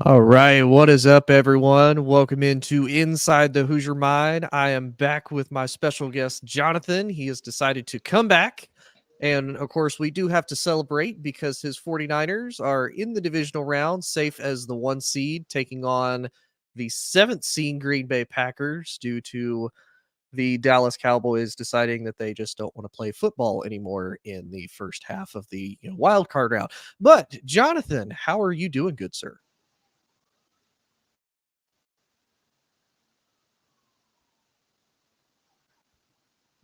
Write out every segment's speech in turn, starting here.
All right, what is up, everyone? Welcome into Inside the Hoosier Mind. I am back with my special guest, Jonathan. He has decided to come back. And of course, we do have to celebrate because his 49ers are in the divisional round, safe as the 1 seed, taking on the 7th seed Green Bay Packers due to the Dallas Cowboys deciding that they just don't want to play football anymore in the first half of the wild card round. But Jonathan, how are you doing, good sir?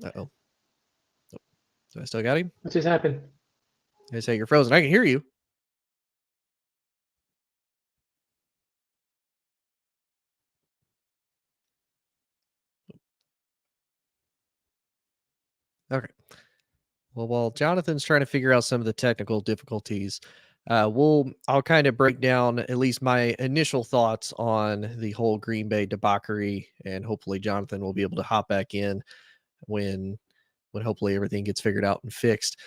Uh-oh. Do I still got him? What just happened? They say you're frozen. I can hear you. Okay. Well, while Jonathan's trying to figure out some of the technical difficulties, I'll kind of break down at least my initial thoughts on the whole Green Bay debauchery, and hopefully Jonathan will be able to hop back in when hopefully everything gets figured out and fixed.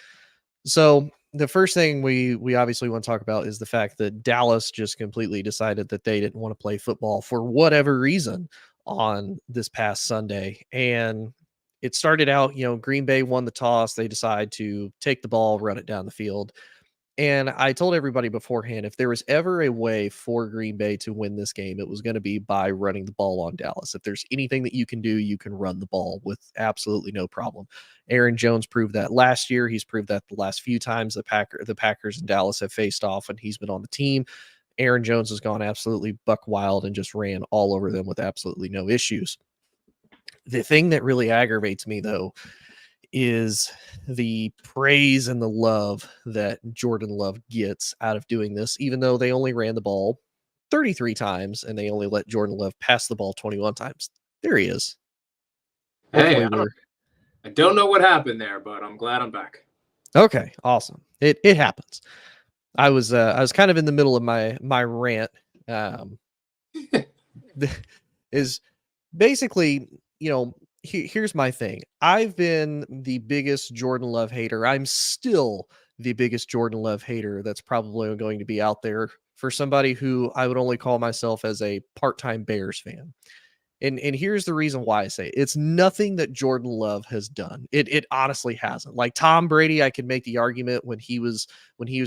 So the first thing we obviously want to talk about is the fact that Dallas just completely decided that they didn't want to play football for whatever reason on this past Sunday. And it started out, Green Bay won the toss. They decide to take the ball, run it down the field. And I told everybody beforehand, if there was ever a way for Green Bay to win this game, it was going to be by running the ball on Dallas. If there's anything that you can do, you can run the ball with absolutely no problem. Aaron Jones proved that last year. He's proved that the last few times the Packers and Dallas have faced off and he's been on the team. Aaron Jones has gone absolutely buck wild and just ran all over them with absolutely no issues. The thing that really aggravates me, though, is the praise and the love that Jordan Love gets out of doing this, even though they only ran the ball 33 times and they only let Jordan Love pass the ball 21 times. There he is. Hey, I don't know what happened there, but I'm glad I'm back. Okay, awesome. It happens. I was kind of in the middle of my rant. Is basically, here's my thing. I've been the biggest Jordan Love hater. I'm still the biggest Jordan Love hater that's probably going to be out there for somebody who I would only call myself as a part-time Bears fan. And here's the reason why I say it. It's nothing that Jordan Love has done. It honestly hasn't. Like Tom Brady, I could make the argument when he was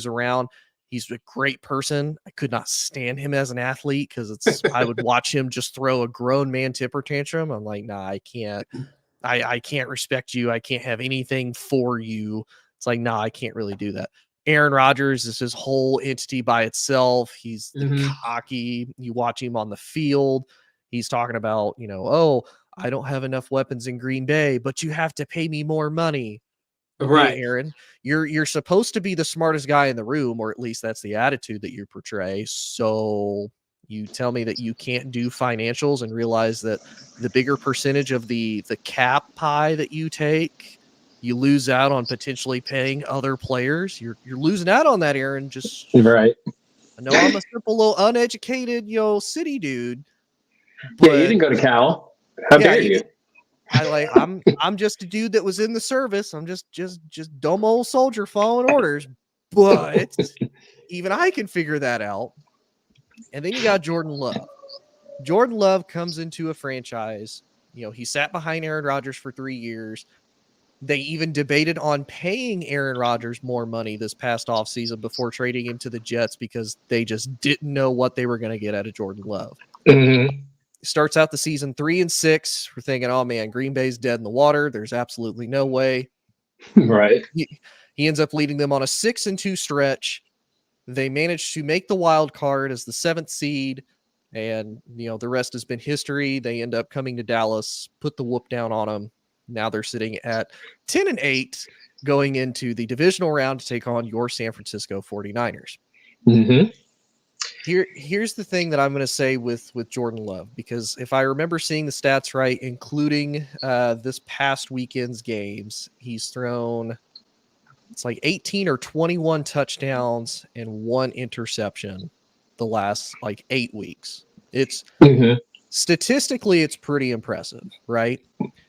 around. He's a great person. I could not stand him as an athlete because I would watch him just throw a grown man temper tantrum. I'm like, nah, I can't. I can't respect you. I can't have anything for you. It's like, nah, I can't really do that. Aaron Rodgers is his whole entity by itself. He's cocky. You watch him on the field. He's talking about, oh, I don't have enough weapons in Green Bay, but you have to pay me more money. Okay, right, Aaron, you're supposed to be the smartest guy in the room, or at least that's the attitude that you portray. So you tell me that you can't do financials and realize that the bigger percentage of the cap pie that you take, you lose out on potentially paying other players. You're losing out on that, Aaron. Just right. I know I'm a simple little uneducated, city dude. But, yeah, you didn't go to Cal. How dare you? I'm just a dude that was in the service. I'm just dumb old soldier following orders. But even I can figure that out. And then you got Jordan Love. Jordan Love comes into a franchise. He sat behind Aaron Rodgers for 3 years. They even debated on paying Aaron Rodgers more money this past offseason before trading him to the Jets because they just didn't know what they were going to get out of Jordan Love. Mm-hmm. Starts out the season 3-6. We're thinking, oh man, Green Bay's dead in the water. There's absolutely no way. Right. He ends up leading them on a 6-2 stretch. They managed to make the wild card as the 7th seed. And, the rest has been history. They end up coming to Dallas, put the whoop down on them. Now they're sitting at 10-8 going into the divisional round to take on your San Francisco 49ers. Mm-hmm. Here's the thing that I'm going to say with Jordan Love, because if I remember seeing the stats right, including this past weekend's games, he's thrown, it's like 18 or 21 touchdowns and 1 interception the last 8 weeks. It's statistically, it's pretty impressive, right?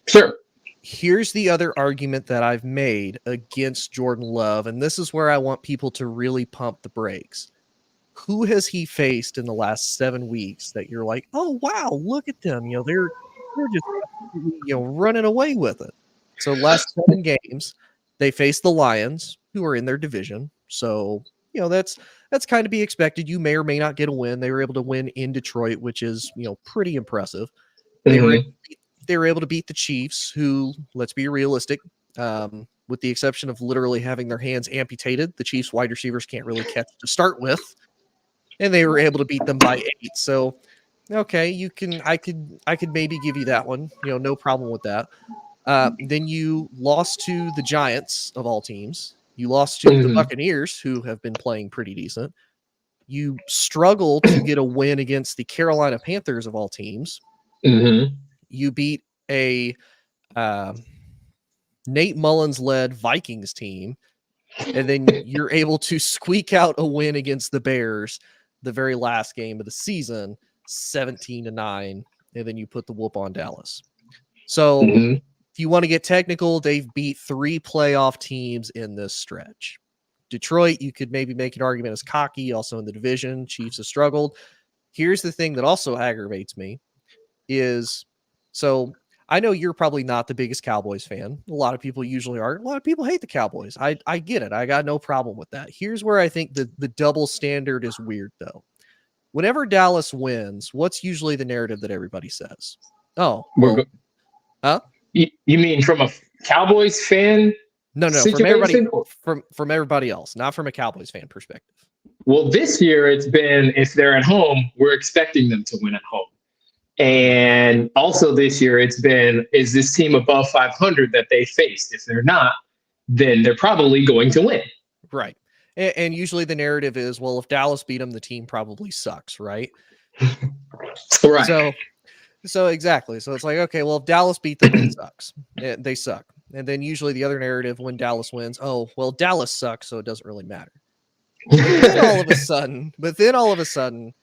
Sure. Here's the other argument that I've made against Jordan Love, and this is where I want people to really pump the brakes. who has he faced in the last 7 weeks that you're like, oh wow, look at them, they're just absolutely, running away with it. So last 7 games, they faced the Lions, who are in their division. So, that's kind of be expected. You may or may not get a win. They were able to win in Detroit, which is, pretty impressive. They were able to beat the Chiefs, who, let's be realistic, with the exception of literally having their hands amputated, the Chiefs wide receivers can't really catch to start with, and they were able to beat them by 8. So, okay, I could maybe give you that one, no problem with that. Then you lost to the Giants of all teams. You lost to the Buccaneers, who have been playing pretty decent. You struggle to get a win against the Carolina Panthers of all teams. You beat a Nate Mullins-led Vikings team, and then you're able to squeak out a win against the Bears, the very last game of the season, 17-9, and then you put the whoop on Dallas. So if you want to get technical, they've beat 3 playoff teams in this stretch. Detroit, you could maybe make an argument as cocky, also in the division. Chiefs have struggled. Here's the thing that also aggravates me is, so I know you're probably not the biggest Cowboys fan. A lot of people usually are. A lot of people hate the Cowboys. I get it. I got no problem with that. Here's where I think the double standard is weird, though. Whenever Dallas wins, what's usually the narrative that everybody says? Oh, well, You mean from a Cowboys fan? No, from everybody, from everybody else, not from a Cowboys fan perspective. Well, this year it's been, if they're at home, we're expecting them to win at home. And also this year it's been, is this team above 500 that they faced? If they're not, then they're probably going to win. Right. And usually the narrative is, well, if Dallas beat them, the team probably sucks, right? Right. So exactly. So it's like, okay, well, if Dallas beat them, it sucks. They suck. And then usually the other narrative when Dallas wins, oh, well, Dallas sucks, so it doesn't really matter. But then all of a sudden,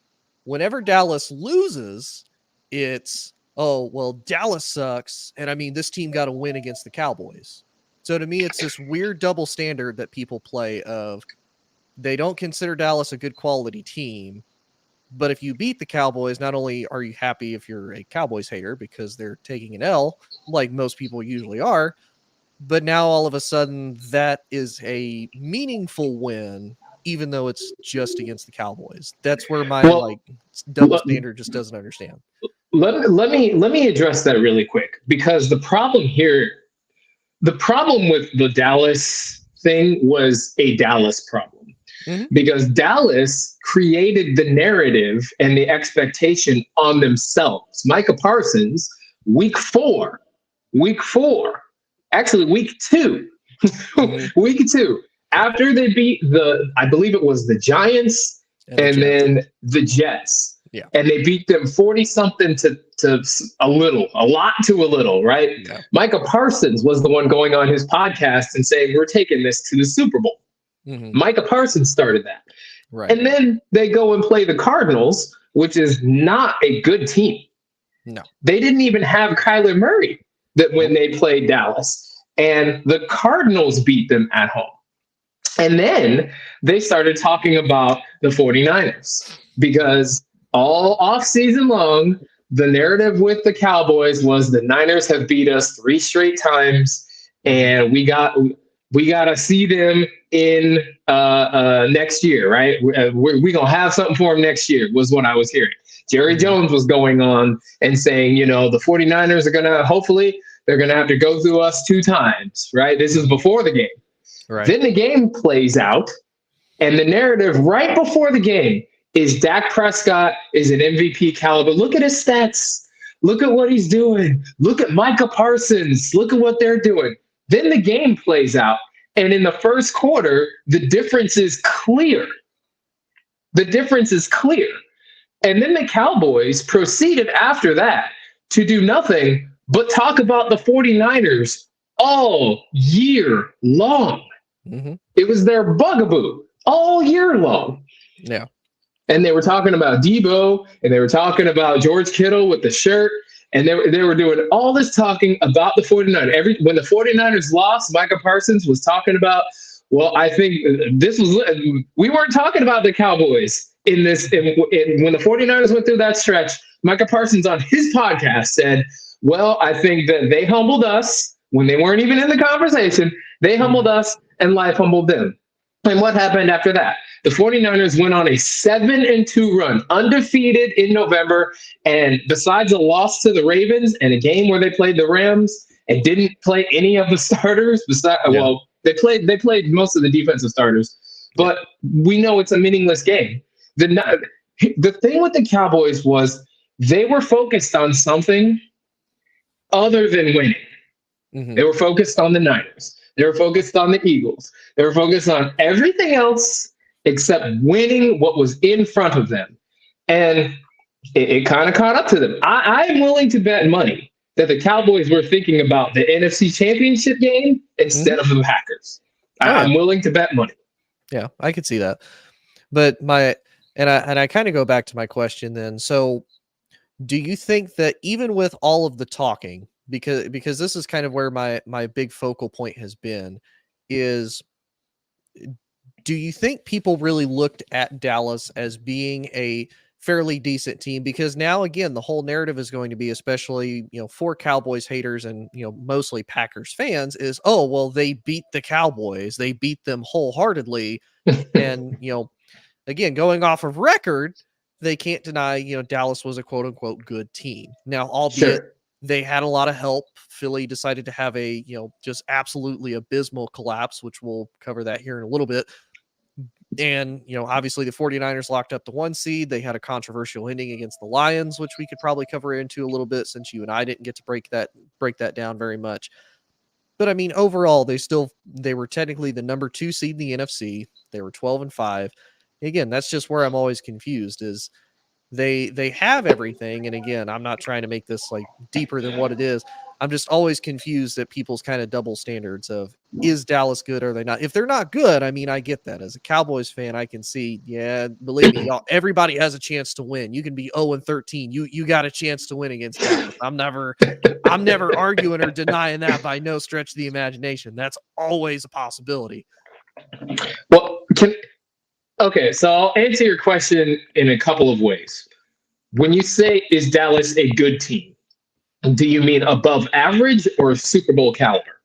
whenever Dallas loses, it's, oh, well, Dallas sucks. And I mean, this team got a win against the Cowboys. So to me, it's this weird double standard that people play of they don't consider Dallas a good quality team. But if you beat the Cowboys, not only are you happy if you're a Cowboys hater because they're taking an L, like most people usually are, but now all of a sudden that is a meaningful win, even though it's just against the Cowboys. That's where my double standard just doesn't understand. Let me address that really quick, because the problem with the Dallas thing was a Dallas problem. Because Dallas created the narrative and the expectation on themselves. Micah Parsons, week 2, week 2, after they beat I believe it was the Giants and then the Jets. Yeah. And they beat them 40-something to a lot to a little, right? Yeah. Micah Parsons was the one going on his podcast and saying, we're taking this to the Super Bowl. Micah Parsons started that. Right. And then they go and play the Cardinals, which is not a good team. No. They didn't even have Kyler Murray when they played Dallas. And the Cardinals beat them at home. And then they started talking about the 49ers, because all offseason long, the narrative with the Cowboys was the Niners have beat us 3 straight times, and we got to see them in next year, right? We're going to have something for them next year, was what I was hearing. Jerry Jones was going on and saying, the 49ers are going to, hopefully, they're going to have to go through us 2 times, right? This is before the game. Right. Then the game plays out, and the narrative right before the game is Dak Prescott is an MVP caliber. Look at his stats. Look at what he's doing. Look at Micah Parsons. Look at what they're doing. Then the game plays out, and in the first quarter, the difference is clear. And then the Cowboys proceeded after that to do nothing but talk about the 49ers all year long. It was their bugaboo all year long. Yeah. And they were talking about Debo, and they were talking about George Kittle with the shirt. And they were doing all this talking about the 49ers. When the 49ers lost, Micah Parsons was talking about, well, I think we weren't talking about the Cowboys when the 49ers went through that stretch, Micah Parsons on his podcast said, well, I think that they humbled us when they weren't even in the conversation. They humbled us and life humbled them. And what happened after that? The 49ers went on a 7-2 run, undefeated in November. And besides a loss to the Ravens and a game where they played the Rams and didn't play any of the starters, well, they played most of the defensive starters, but we know it's a meaningless game. The thing with the Cowboys was they were focused on something other than winning. Mm-hmm. They were focused on the Niners. They were focused on the Eagles. They were focused on everything else except winning what was in front of them. And it kind of caught up to them. I am willing to bet money that the Cowboys were thinking about the NFC Championship game instead of the Packers. I'm willing to bet money. Yeah, I could see that. But I kind of go back to my question then. So do you think that even with all of the talking, because this is kind of where my big focal point has been, is do you think people really looked at Dallas as being a fairly decent team? Because now, again, the whole narrative is going to be, especially, for Cowboys haters and, mostly Packers fans, is, oh, well, they beat the Cowboys. They beat them wholeheartedly. And, again, going off of record, they can't deny, Dallas was a quote unquote good team. Now, albeit they had a lot of help. Philly decided to have a, just absolutely abysmal collapse, which we'll cover that here in a little bit. And, obviously the 49ers locked up the 1 seed. They had a controversial ending against the Lions, which we could probably cover into a little bit since you and I didn't get to break that down very much. But I mean, overall, they were technically the number 2 seed in the NFC. They were 12-5. Again, that's just where I'm always confused is they have everything. And again, I'm not trying to make this like deeper than what it is. I'm just always confused at people's kind of double standards of, is Dallas good or are they not? If they're not good, I mean, I get that. As a Cowboys fan, I can see, believe me, y'all, everybody has a chance to win. You can be 0-13. You got a chance to win against Dallas. I'm never arguing or denying that by no stretch of the imagination. That's always a possibility. Well, okay, so I'll answer your question in a couple of ways. When you say, is Dallas a good team? Do you mean above average or Super Bowl caliber?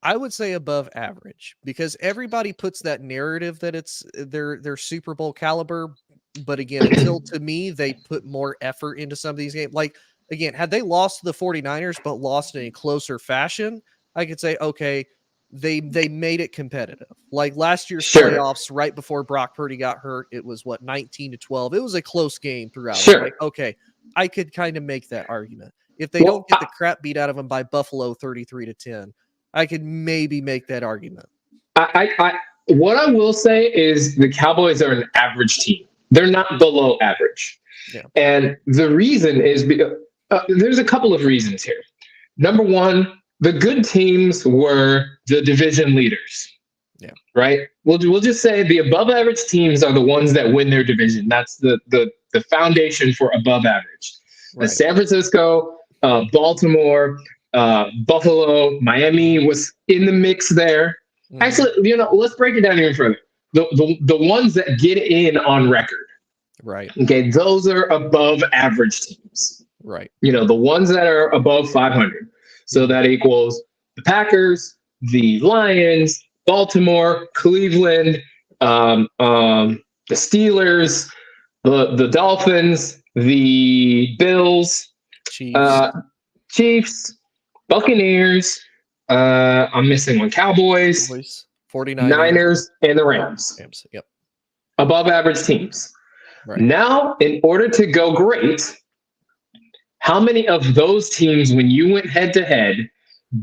I would say above average because everybody puts that narrative that it's they're Super Bowl caliber. But again, until to me, they put more effort into some of these games. Like, again, had they lost to the 49ers, but lost in a closer fashion, I could say, okay, they made it competitive. Like last year's playoffs, right before Brock Purdy got hurt, it was 19-12. It was a close game throughout. Sure. Like, okay, I could kind of make that argument. If they don't get the crap beat out of them by Buffalo 33-10, I could maybe make that argument. What I will say is the Cowboys are an average team. They're not below average. Yeah. And the reason is because there's a couple of reasons here. Number one, the good teams were the division leaders. Yeah. Right? We'll just say the above average teams are the ones that win their division. That's the foundation for above average. Right. San Francisco, Baltimore, Buffalo, Miami was in the mix there. Mm-hmm. Actually, let's break it down even further. The ones that get in on record. Right. Okay, those are above average teams. Right. The ones that are above 500. So that equals the Packers, the Lions, Baltimore, Cleveland, the Steelers, the Dolphins, the Bills, Chiefs, Buccaneers. I'm missing one. Cowboys, 49ers, Niners, and the Rams. Yep. Above average teams. Right. Now, in order to go great, how many of those teams, when you went head to head,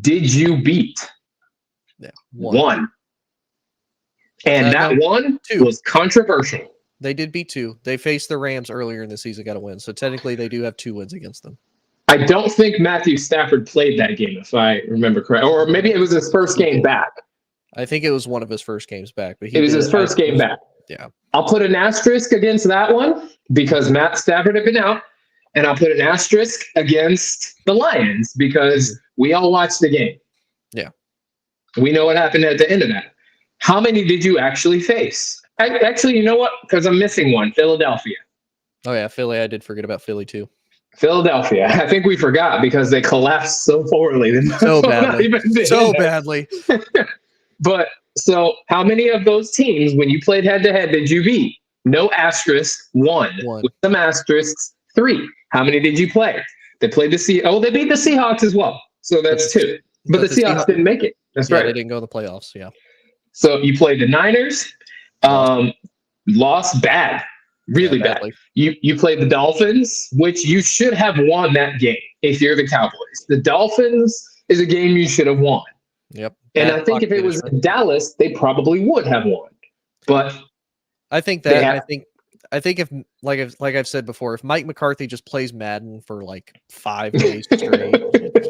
did you beat? Yeah, one. And that one was controversial. They did beat 2. They faced the Rams earlier in the season, got a win. So technically they do have 2 wins against them. I don't think Matthew Stafford played that game, if I remember correct. Or maybe it was his first game back. I think it was one of his first games back. But it was his first game back. Yeah. I'll put an asterisk against that one because Matt Stafford had been out. And I'll put an asterisk against the Lions because we all watched the game. Yeah. We know what happened at the end of that. How many did you actually face? Actually, you know what? Because I'm missing one. Philadelphia. Oh yeah, Philly. I did forget about Philly too. Philadelphia. I think we forgot because they collapsed so poorly. So badly. But so how many of those teams, when you played head to head, did you beat? No asterisk, one. With some asterisks, 3. How many did you play? They played the they beat the Seahawks as well. So that's 2. But the Seahawks didn't make it. That's right. They didn't go in the playoffs. Yeah. So you played the Niners, lost bad. Really bad. You played the Dolphins, which you should have won that game if you're the Cowboys. The Dolphins is a game you should have won. Yep. And I think if it was in Dallas, they probably would have won. But I think that I think if like I've said before, if Mike McCarthy just plays Madden for like 5 days straight,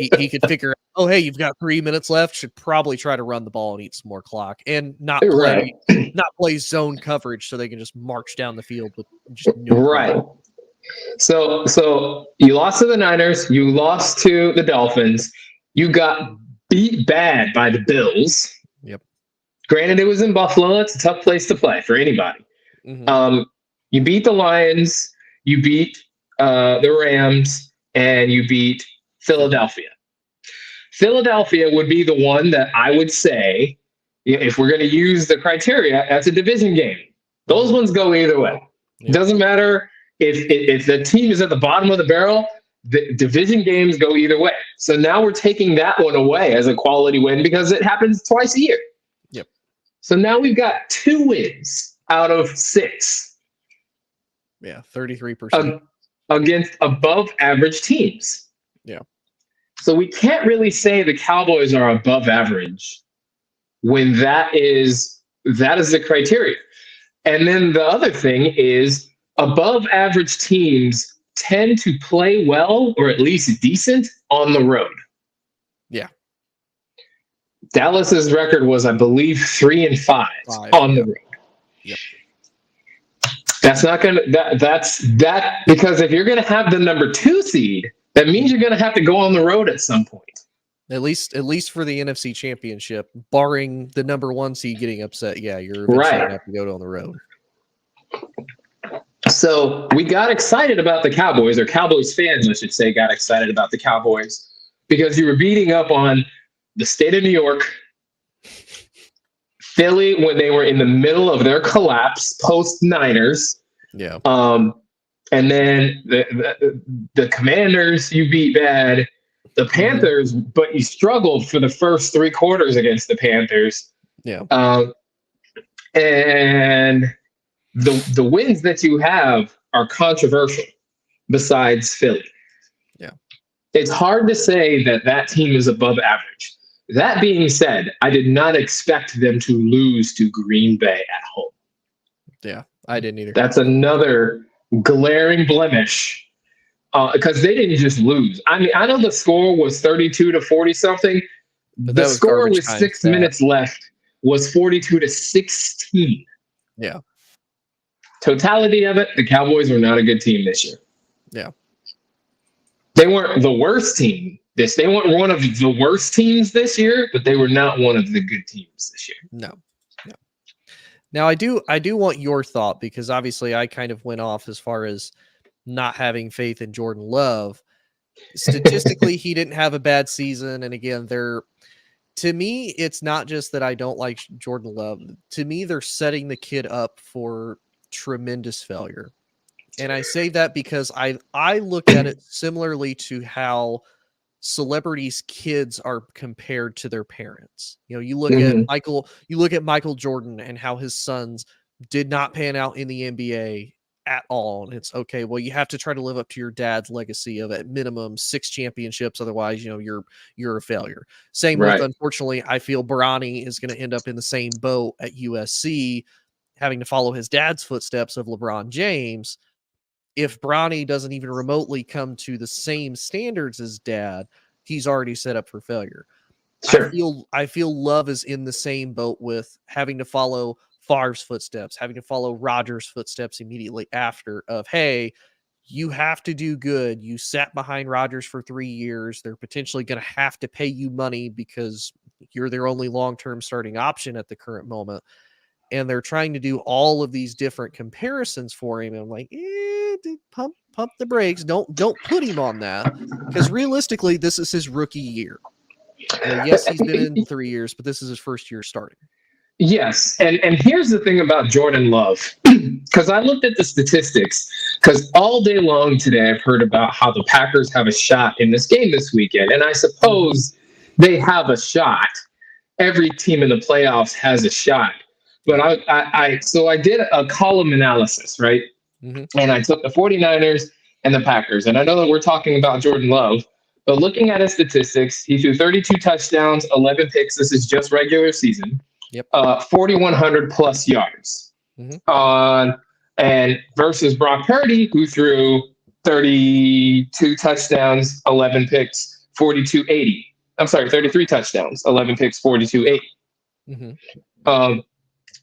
he could figure out, oh hey, you've got 3 minutes left, should probably try to run the ball and eat some more clock and not play zone coverage so they can just march down the field with just no So you lost to the Niners, you lost to the Dolphins, you got beat bad by the Bills. Yep. Granted, it was in Buffalo. It's a tough place to play for anybody. Mm-hmm. You beat the Lions, you beat the Rams, and you beat Philadelphia. Philadelphia would be the one that I would say, if we're going to use the criteria, that's a division game. Those ones go either way. It doesn't matter if the team is at the bottom of the barrel, the division games go either way. So now we're taking that one away as a quality win because it happens twice a year. Yep. So now we've got 2 wins out of 6. Yeah, 33%. Against above average teams. Yeah. So we can't really say the Cowboys are above average when that is the criteria. And then the other thing is above average teams tend to play well or at least decent on the road. Yeah. Dallas's record was, I believe, 3-5 on the road. Yep. That's not going to, that's because if you're going to have the number 2 seed, that means you're going to have to go on the road at some point. At least for the NFC Championship, barring the number 1 seed getting upset. Yeah, you're eventually going to have to go on the road. So we got excited about the Cowboys, or Cowboys fans, I should say, got excited about the Cowboys because you were beating up on the state of New York, Philly when they were in the middle of their collapse post Niners. Yeah. And then the Commanders you beat bad, the Panthers, but you struggled for the first 3 quarters against the Panthers. Yeah. And the wins that you have are controversial besides Philly. Yeah. It's hard to say that team is above average. That being said, I did not expect them to lose to Green Bay at home. Yeah, I didn't either. That's another glaring blemish because they didn't just lose. I mean, I know the score was 32-40 something. The score with 6 minutes left was 42-16. Yeah. Totality of it, the Cowboys were not a good team this year. Yeah. They weren't the worst team. They weren't one of the worst teams this year, but they were not one of the good teams this year. No. Now I do want your thought because obviously I kind of went off as far as not having faith in Jordan Love. Statistically, he didn't have a bad season, and again, to me, it's not just that I don't like Jordan Love. To me, they're setting the kid up for tremendous failure. And I say that because I look at it similarly to how celebrities' kids are compared to their parents. You know, you look at Michael Jordan and how his sons did not pan out in the NBA at all. And it's okay, well, you have to try to live up to your dad's legacy of at minimum 6 championships. Otherwise, you're a failure. Same with, unfortunately, I feel Bronny is going to end up in the same boat at USC, having to follow his dad's footsteps of LeBron James. If Bronny doesn't even remotely come to the same standards as dad, he's already set up for failure. Sure. I feel Love is in the same boat with having to follow Favre's footsteps, having to follow Rodgers' footsteps immediately after of, hey, you have to do good. You sat behind Rodgers for 3 years. They're potentially going to have to pay you money because you're their only long-term starting option at the current moment. and they're trying to do all of these different comparisons for him. And I'm like, pump the brakes. Don't put him on that, because realistically, this is his rookie year. Yes, he's been in 3 years, but this is his first year starting. Yes, and here's the thing about Jordan Love, because I looked at the statistics, because all day long today I've heard about how the Packers have a shot in this game this weekend, and I suppose they have a shot. Every team in the playoffs has a shot, but so I did a column analysis, right? Mm-hmm. And I took the 49ers and the Packers, and I know that we're talking about Jordan Love, but looking at his statistics, he threw 32 touchdowns, 11 picks. This is just regular season. Yep. 4,100 plus yards. Mm-hmm. And versus Brock Purdy, who threw 32 touchdowns, 11 picks, 42-80. I'm sorry, 33 touchdowns, 11 picks, 42-80. Mm-hmm.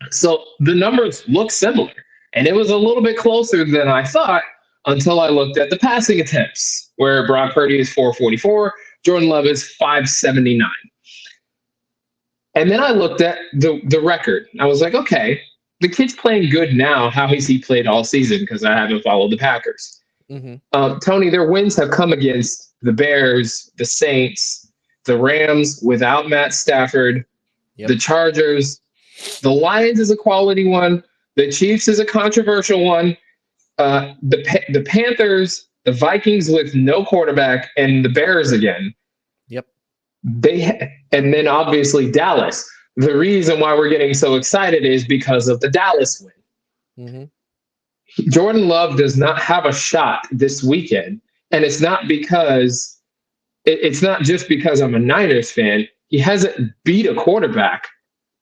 So the numbers look similar, and it was a little bit closer than I thought until I looked at the passing attempts, where Brock Purdy is 444, Jordan Love is 579. And then I looked at the record. I was like, okay, the kid's playing good now. How has he played all season? Because I haven't followed the Packers. Mm-hmm. Tony, their wins have come against the Bears, the Saints, the Rams without Matt Stafford, the Chargers. The Lions is a quality one. The Chiefs is a controversial one. The Panthers, the Vikings with no quarterback, and the Bears again. Yep. And then obviously Dallas. The reason why we're getting so excited is because of the Dallas win. Mm-hmm. Jordan Love does not have a shot this weekend, and it's not just because I'm a Niners fan. He hasn't beat a quarterback,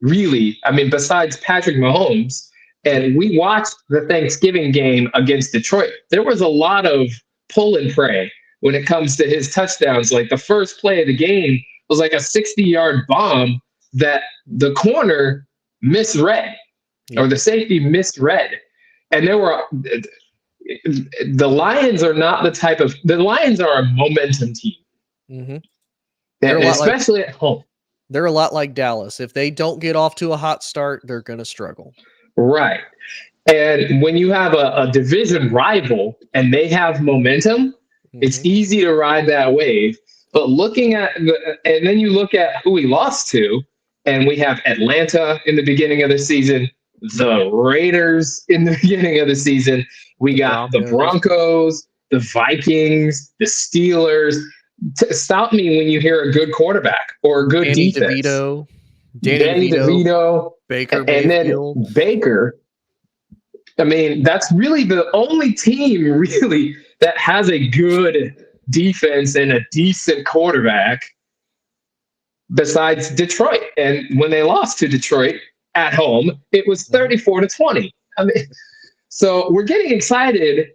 really. I mean, besides Patrick Mahomes. And we watched the Thanksgiving game against Detroit. There was a lot of pull and pray when it comes to his touchdowns. Like the first play of the game was like a 60-yard bomb that the corner misread, or the safety misread. And there were the Lions are not the Lions are a momentum team. Mm-hmm. And especially at home. They're a lot like Dallas. If they don't get off to a hot start, they're going to struggle. Right. And when you have a division rival and they have momentum, it's easy to ride that wave. But and then you look at who we lost to, and we have Atlanta in the beginning of the season, the Raiders in the beginning of the season. We got the Broncos, the Vikings, the Steelers. Stop me when you hear a good quarterback or a good defense. Danny DeVito, Baker, and then Baker. I mean, that's really the only team really that has a good defense and a decent quarterback besides Detroit. And when they lost to Detroit at home, it was 34-20. I mean, so we're getting excited,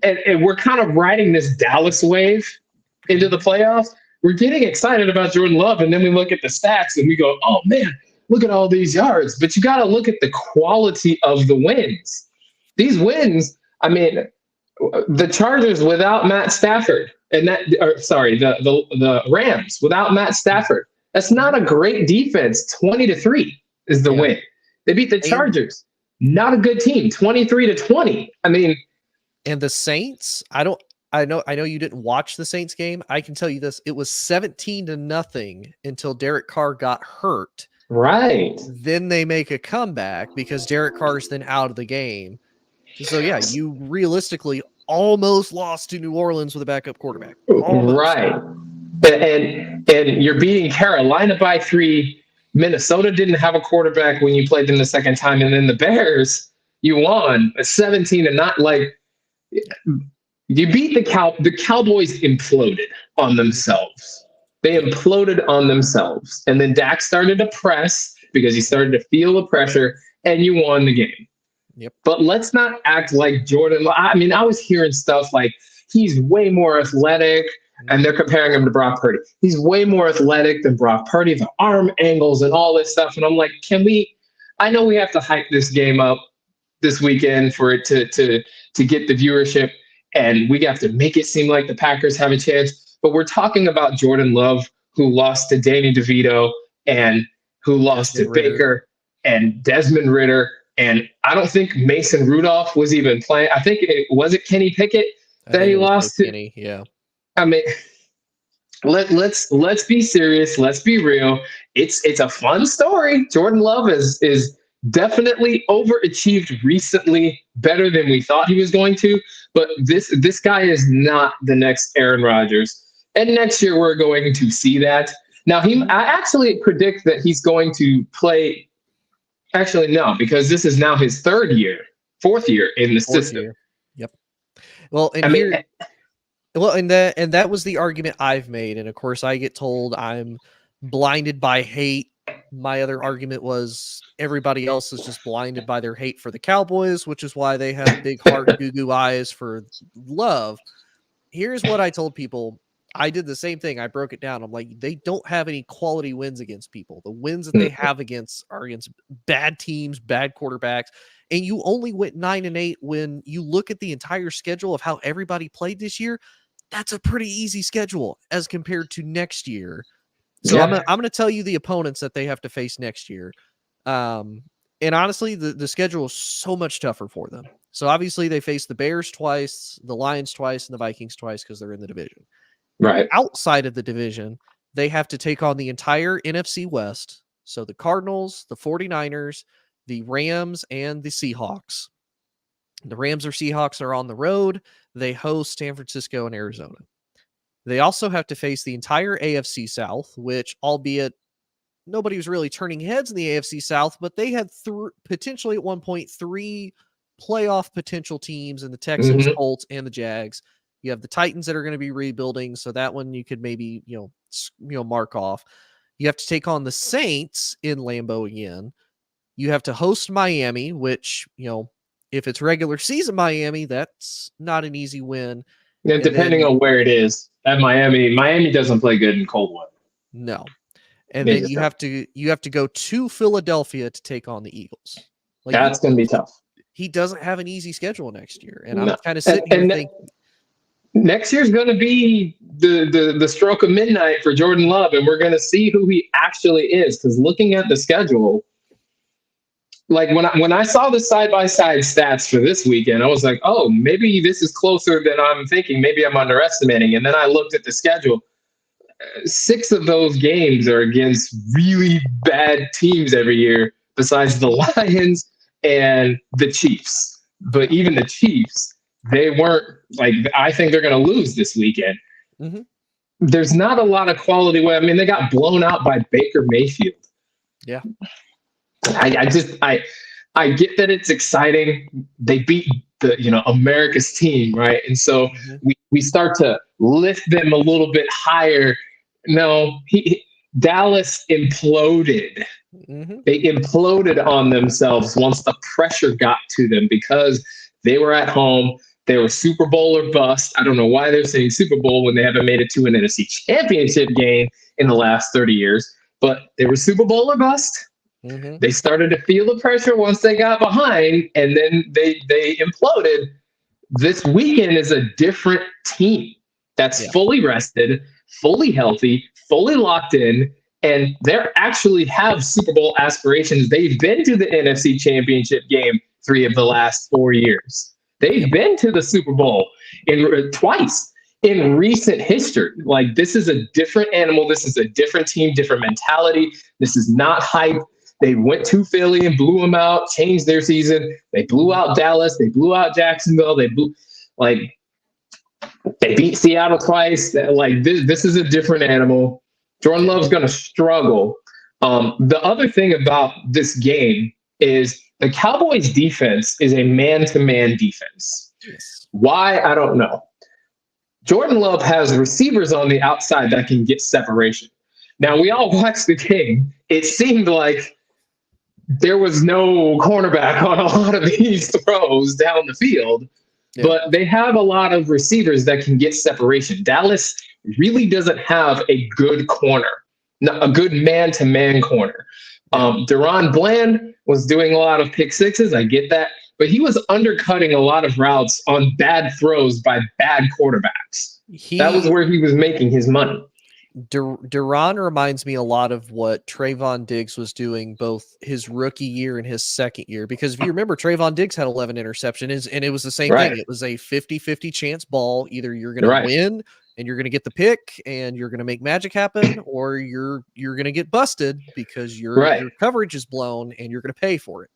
and we're kind of riding this Dallas wave into the playoffs. We're getting excited about Jordan Love, and then we look at the stats and we go, oh, man, look at all these yards. But you got to look at the quality of the wins. These wins, I mean, the Chargers without Matt Stafford, the Rams without Matt Stafford. That's not a great defense. 20-3 is the win. They beat the Chargers. Not a good team. 23-20. I mean, and the Saints, I know you didn't watch the Saints game. I can tell you this. It was 17-0 until Derek Carr got hurt. Right. Then they make a comeback because Derek Carr's then out of the game. So, yeah, you realistically almost lost to New Orleans with a backup quarterback. Almost. Right. And you're beating Carolina by 3. Minnesota didn't have a quarterback when you played them the second time. And then the Bears, you won a 17 and not like you beat the Cowboys imploded on themselves. They imploded on themselves. And then Dak started to press because he started to feel the pressure, and you won the game. Yep. But let's not act like Jordan. I mean, I was hearing stuff like he's way more athletic, and they're comparing him to Brock Purdy. He's way more athletic than Brock Purdy, the arm angles and all this stuff. And I'm like, I know we have to hype this game up this weekend for it to get the viewership, and we have to make it seem like the Packers have a chance. But we're talking about Jordan Love, who lost to Danny DeVito and who lost to Baker. and Desmond Ridder. And I don't think Mason Rudolph was even playing. I think was it Kenny Pickett that he lost to. Kenny, yeah. I mean, let's be serious. Let's be real. It's a fun story. Jordan Love is definitely overachieved recently, better than we thought he was going to. But this guy is not the next Aaron Rodgers. And next year we're going to see that. Now I actually predict that he's going to play. Actually, no, because this is now his fourth year in the system. Year. Yep. Well, and that was the argument I've made, and of course I get told I'm blinded by hate. My other argument was everybody else is just blinded by their hate for the Cowboys, which is why they have big hard goo eyes for Love. Here's what I told people. I did the same thing. I broke it down. I'm like, they don't have any quality wins against people. The wins that they have are against bad teams, bad quarterbacks. And you only went 9-8 when you look at the entire schedule of how everybody played this year. That's a pretty easy schedule as compared to next year. So I'm going to tell you the opponents that they have to face next year. And honestly, the schedule is so much tougher for them. So obviously they face the Bears twice, the Lions twice, and the Vikings twice because they're in the division. Right. Outside of the division, they have to take on the entire NFC West. So the Cardinals, the 49ers, the Rams, and the Seahawks. The Rams or Seahawks are on the road. They host San Francisco and Arizona. They also have to face the entire AFC South, which, albeit nobody was really turning heads in the AFC South, but they had potentially at one point 3 playoff potential teams in the Texans, Colts, and the Jags. You have the Titans that are going to be rebuilding, so that one you could maybe mark off. You have to take on the Saints in Lambeau again. You have to host Miami, which if it's regular season Miami, that's not an easy win. Yeah, depending on where it is. At Miami doesn't play good in cold weather. No, and then you have to go to Philadelphia to take on the Eagles. That's going to be tough. He doesn't have an easy schedule next year, and I'm kind of sitting here thinking. Next year's going to be the stroke of midnight for Jordan Love, and we're going to see who he actually is. Because looking at the schedule, like when I saw the side-by-side stats for this weekend, I was like, oh, maybe this is closer than I'm thinking. Maybe I'm underestimating. And then I looked at the schedule. 6 of those games are against really bad teams every year, besides the Lions and the Chiefs. But even the Chiefs, they weren't I think they're going to lose this weekend. There's not a lot of quality way. I mean, they got blown out by Baker Mayfield. Yeah. I get that it's exciting. They beat America's team, right? And so we start to lift them a little bit higher. No, Dallas imploded. They imploded on themselves once the pressure got to them because they were at home. They were Super Bowl or bust. I don't know why they're saying Super Bowl when they haven't made it to an NFC Championship game in the last 30 years. But they were Super Bowl or bust. They started to feel the pressure once they got behind, and then they imploded. This weekend is a different team that's fully rested, fully healthy, fully locked in, and they actually have Super Bowl aspirations. They've been to the NFC Championship game 3 of the last 4 years. They've been to the Super Bowl twice in recent history. This is a different animal. This is a different team, different mentality. This is not hype. They went to Philly and blew them out, changed their season. They blew out Dallas. They blew out Jacksonville. They beat Seattle twice. This is a different animal. Jordan Love's going to struggle. The other thing about this game is the Cowboys defense is a man-to-man defense. Yes. Why? I don't know. Jordan Love has receivers on the outside that can get separation. Now, we all watched the game. It seemed like there was no cornerback on a lot of these throws down the field, but they have a lot of receivers that can get separation. Dallas really doesn't have a good corner, a good man-to-man corner. Deron Bland was doing a lot of pick sixes. I get that. But he was undercutting a lot of routes on bad throws by bad quarterbacks. That was where he was making his money. Duran reminds me a lot of what Trayvon Diggs was doing both his rookie year and his second year. Because if you remember, Trayvon Diggs had 11 interceptions, and it was the same thing. It was a 50-50 chance ball. Either you're going to win and you're going to get the pick and you're going to make magic happen, or you're going to get busted because your coverage is blown and you're going to pay for it.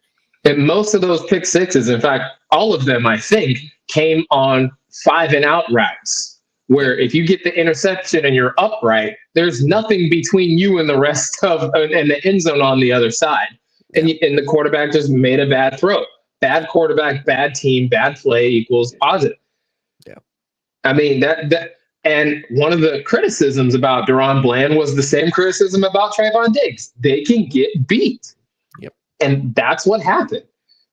And most of those pick sixes, in fact, all of them, I think, came on 5-and-out routes, where if you get the interception and you're upright, there's nothing between you and the rest of and the end zone on the other side. And the quarterback just made a bad throw. Bad quarterback, bad team, bad play equals positive. Yeah. I mean, that and one of the criticisms about Deron Bland was the same criticism about Trayvon Diggs. They can get beat. Yep. And that's what happened.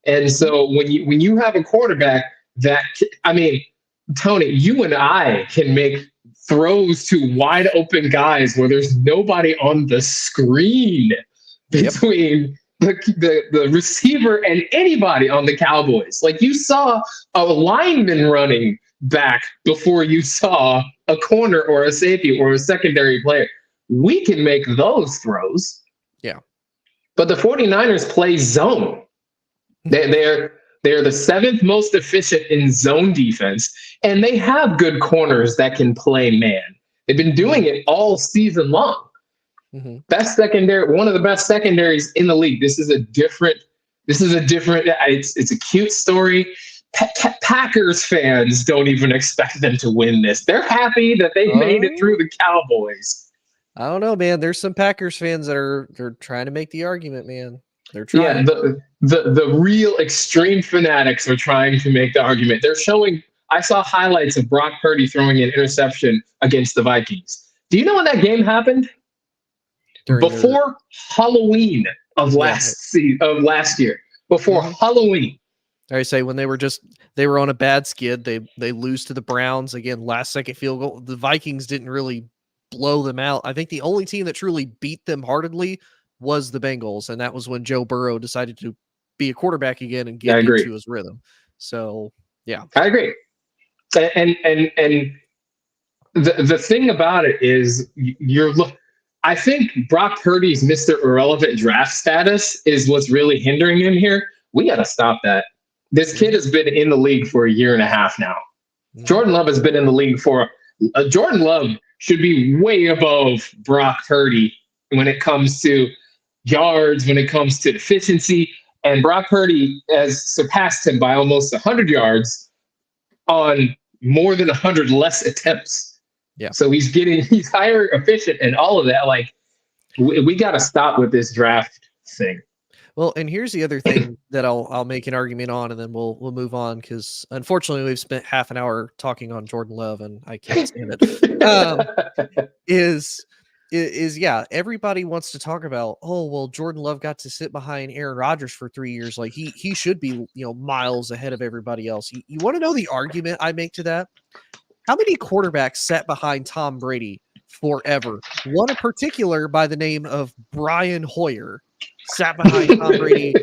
And so when you have a quarterback that, I mean, Tony, you and I can make throws to wide open guys where there's nobody on the screen between the receiver and anybody on the Cowboys. Like, you saw a lineman running back before you saw a corner or a safety or a secondary player. We can make those throws. Yeah. But the 49ers play zone. They're the seventh most efficient in zone defense, and they have good corners that can play man. They've been doing it all season long. Mm-hmm. Best secondary, one of the best secondaries in the league. It's a cute story. Packers fans don't even expect them to win this. They're happy that they made it through the Cowboys. I don't know, man. There's some Packers fans that they're trying to make the argument, man. They're trying. Yeah, the real extreme fanatics are trying to make the argument. They're showing. I saw highlights of Brock Purdy throwing an interception against the Vikings. Do you know when that game happened? Before Halloween of last year. Before Halloween. I say when they were on a bad skid, they lose to the Browns again. Last second field goal. The Vikings didn't really blow them out. I think the only team that truly beat them heartedly was the Bengals, and that was when Joe Burrow decided to be a quarterback again and get into his rhythm. So yeah, I agree. And the thing about it is I think Brock Purdy's Mr. Irrelevant draft status is what's really hindering him here. We got to stop that. This kid has been in the league for a year and a half now. Jordan Love has been in the league for Jordan Love should be way above Brock Purdy when it comes to yards, when it comes to efficiency. And Brock Purdy has surpassed him by almost 100 yards on more than 100 less attempts. Yeah. So he's higher efficient and all of that. Like, we got to stop with this draft thing. Well, and here's the other thing that I'll make an argument on, and then we'll move on, because unfortunately we've spent half an hour talking on Jordan Love, and I can't stand it. Everybody wants to talk about, oh well, Jordan Love got to sit behind Aaron Rodgers for 3 years, like he should be miles ahead of everybody else. You want to know the argument I make to that? How many quarterbacks sat behind Tom Brady forever? One in particular by the name of Brian Hoyer sat behind Tom Brady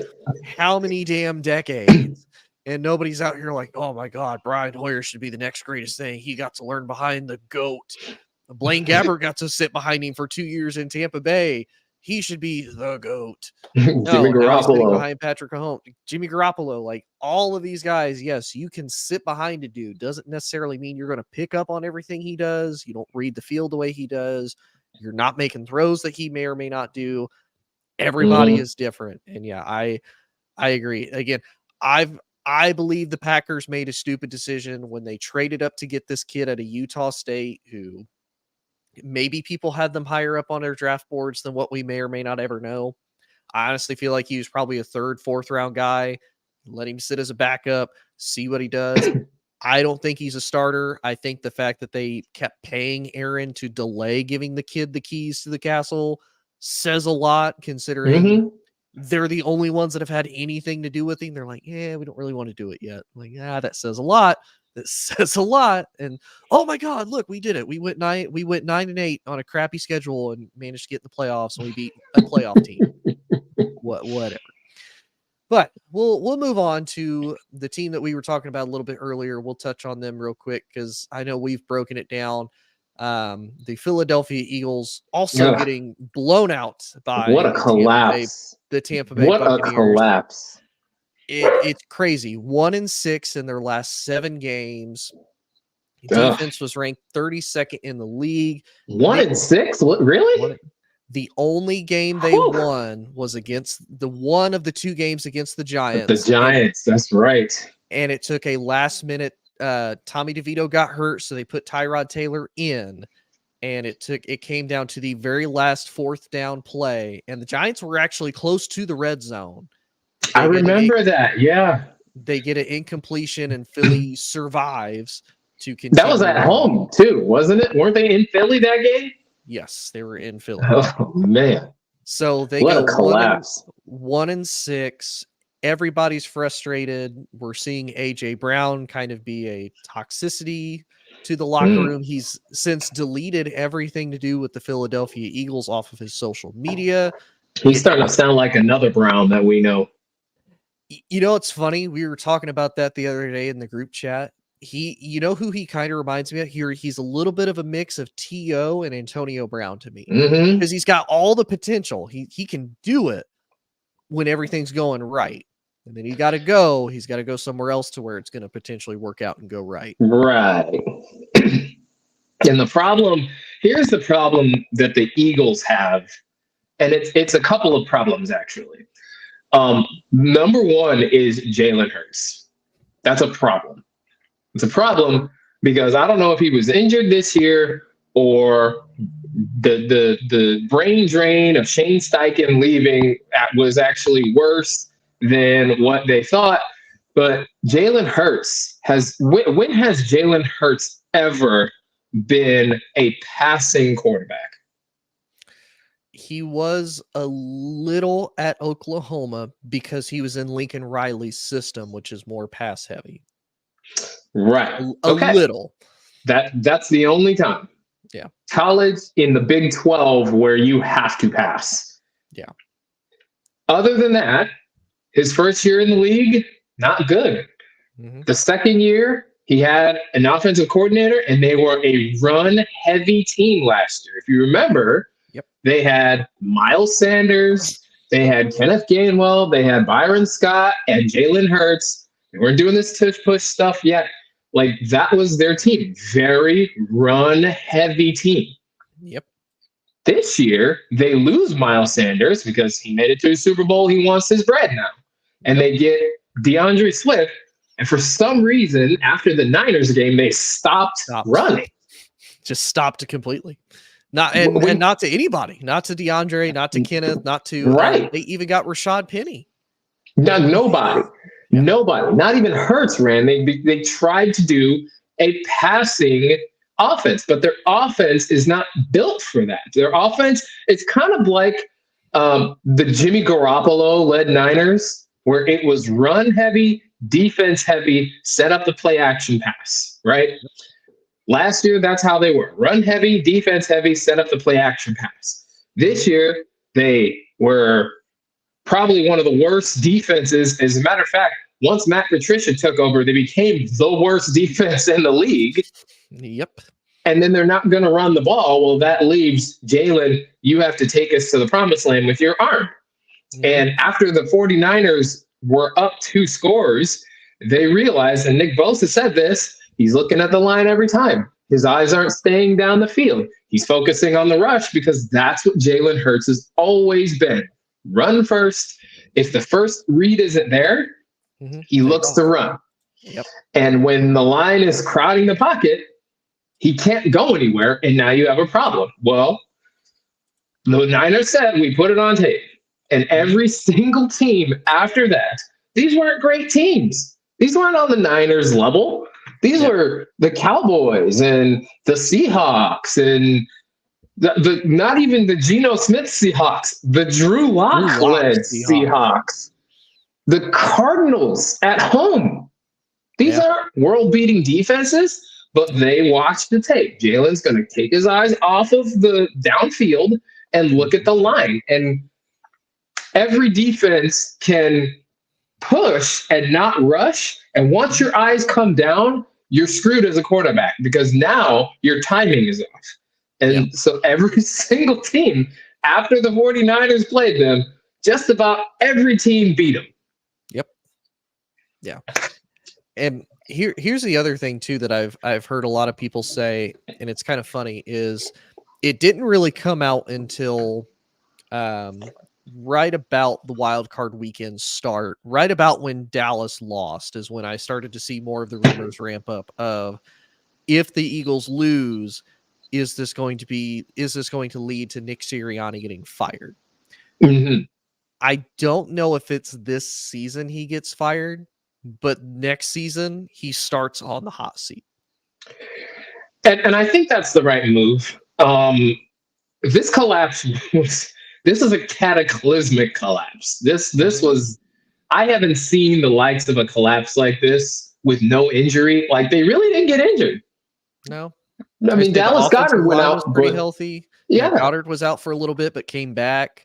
how many damn decades? And nobody's out here like, oh my God, Brian Hoyer should be the next greatest thing. He got to learn behind the GOAT. Blaine Gabbert got to sit behind him for 2 years in Tampa Bay. He should be the GOAT. Jimmy Garoppolo. Behind Patrick Mahomes. Jimmy Garoppolo, like all of these guys, yes, you can sit behind a dude. Doesn't necessarily mean you're going to pick up on everything he does. You don't read the field the way he does. You're not making throws that he may or may not do. Everybody is different. And yeah, I agree. Again, I believe the Packers made a stupid decision when they traded up to get this kid at a Utah State who maybe people had them higher up on their draft boards than what we may or may not ever know. I honestly feel like he was probably a third, fourth round guy. Let him sit as a backup, see what he does. I don't think he's a starter. I think the fact that they kept paying Aaron to delay giving the kid the keys to the castle says a lot, considering they're the only ones that have had anything to do with him. They're like, yeah, we don't really want to do it yet. I'm like, that says a lot. That says a lot. And oh my God, look, we did it. We went 9-8 on a crappy schedule and managed to get in the playoffs, and we beat a playoff team. Whatever. But we'll move on to the team that we were talking about a little bit earlier. We'll touch on them real quick because I know we've broken it down. The Philadelphia Eagles also getting blown out by what a collapse. The Tampa Bay what Buccaneers. A collapse. It's crazy. 1-6 in their last 7 games. Defense was ranked 32nd in the league. 1-6? What, really? The only game they won was against one of the 2 games against the Giants. The Giants, that's right. And it took a last minute. Tommy DeVito got hurt, so they put Tyrod Taylor in, and it came down to the very last 4th down play, and the Giants were actually close to the red zone. I remember that. Yeah, they get an incompletion, and Philly survives to continue. That was at home too, wasn't it? Weren't they in Philly that game? Yes, they were in Philly. Oh man! So they what go a collapse. 1-6. Everybody's frustrated. We're seeing AJ Brown kind of be a toxicity to the locker room. He's since deleted everything to do with the Philadelphia Eagles off of his social media. He's starting to sound like another Brown that we know. You know, it's funny. We were talking about that the other day in the group chat. You know who he kind of reminds me of here? He's a little bit of a mix of T.O. and Antonio Brown to me, because he's got all the potential. He can do it when everything's going right. And then he's got to go somewhere else to where it's going to potentially work out and go right. Right. And here's the problem that the Eagles have. And it's a couple of problems, actually. Number one is Jalen Hurts. That's a problem. It's a problem because I don't know if he was injured this year or the brain drain of Shane Steichen leaving was actually worse than what they thought. But Jalen Hurts when has Jalen Hurts ever been a passing quarterback? He was a little at Oklahoma because he was in Lincoln Riley's system, which is more pass heavy. Right. A little. That's the only time. Yeah. College in the Big 12 where you have to pass. Yeah. Other than that, his first year in the league, not good. The second year, he had an offensive coordinator, and they were a run-heavy team last year. If you remember, they had Miles Sanders, they had Kenneth Gainwell, they had Byron Scott, and Jalen Hurts. They weren't doing this tush-push stuff yet. Like, that was their team. Very run-heavy team. Yep. This year, they lose Miles Sanders because he made it to a Super Bowl. He wants his bread now. And they get DeAndre Swift. And for some reason, after the Niners game, they stopped running. Just stopped completely. Not not to anybody. Not to DeAndre, not to Kenneth, not to they even got Rashad Penny. Nobody. Nobody. Not even Hurts ran. They tried to do a passing offense, but their offense is not built for that. Their offense, it's kind of like the Jimmy Garoppolo-led Niners, where it was run heavy, defense heavy, set up the play action pass, right? Last year, that's how they were. Run heavy, defense heavy, set up the play action pass. This year, they were probably one of the worst defenses. As a matter of fact, once Matt Patricia took over, they became the worst defense in the league. Yep. And then they're not going to run the ball. Well, that leaves Jalen, you have to take us to the promised land with your arm. And after the 49ers were up 2 scores, they realized, and Nick Bosa said this, he's looking at the line every time. His eyes aren't staying down the field. He's focusing on the rush because that's what Jalen Hurts has always been. Run first. If the first read isn't there, he looks to run. Yep. And when the line is crowding the pocket, he can't go anywhere, and now you have a problem. Well, the Niners said, we put it on tape. And every single team after that, these weren't great teams. These weren't on the Niners level. These were the Cowboys and the Seahawks and the not even the Geno Smith Seahawks, the Drew Lock-led Seahawks. The Cardinals at home. These aren't world-beating defenses, but they watch the tape. Jalen's going to take his eyes off of the downfield and look at the line. And every defense can push and not rush. And once your eyes come down, you're screwed as a quarterback because now your timing is off. And so every single team, after the 49ers played them, just about every team beat them. Yep. Yeah. And here's the other thing too that I've heard a lot of people say, and it's kind of funny, is it didn't really come out until right about the wild card weekend start, right about when Dallas lost is when I started to see more of the rumors ramp up of, if the Eagles lose, is this going to lead to Nick Sirianni getting fired? Mm-hmm. I don't know if it's this season he gets fired, but next season he starts on the hot seat. And I think that's the right move. This collapse this is a cataclysmic collapse. This was, I haven't seen the likes of a collapse like this with no injury. Like, they really didn't get injured. No. I mean, Dallas Goedert went out. Was pretty healthy. Yeah. Goddard was out for a little bit, but came back.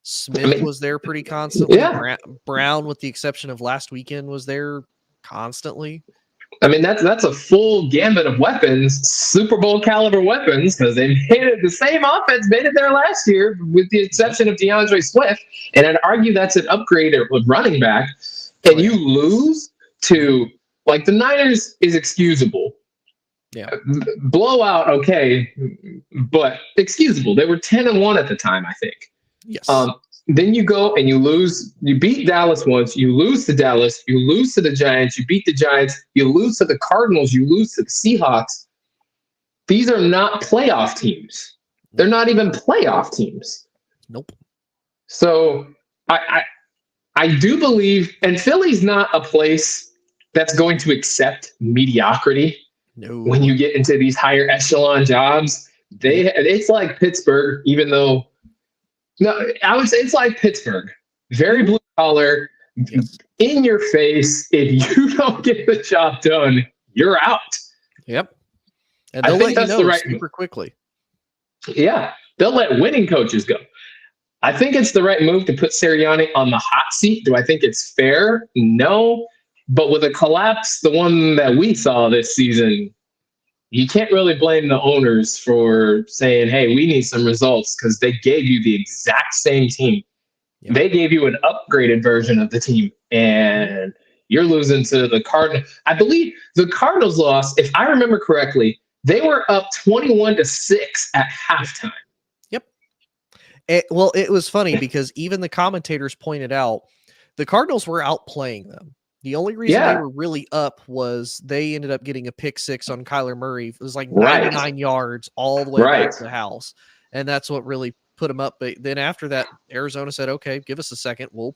Smith was there pretty constantly. Yeah. Brown, with the exception of last weekend, was there constantly. I mean, that's a full gambit of weapons, Super Bowl caliber weapons, because they made it, the same offense made it there last year, with the exception of DeAndre Swift. And I'd argue that's an upgrade with running back. And you lose to, like, the Niners is excusable. Yeah. Blowout, okay, but excusable. They were 10-1 at the time, I think. Yes. Then you go and you lose. You beat Dallas once. You lose to Dallas. You lose to the Giants. You beat the Giants. You lose to the Cardinals. You lose to the Seahawks. These are not playoff teams. They're not even playoff teams. Nope. So I do believe, and Philly's not a place that's going to accept mediocrity. No. When you get into these higher echelon jobs, it's like Pittsburgh, even though. No, I would say it's like Pittsburgh. Very blue collar, in your face. If you don't get the job done, you're out. Yep. And they'll let you know super quickly. Yeah. They'll let winning coaches go. I think it's the right move to put Sirianni on the hot seat. Do I think it's fair? No. But with a collapse, the one that we saw this season, you can't really blame the owners for saying, hey, we need some results, because they gave you the exact same team. Yep. They gave you an upgraded version of the team, and you're losing to the Cardinals. I believe the Cardinals lost, if I remember correctly, they were up 21-6 at halftime. Yep. It was funny because even the commentators pointed out the Cardinals were outplaying them. The only reason they were really up was they ended up getting a pick six on Kyler Murray. It was like 99 yards all the way back to the house. And that's what really put them up. But then after that, Arizona said, okay, give us a second. We'll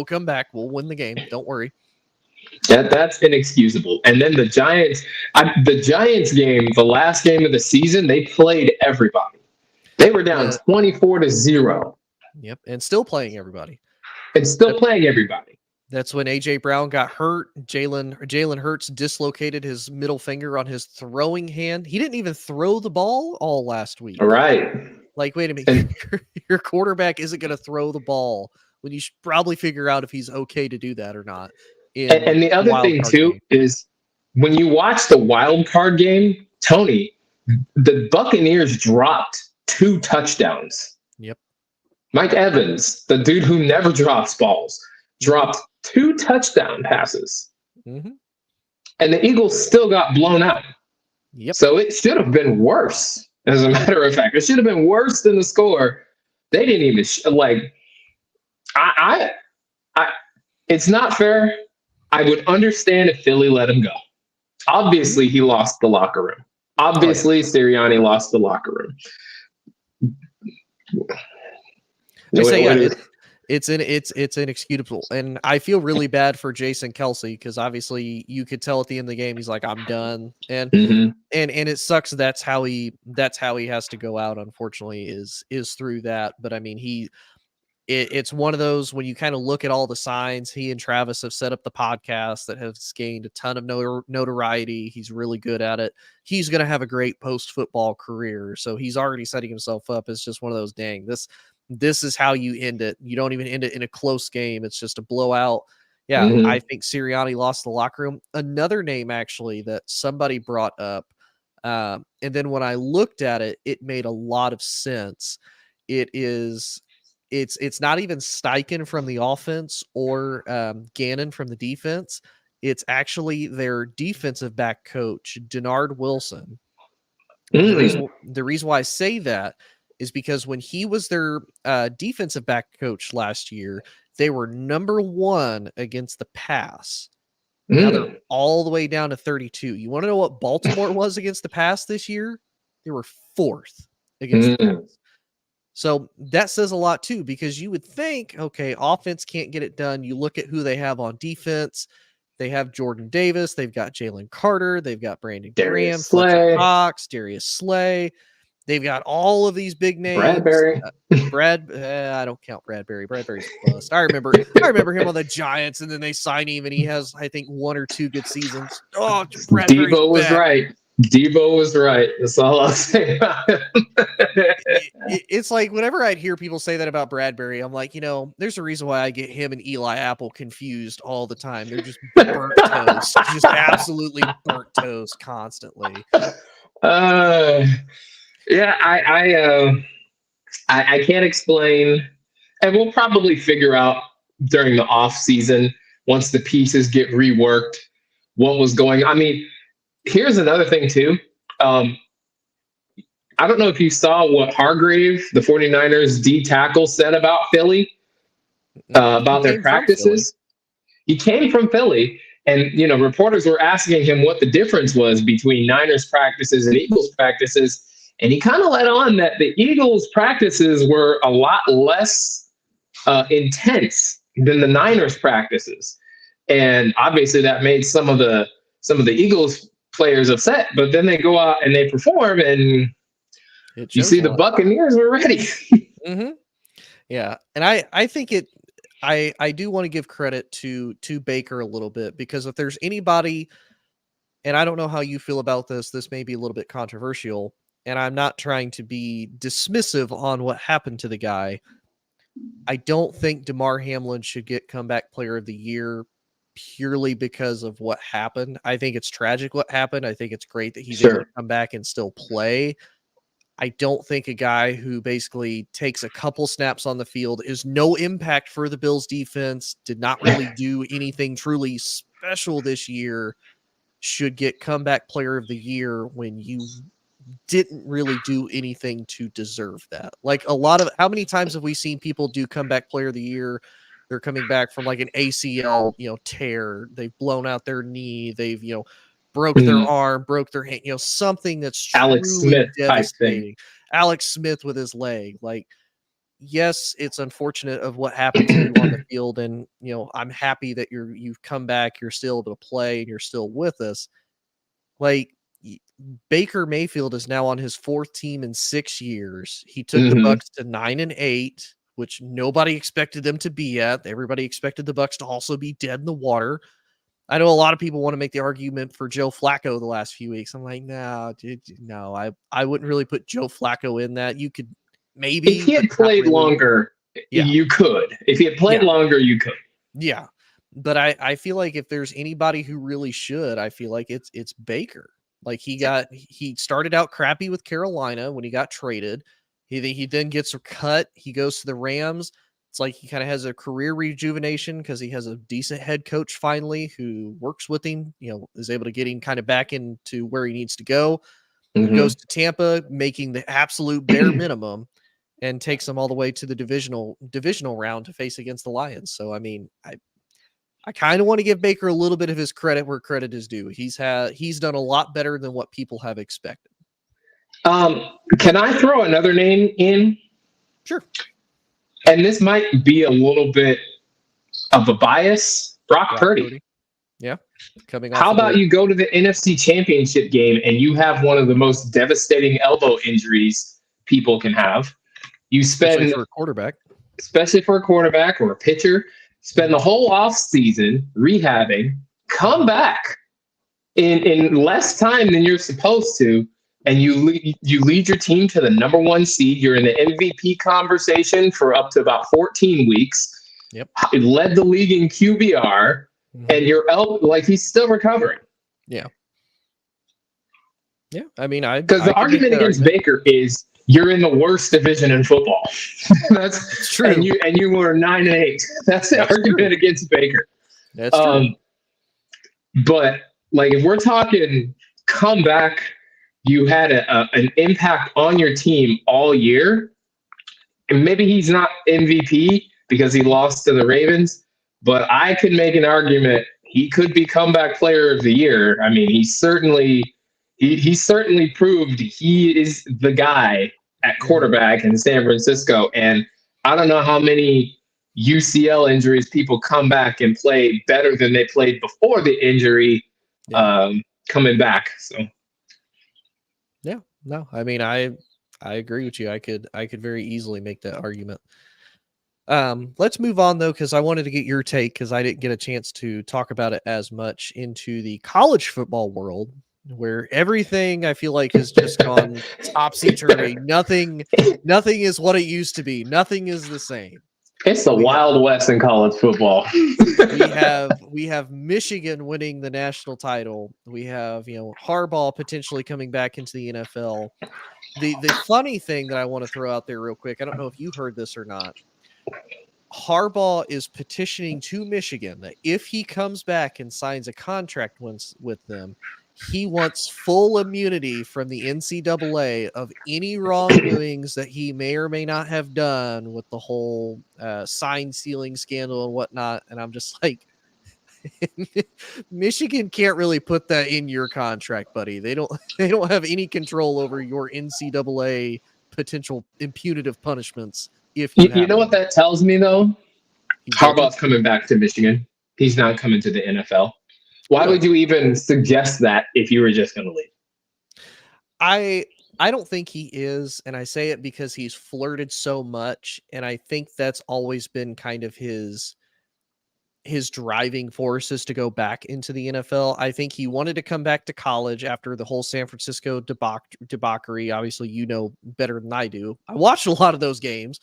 come back. We'll win the game. Don't worry. That's inexcusable. And then the Giants game, the last game of the season, they played everybody. They were down 24-0. Yep. And still playing everybody. That's when A.J. Brown got hurt. Jalen Hurts dislocated his middle finger on his throwing hand. He didn't even throw the ball all last week. Right. Like, wait a minute. Your quarterback isn't going to throw the ball when you should probably figure out if he's okay to do that or not. And the other thing, too, is when you watch the wild card game, Tony, the Buccaneers dropped 2 touchdowns. Yep. Mike Evans, the dude who never drops balls, dropped 2 touchdown passes. Mm-hmm. And the Eagles still got blown out. Yep. So it should have been worse, as a matter of fact. It should have been worse than the score. They didn't even it's not fair. I would understand if Philly let him go. Obviously, he lost the locker room. Obviously, Sirianni lost the locker room. It's inexcusable, and I feel really bad for Jason Kelce, because obviously you could tell at the end of the game he's like, I'm done, and it sucks. That's how he has to go out. Unfortunately, is through that. But I mean, it's one of those when you kind of look at all the signs. He and Travis have set up the podcast that has gained a ton of notoriety. He's really good at it. He's going to have a great post-football career. So he's already setting himself up. It's just one of those, dang, this is how you end it. You don't even end it in a close game. It's just a blowout. Yeah, Mhm. I think Sirianni lost the locker room. Another name actually that somebody brought up, and then when I looked at it, it made a lot of sense. It's not even Steichen from the offense or Gannon from the defense. It's actually their defensive back coach, Denard Wilson. And the reason why I say that is because when he was their defensive back coach last year, they were number 1 against the pass. Now they're all the way down to 32. You want to know what Baltimore was against the pass this year? They were 4th against the pass. So that says a lot too, because you would think, okay, offense can't get it done. You look at who they have on defense. They have Jordan Davis. They've got Jalen Carter. They've got Brandon Graham, Fletcher Cox, Darius Slay. They've got all of these big names. Bradbury. I don't count Bradbury. Bradbury's a bust. I remember him on the Giants, and then they sign him, and he has, I think, 1 or 2 good seasons. Oh, Bradbury's Debo was back. right. Debo was right. That's all I'll say about him. It's like whenever I hear people say that about Bradbury, I'm like, there's a reason why I get him and Eli Apple confused all the time. They're just burnt toast, just absolutely burnt toast constantly. Yeah, I can't explain, and we'll probably figure out during the off season once the pieces get reworked what was going on. I mean, here's another thing too. I don't know if you saw what Hargrave, the 49ers D tackle, said about Philly, about their practices. He came from Philly, and reporters were asking him what the difference was between Niners practices and Eagles practices. And he kind of let on that the Eagles practices were a lot less intense than the Niners practices. And obviously that made some of the Eagles players upset, but then they go out and they perform, and you see the Buccaneers were ready. Mm-hmm. Yeah. And I think I do want to give credit to Baker a little bit, because if there's anybody, and I don't know how you feel about this may be a little bit controversial, and I'm not trying to be dismissive on what happened to the guy. I don't think DeMar Hamlin should get comeback player of the year purely because of what happened. I think it's tragic what happened. I think it's great that he's able to come back and still play. I don't think a guy who basically takes a couple snaps on the field, is no impact for the Bills defense, did not really do anything truly special this year, should get comeback player of the year when you didn't really do anything to deserve that. Like, how many times have we seen people do comeback player of the year? They're coming back from like an ACL, tear. They've blown out their knee. They've, broke their arm, broke their hand, something that's Alex truly Smith devastating. Alex Smith with his leg. Like, yes, it's unfortunate of what happened to you on the field. And, I'm happy that you've come back, you're still able to play, and you're still with us. Like, Baker Mayfield is now on his 4th team in 6 years. He took the Bucs to 9-8, which nobody expected them to be at. Everybody expected the Bucs to also be dead in the water. I know a lot of people want to make the argument for Joe Flacco the last few weeks. I'm like, no, dude, no, I wouldn't really put Joe Flacco in that. You could maybe, if he had played longer, you could. If he had played longer, you could. Yeah. But I feel like if there's anybody who really should, I feel like it's Baker. Like, he started out crappy with Carolina when he got traded. He then gets a cut. He goes to the Rams. It's like he kind of has a career rejuvenation because he has a decent head coach finally who works with him, is able to get him kind of back into where he needs to go. He goes to Tampa, making the absolute bare minimum, and takes them all the way to the divisional round to face against the Lions. So, I mean, I kind of want to give Baker a little bit of his credit where credit is due. He's done a lot better than what people have expected. Can I throw another name in? Sure. And this might be a little bit of a bias. Brock Purdy. Yeah. Coming off. How about you go to the NFC Championship game and you have one of the most devastating elbow injuries people can have. You spend, especially for a quarterback or a pitcher, spend the whole off season rehabbing, come back in less time than you're supposed to, and you lead your team to the number 1 seed. You're in the MVP conversation for up to about 14 weeks. Yep. He led the league in QBR, and he's still recovering. Yeah. Yeah. I mean, because the argument against Baker is you're in the worst division in football. That's true. And you were 9-8. That's the argument against Baker. That's true. But like, if we're talking comeback, you had an impact on your team all year. And maybe he's not MVP because he lost to the Ravens, but I could make an argument he could be comeback player of the year. I mean, he certainly proved he is the guy at quarterback in San Francisco. And I don't know how many UCL injuries people come back and play better than they played before the injury coming back. So yeah, no, I mean, I agree with you. I could very easily make that argument. Let's move on though, because I wanted to get your take, because I didn't get a chance to talk about it as much, into the college football world, where everything I feel like has just gone topsy-turvy. Nothing is what it used to be. Nothing is the same. It's the Wild West in college football. we have Michigan winning the national title. We have, Harbaugh potentially coming back into the NFL. The funny thing that I want to throw out there real quick, I don't know if you heard this or not. Harbaugh is petitioning to Michigan that if he comes back and signs a contract with them, he wants full immunity from the NCAA of any wrongdoings that he may or may not have done with the whole sign stealing scandal and whatnot. And I'm just like, Michigan can't really put that in your contract, buddy. They don't have any control over your NCAA potential impunitive punishments. If you know what that tells me though, Harbaugh's coming back to Michigan. He's not coming to the NFL. Why would you even suggest that if you were just going to leave? I don't think he is, and I say it because he's flirted so much, and I think that's always been kind of his driving forces to go back into the NFL. I think he wanted to come back to college after the whole San Francisco debauchery. Obviously, you know better than I do. I watched a lot of those games.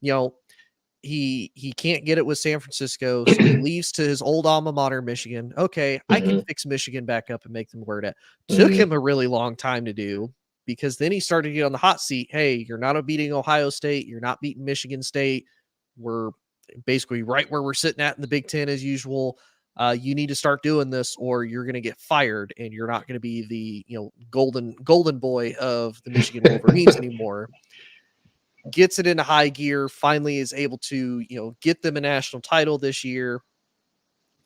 He can't get it with San Francisco, so he leaves to his old alma mater, Michigan. Okay, I can fix Michigan back up and make them where it at. Took him a really long time to do, because then he started to get on the hot seat. Hey, you're not beating Ohio State. You're not beating Michigan State. We're basically right where we're sitting at in the Big Ten as usual. You need to start doing this, or you're going to get fired, and you're not going to be the golden boy of the Michigan Wolverines anymore. Gets it into high gear, finally is able to, get them a national title this year.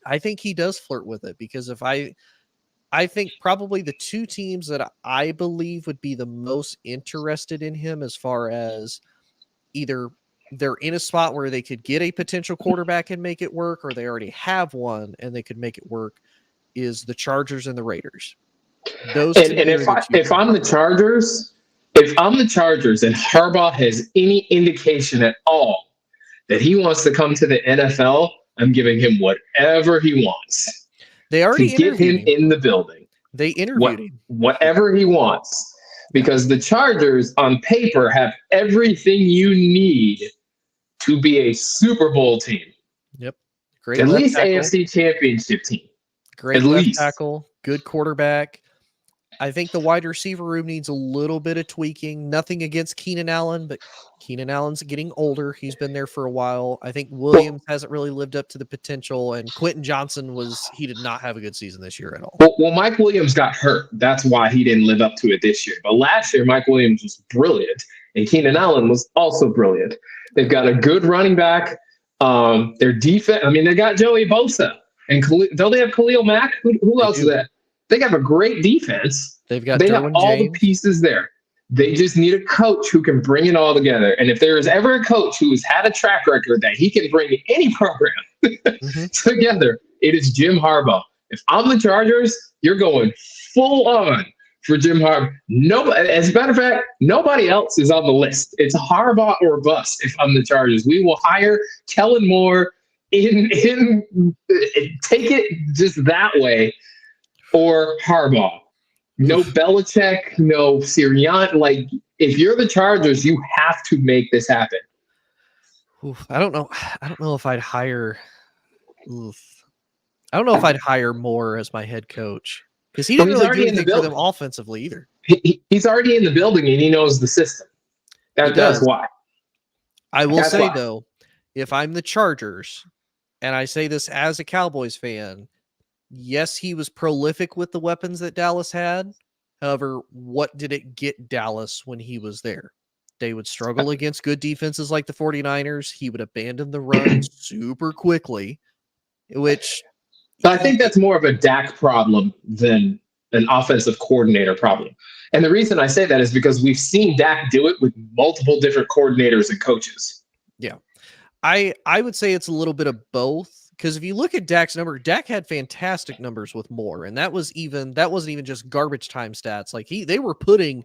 I think he does flirt with it, because I think probably the two teams that I believe would be the most interested in him, as far as either they're in a spot where they could get a potential quarterback and make it work, or they already have one and they could make it work, is the Chargers and the Raiders. Those and if I'm the Chargers, and Harbaugh has any indication at all that he wants to come to the NFL, I'm giving him whatever he wants. They already to get him in the building. They interviewed him. Whatever he wants. Because the Chargers on paper have everything you need to be a Super Bowl team. Yep. Great. At least tackle. AFC Championship team. Great left tackle. Good quarterback. I think the wide receiver room needs a little bit of tweaking. Nothing against Keenan Allen, but Keenan Allen's getting older. He's been there for a while. I think Williams hasn't really lived up to the potential, and Quentin Johnson he did not have a good season this year at all. Well, Mike Williams got hurt. That's why he didn't live up to it this year. But last year, Mike Williams was brilliant, and Keenan Allen was also brilliant. They've got a good running back. Their defense, they got Joey Bosa. And don't they have Khalil Mack? Who else is that? They have a great defense. They have all the pieces there. They just need a coach who can bring it all together. And if there is ever a coach who has had a track record that he can bring any program together, it is Jim Harbaugh. If I'm the Chargers, you're going full on for Jim Harbaugh. As a matter of fact, nobody else is on the list. It's Harbaugh or bust. If I'm the Chargers, we will hire Kellen Moore take it just that way. Or Harbaugh. No Belichick, no Sirianni. Like, if you're the Chargers, you have to make this happen. Oof, I don't know. I don't know if I'd hire. Oof. I don't know if I'd hire Moore as my head coach because he didn't He's really do already in the anything for them building. offensively either. He's already in the building and he knows the system. He That's does. why. I will That's say why. though, if I'm the Chargers, and I say this as a Cowboys fan, yes, he was prolific with the weapons that Dallas had. However, what did it get Dallas when he was there? They would struggle against good defenses like the 49ers. He would abandon the run super quickly, which So I think that's more of a Dak problem than an offensive coordinator problem. And the reason I say that is because we've seen Dak do it with multiple different coordinators and coaches. Yeah. I would say it's a little bit of both. Because if you look at Dak's number, Dak had fantastic numbers with Moore, and that wasn't even just garbage time stats. Like they were putting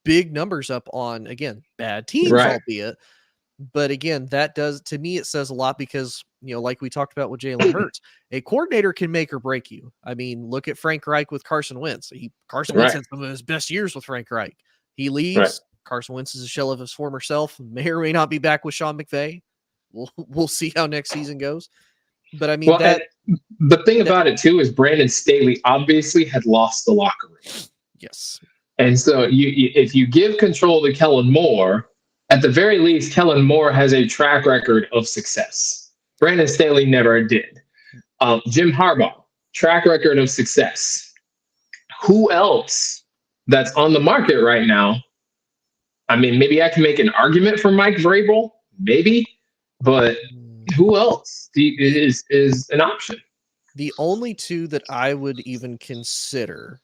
big numbers up on, again, bad teams, Right. albeit. But again, that does, to me, it says a lot because, like we talked about with Jalen Hurts, a coordinator can make or break you. I mean, look at Frank Reich with Carson Wentz. Carson Wentz had some of his best years with Frank Reich. He leaves. Right. Carson Wentz is a shell of his former self. May or may not be back with Sean McVay. We'll see how next season goes. But I mean, the thing about it too is Brandon Staley obviously had lost the locker room. Yes. And so if you give control to Kellen Moore, at the very least, Kellen Moore has a track record of success. Brandon Staley never did. Jim Harbaugh, track record of success. Who else that's on the market right now? I mean, maybe I can make an argument for Mike Vrabel, maybe, but who else is an option? The only two that I would even consider,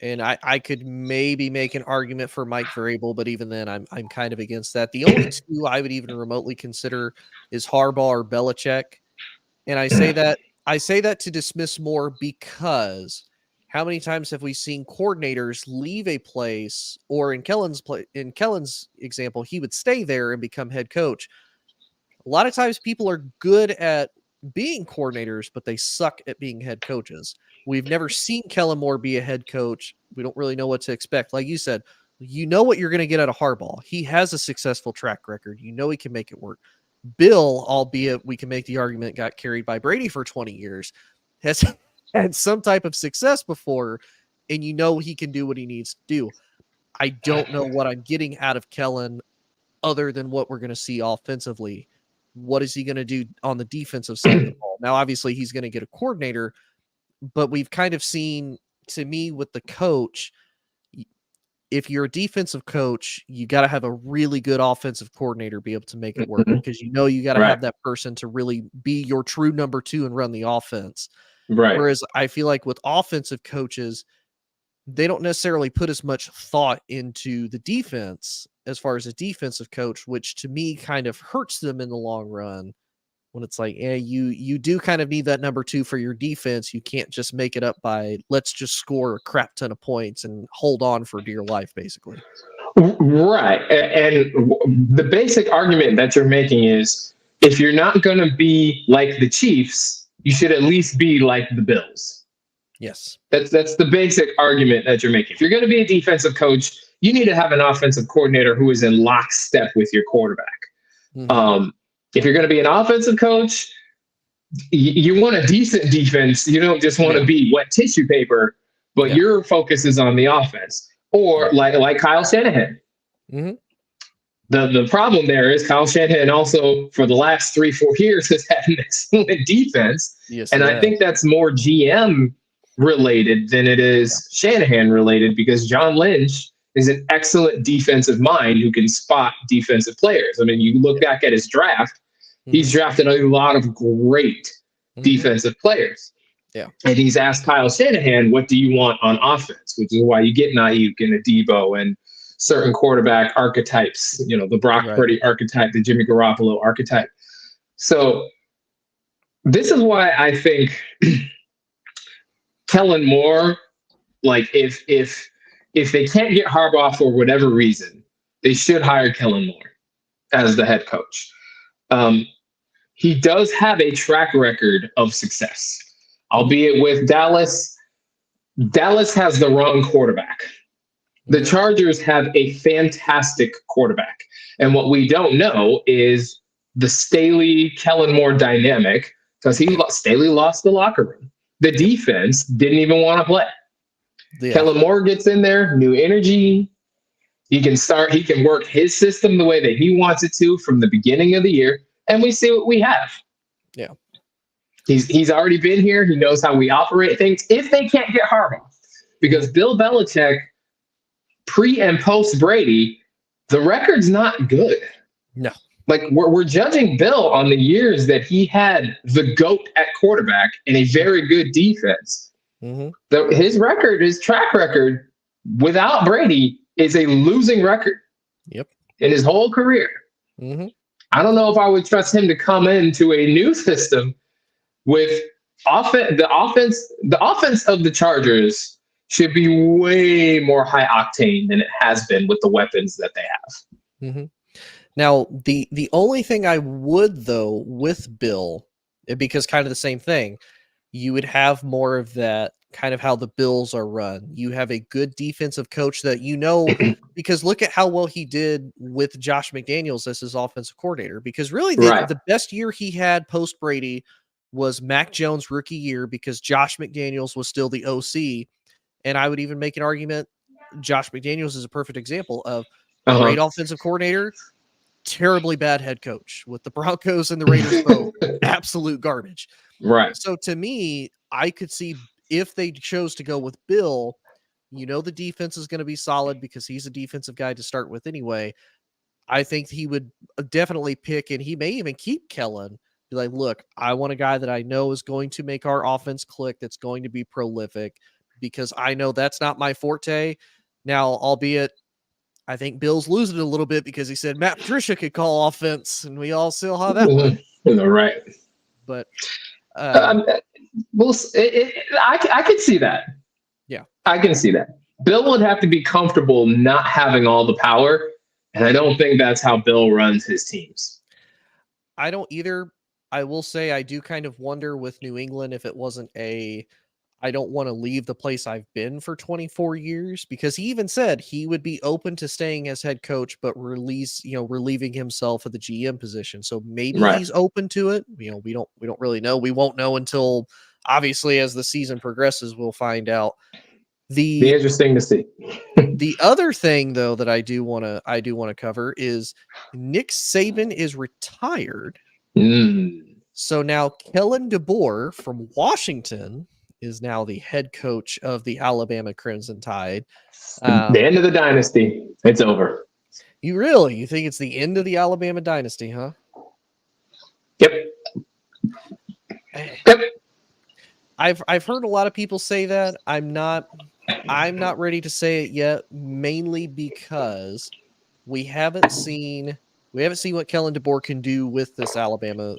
and I could maybe make an argument for Mike Vrabel, but even then I'm kind of against that. The only two I would even remotely consider is Harbaugh or Belichick. And I say that to dismiss Moore because how many times have we seen coordinators leave a place, or in Kellen's example, he would stay there and become head coach. A lot of times people are good at being coordinators, but they suck at being head coaches. We've never seen Kellen Moore be a head coach. We don't really know what to expect. Like you said, you know what you're going to get out of Harbaugh. He has a successful track record. You know he can make it work. Bill, albeit we can make the argument, got carried by Brady for 20 years, has had some type of success before, and you know he can do what he needs to do. I don't know what I'm getting out of Kellen other than what we're going to see offensively. What is he going to do on the defensive side of the ball? Now, obviously, he's going to get a coordinator, but we've kind of seen, to me, with the coach, if you're a defensive coach, you got to have a really good offensive coordinator be able to make it work because you got to have that person to really be your true number two and run the offense. Right. Whereas I feel like with offensive coaches, they don't necessarily put as much thought into the defense as far as a defensive coach, which to me kind of hurts them in the long run. When it's like, you do kind of need that number two for your defense. You can't just make it up by let's just score a crap ton of points and hold on for dear life, basically. Right. And the basic argument that you're making is if you're not going to be like the Chiefs, you should at least be like the Bills. Yes. That's the basic argument that you're making. If you're going to be a defensive coach, you need to have an offensive coordinator who is in lockstep with your quarterback. Mm-hmm. If you're going to be an offensive coach, you want a decent defense. You don't just want to be wet tissue paper, but your focus is on the offense. Or like Kyle Shanahan. Mm-hmm. The problem there is Kyle Shanahan also, for the last 3-4 years, has had an excellent defense. Yes, and I think that's more GM related than it is Shanahan related, because John Lynch is an excellent defensive mind who can spot defensive players. I mean, you look back at his draft, he's drafted a lot of great defensive players. Yeah. And he's asked Kyle Shanahan, what do you want on offense? Which is why you get Ayuk and Adebo and certain quarterback archetypes, the Brock Purdy archetype, the Jimmy Garoppolo archetype. So this is why I think Kellen Moore, like if they can't get Harbaugh for whatever reason, they should hire Kellen Moore as the head coach. He does have a track record of success, albeit with Dallas. Dallas has the wrong quarterback. The Chargers have a fantastic quarterback. And what we don't know is the Staley-Kellen Moore dynamic because Staley lost the locker room. The defense didn't even want to play. Yeah. Kellen Moore gets in there, new energy. He can work his system the way that he wants it to from the beginning of the year, and we see what we have. Yeah. He's already been here. He knows how we operate things. If they can't get Harbaugh, because Bill Belichick, pre and post Brady, the record's not good. No. Like we're judging Bill on the years that he had the GOAT at quarterback and a very good defense. Mm-hmm. His track record without Brady is a losing record. Yep. In his whole career. Mm-hmm. I don't know if I would trust him to come into a new system with the offense of the Chargers should be way more high octane than it has been with the weapons that they have. Mm-hmm. Now, the only thing I would, though, with Bill, because kind of the same thing, you would have more of that kind of how the Bills are run. You have a good defensive coach that because look at how well he did with Josh McDaniels as his offensive coordinator. Because really, the best year he had post Brady was Mac Jones' rookie year because Josh McDaniels was still the OC. And I would even make an argument, Josh McDaniels is a perfect example of great offensive coordinator, terribly bad head coach with the Broncos and the Raiders both. Absolute garbage. Right. So to me, I could see if they chose to go with Bill, the defense is going to be solid because he's a defensive guy to start with anyway. I think he would definitely pick, and he may even keep Kellen. Be like, look, I want a guy that I know is going to make our offense click, that's going to be prolific, because I know that's not my forte. Now, albeit, I think Bill's losing it a little bit because he said Matt Patricia could call offense, and we all saw how that went. Right. But I could see that. Yeah. I can see that. Bill would have to be comfortable not having all the power, and I don't think that's how Bill runs his teams. I don't either. I will say I do kind of wonder with New England if it wasn't I don't want to leave the place I've been for 24 years, because he even said he would be open to staying as head coach, but relieving himself of the GM position. So maybe he's open to it. We don't really know. We won't know until obviously as the season progresses, we'll find out. Be interesting to see. The other thing though, that I do want to cover is Nick Saban is retired. So now Kellen DeBoer from Washington is now the head coach of the Alabama Crimson Tide. The end of the dynasty. It's over. You think it's the end of the Alabama dynasty, huh? Yep. I've heard a lot of people say that. I'm not ready to say it yet, mainly because we haven't seen what Kellen DeBoer can do with this Alabama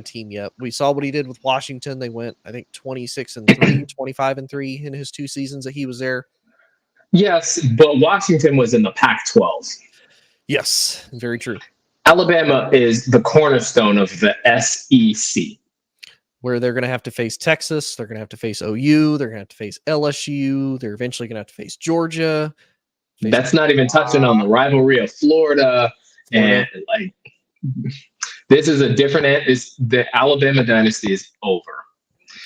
team yet. We saw what he did with Washington. They went, I think, 26-3, 25-3 in his 2 seasons that he was there. Yes, but Washington was in the Pac-12. Yes, very true. Alabama is the cornerstone of the SEC. Where they're going to have to face Texas, they're going to have to face OU, they're going to have to face LSU, they're eventually going to have to face Georgia. That's not even touching on the rivalry of Florida. And this is a different. The Alabama dynasty is over.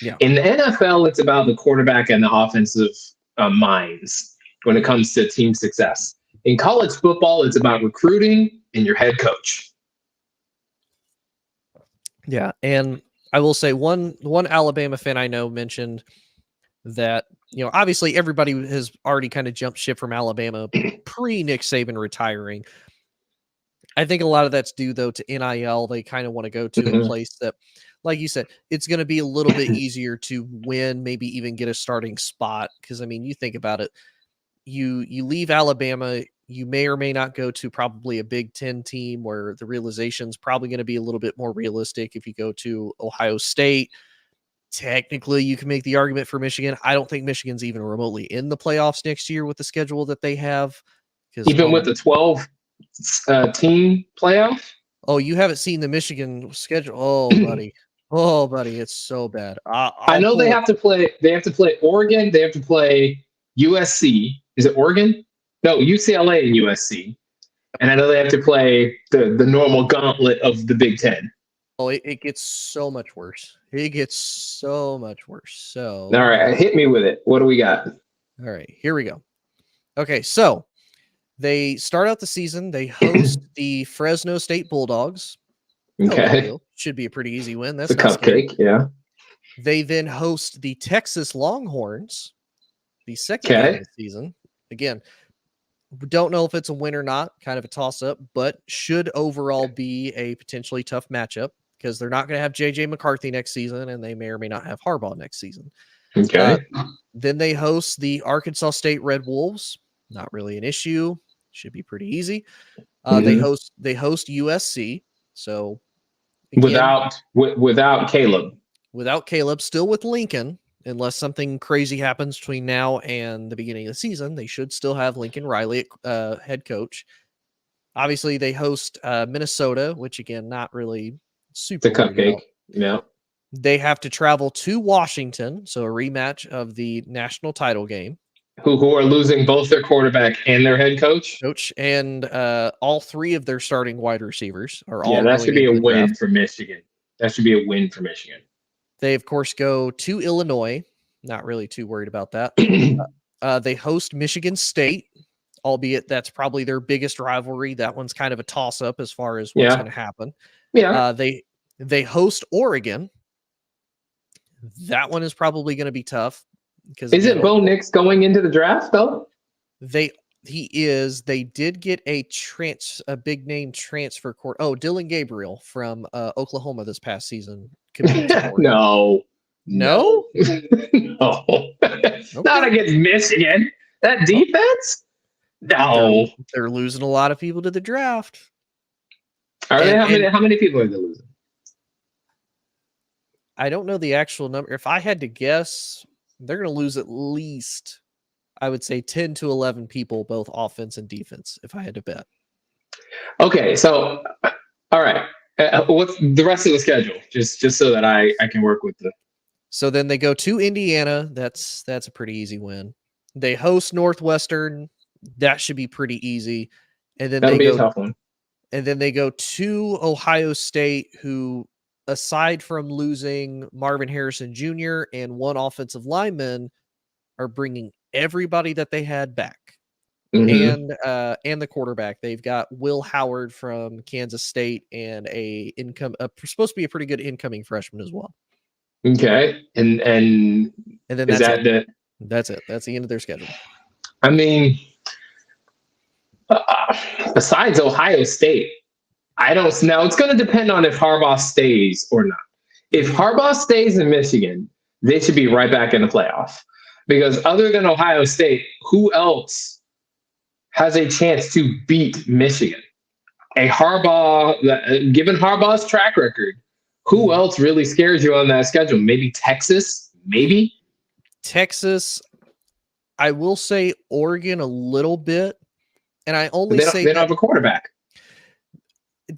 Yeah. In the NFL, it's about the quarterback and the offensive minds when it comes to team success. In college football, it's about recruiting and your head coach. Yeah, and I will say one Alabama fan I know mentioned that, obviously everybody has already kind of jumped ship from Alabama pre Nick Saban retiring. I think a lot of that's due, though, to NIL. They kind of want to go to a place that, like you said, it's going to be a little bit easier to win, maybe even get a starting spot. Because, you think about it, you leave Alabama, you may or may not go to probably a Big Ten team where the realization is probably going to be a little bit more realistic. If you go to Ohio State, technically you can make the argument for Michigan. I don't think Michigan's even remotely in the playoffs next year with the schedule that they have. Even with the 12 team playoff? Oh, you haven't seen the Michigan schedule? Oh, buddy, it's so bad. I know they have to play. They have to play Oregon. They have to play USC. Is it Oregon? No, UCLA and USC. And I know they have to play the normal gauntlet of the Big Ten. Oh, it gets so much worse. It gets so much worse. So, All right, hit me with it. What do we got? all right, here we go. Okay, so they start out the season. They host the Fresno State Bulldogs. No big Okay. deal. Should be a pretty easy win. It's That's a not scary. cupcake, yeah. They then host the Texas Longhorns, the second game Okay. of the season. Again, we don't know if it's a win or not, kind of a toss-up, but should overall be a potentially tough matchup because they're not going to have J.J. McCarthy next season, and they may or may not have Harbaugh next season. Okay. Then they host the Arkansas State Red Wolves. Not really an issue. Should be pretty easy. They host USC. So again, without Caleb. Without Caleb, still with Lincoln, unless something crazy happens between now and the beginning of the season, they should still have Lincoln Riley at head coach. Obviously, they host Minnesota, which again, not really super. The cupcake. Yeah. They have to travel to Washington, so a rematch of the national title game. Who are losing both their quarterback and their head coach? And all three of their starting wide receivers are all. Yeah, that should be a win draft. for Michigan. That should be a win for Michigan. They, of course, go to Illinois. Not really too worried about that. They host Michigan State, albeit that's probably their biggest rivalry. That one's kind of a toss-up as far as what's going to happen. Yeah. They host Oregon. That one is probably going to be tough. Isn't Bo Nix going into the draft, though? He is. They did get a big name transfer court. Oh, Dylan Gabriel from Oklahoma this past season. No. No? No. Okay. Not against Michigan. That defense? No. They're losing a lot of people to the draft. Are they? How many people are they losing? I don't know the actual number. If I had to guess, they're going to lose at least, I would say, 10 to 11 people, both offense and defense, if I had to bet. Okay, so, all right. What's the rest of the schedule? Just so that I can work with the. So then they go to Indiana. That's a pretty easy win. They host Northwestern. That should be pretty easy. And then that'll be a tough one. And then they go to Ohio State, who, aside from losing Marvin Harrison Jr. and one offensive lineman, are bringing everybody that they had back. And the quarterback. They've got Will Howard from Kansas State and supposed to be a pretty good incoming freshman as well. Okay, and then that's it. That's it. That's the end of their schedule. I mean, besides Ohio State, I don't. Now it's going to depend on if Harbaugh stays or not. If Harbaugh stays in Michigan, they should be right back in the playoff. Because other than Ohio State, who else has a chance to beat Michigan? Given Harbaugh's track record, who else really scares you on that schedule? Maybe Texas? Maybe? Texas. I will say Oregon a little bit. And I only say they don't have a quarterback.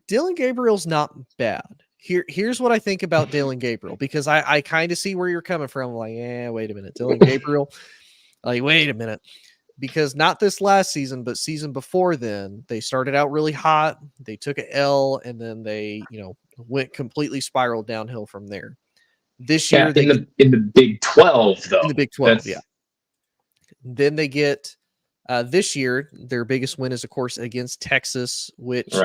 Dylan Gabriel's not bad. Here's what I think about Dylan Gabriel, because I kind of see where you're coming from. I'm like, wait a minute. Dylan Gabriel. Wait a minute. Because not this last season, but season before then, they started out really hot. They took an L, and then they, went completely spiraled downhill from there. This year, in the Big 12, though. In the Big 12, yeah. Then they get this year, their biggest win is, of course, against Texas, which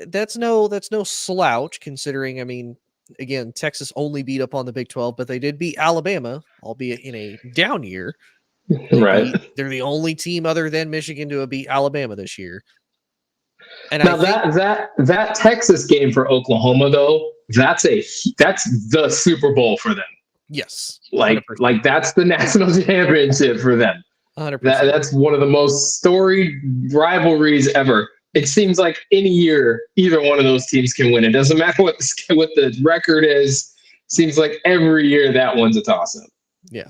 that's no slouch, considering, I mean, again, Texas only beat up on the Big 12, but they did beat Alabama, albeit in a down year. They're the only team other than Michigan to have beat Alabama this year. And now that Texas game for Oklahoma, though, that's the Super Bowl for them. Yes, 100%. like that's the national championship for them. 100%. That's one of the most storied rivalries ever. It seems like any year either one of those teams can win. It doesn't matter what the record is. Seems like every year that one's a toss-up. Yeah.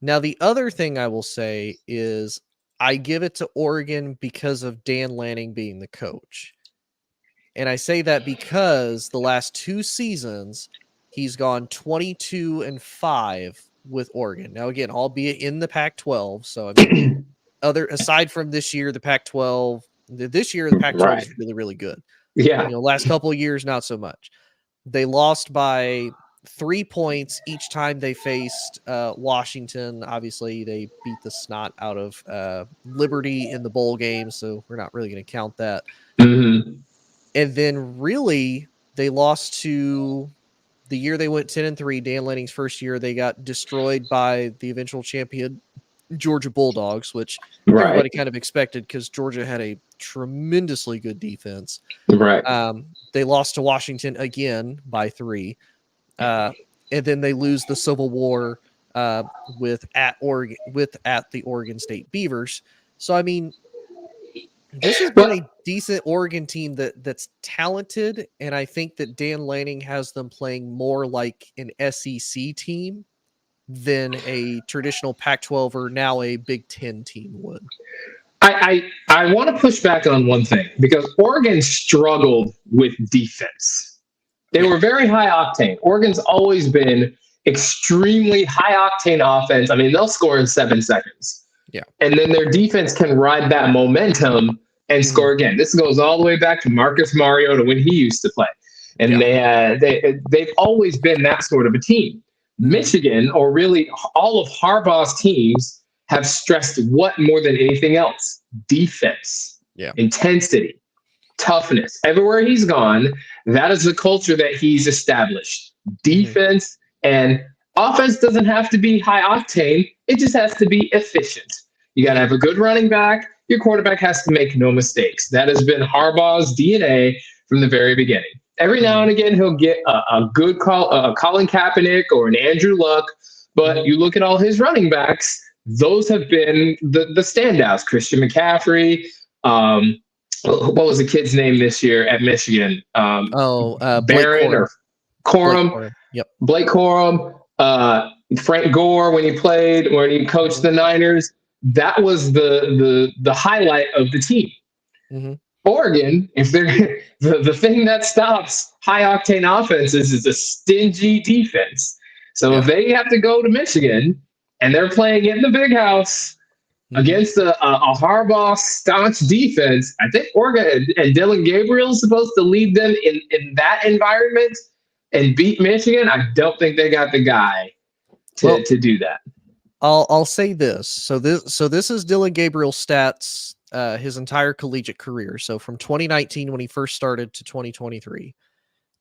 Now, the other thing I will say is I give it to Oregon because of Dan Lanning being the coach. And I say that because the last 2 seasons, he's gone 22-5 with Oregon. Now, again, albeit in the Pac-12. So, I mean, aside from this year, the Pac-12 This year, the Pac-12 is really, really good. Yeah. Last couple of years, not so much. They lost by 3 points each time they faced Washington. Obviously, they beat the snot out of Liberty in the bowl game, so we're not really going to count that. Mm-hmm. And then really, they lost to the year they went 10-3, Dan Lanning's first year. They got destroyed by the eventual champion Georgia Bulldogs, which everybody kind of expected because Georgia had a tremendously good defense. Right. They lost to Washington again by 3. And then they lose the Civil War with at the Oregon State Beavers. So I mean, this has been a decent Oregon team that's talented, and I think that Dan Lanning has them playing more like an SEC team than a traditional Pac-12 or now a Big Ten team would. I want to push back on one thing because Oregon struggled with defense. They were very high octane. Oregon's always been extremely high octane offense. I mean, they'll score in 7 seconds. Yeah. And then their defense can ride that momentum and score again. This goes all the way back to Marcus Mariota when he used to play. And they've always been that sort of a team. Michigan, or really all of Harbaugh's teams, have stressed what more than anything else? Defense, intensity, toughness. Everywhere he's gone, that is the culture that he's established. Defense and offense doesn't have to be high octane. It just has to be efficient. You got to have a good running back. Your quarterback has to make no mistakes. That has been Harbaugh's DNA from the very beginning. Every now and again, he'll get a good call, Colin Kaepernick or an Andrew Luck. But you look at all his running backs, those have been the standouts. Christian McCaffrey. What was the kid's name this year at Michigan? Barron or Corum. Blake Corum. Frank Gore when he coached the Niners. That was the highlight of the team. Oregon, if they're the thing that stops high octane offenses is a stingy defense. So if they have to go to Michigan and they're playing in the big house against a Harbaugh staunch defense, I think Oregon and Dylan Gabriel is supposed to lead them in that environment and beat Michigan. I don't think they got the guy to do that. I'll say this. So this is Dylan Gabriel's stats his entire collegiate career. So from 2019 when he first started to 2023.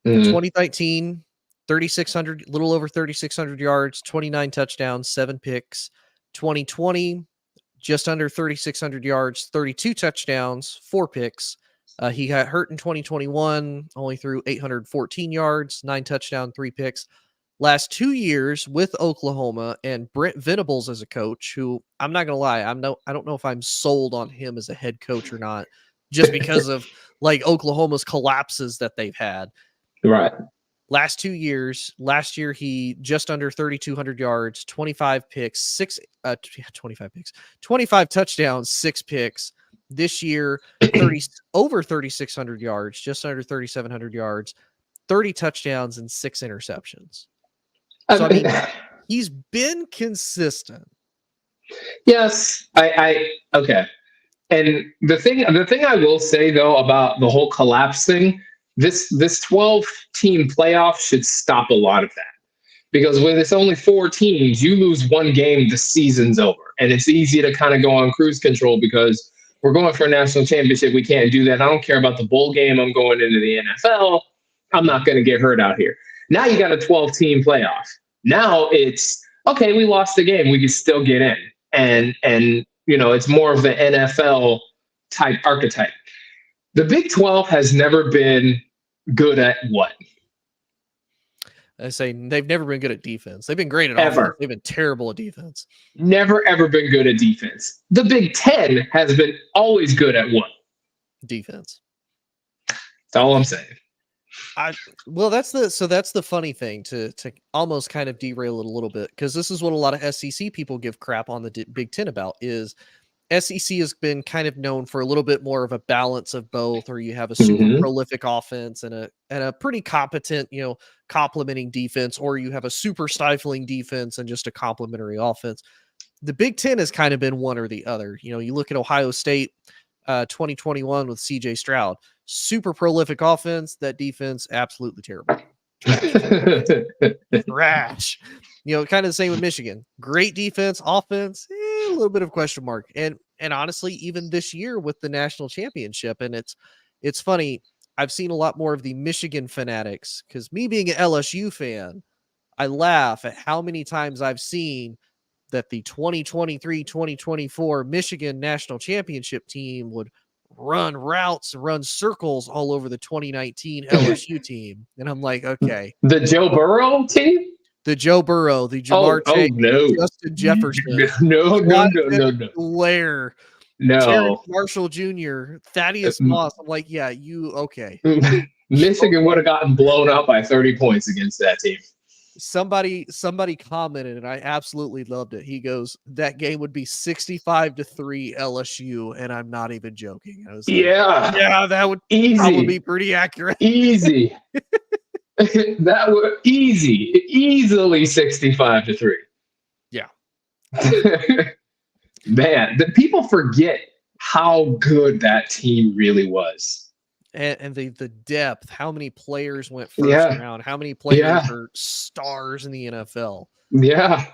In 2019, 3,600, little over 3,600 yards, 29 touchdowns, 7 picks. 2020, just under 3,600 yards, 32 touchdowns, 4 picks. He got hurt in 2021, only threw 814 yards, 9 touchdowns, 3 picks. Last 2 years with Oklahoma and Brent Venables as a coach, who I'm not going to lie, I don't know if I'm sold on him as a head coach or not, just because of like Oklahoma's collapses that they've had. Right. Last 2 years, last year he just under 3,200 yards, 25 picks, 25 touchdowns, 6 picks. This year, over 3,600 yards, just under 3,700 yards, 30 touchdowns and 6 interceptions. So I mean, he's been consistent. Yes, okay. And the thing I will say though about the whole collapse thing, this 12-team playoff should stop a lot of that. Because when it's only 4 teams, you lose one game, the season's over. And it's easy to kind of go on cruise control because we're going for a national championship. We can't do that. I don't care about the bowl game. I'm going into the NFL. I'm not going to get hurt out here. Now you got a 12-team playoff. Now it's, okay, we lost the game. We can still get in. And it's more of the NFL type archetype. The Big 12 has never been good at what? I say they've never been good at defense. They've been great at offense. They've been terrible at defense. Never, ever been good at defense. The Big 10 has been always good at what? Defense. That's all I'm saying. That's the funny thing to almost kind of derail it a little bit, because this is what a lot of SEC people give crap on the Big Ten about is SEC has been kind of known for a little bit more of a balance of both, or you have a super prolific offense and a pretty competent, complementing defense, or you have a super stifling defense and just a complementary offense. The Big Ten has kind of been one or the other. You look at Ohio State, 2021 with CJ Stroud. Super prolific offense. That defense, absolutely terrible. Trash. Kind of the same with Michigan. Great defense, offense, a little bit of question mark. And honestly, even this year with the national championship, and it's funny. I've seen a lot more of the Michigan fanatics because me being an LSU fan, I laugh at how many times I've seen that the 2023-2024 Michigan national championship team would run routes, run circles all over the 2019 LSU team. And I'm like, okay. The Joe Burrow team? The Joe Burrow, the Jamar Chase, no. Justin Jefferson, No. Blair, No. Terrence Marshall Jr., Thaddeus Moss. I'm like, yeah, you okay. Michigan would have gotten blown out by 30 points against that team. Somebody commented, and I absolutely loved it. He goes, that game would be 65-3 LSU, and I'm not even joking. I was like, yeah, that would probably be pretty accurate. Easy. That would easily 65-3. Yeah. Man, the people forget how good that team really was. And the depth, how many players went first round, how many players are stars in the NFL. Yeah.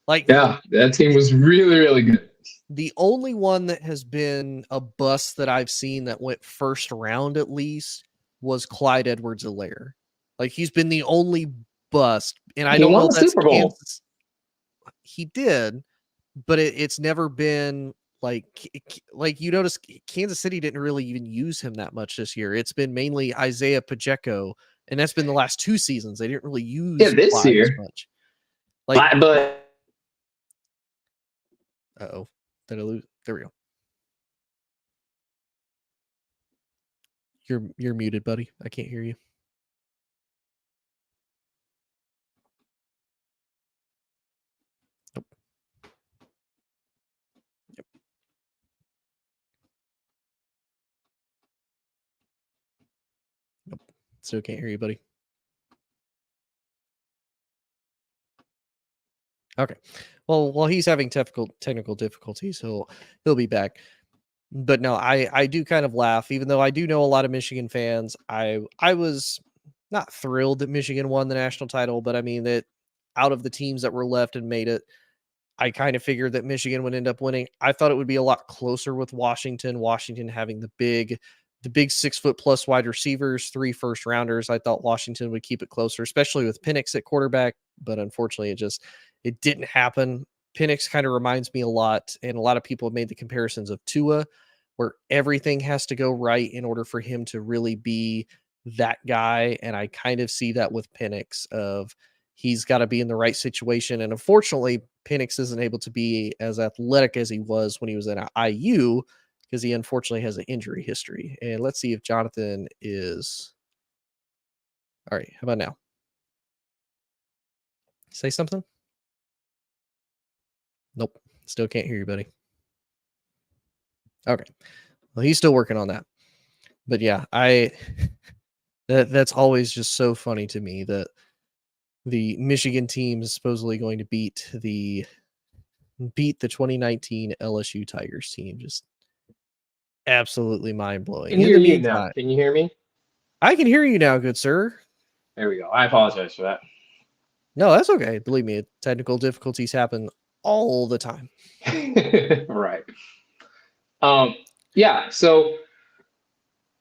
That team was really, really good. The only one that has been a bust that I've seen that went first round at least was Clyde Edwards-Helaire. Like, he's been the only bust. And I don't know if that's Super Bowl. Kansas. He did, but it's never been like you notice Kansas City didn't really even use him that much this year. It's been mainly Isaiah Pacheco, and that's been the last 2 seasons. They didn't really use this year as much. But uh-oh. Did I lose? There we go. You're muted, buddy. I can't hear you. Nope. Yep. Nope. Still can't hear you, buddy. Okay. Well, while he's having technical difficulties, he'll be back. But no, I do kind of laugh, even though I do know a lot of Michigan fans. I was not thrilled that Michigan won the national title, but I mean that out of the teams that were left and made it, I kind of figured that Michigan would end up winning. I thought it would be a lot closer with Washington. Washington having the big 6-foot+ wide receivers, 3 first rounders. I thought Washington would keep it closer, especially with Penix at quarterback. But unfortunately, it didn't happen. Penix kind of reminds me a lot, and a lot of people have made the comparisons of Tua, where everything has to go right in order for him to really be that guy. And I kind of see that with Penix of he's got to be in the right situation. And unfortunately, Penix isn't able to be as athletic as he was when he was at IU because he unfortunately has an injury history. And let's see if Jonathan is... All right, how about now? Say something? Nope. Still can't hear you, buddy. Okay. Well, he's still working on that. But yeah, that's always just so funny to me that the Michigan team is supposedly going to beat the 2019 LSU Tigers team. Just absolutely mind-blowing. Can you hear me now? Can you hear me? I can hear you now, good sir. There we go. I apologize for that. No, that's okay. Believe me, technical difficulties happen all the time. Right. Yeah, so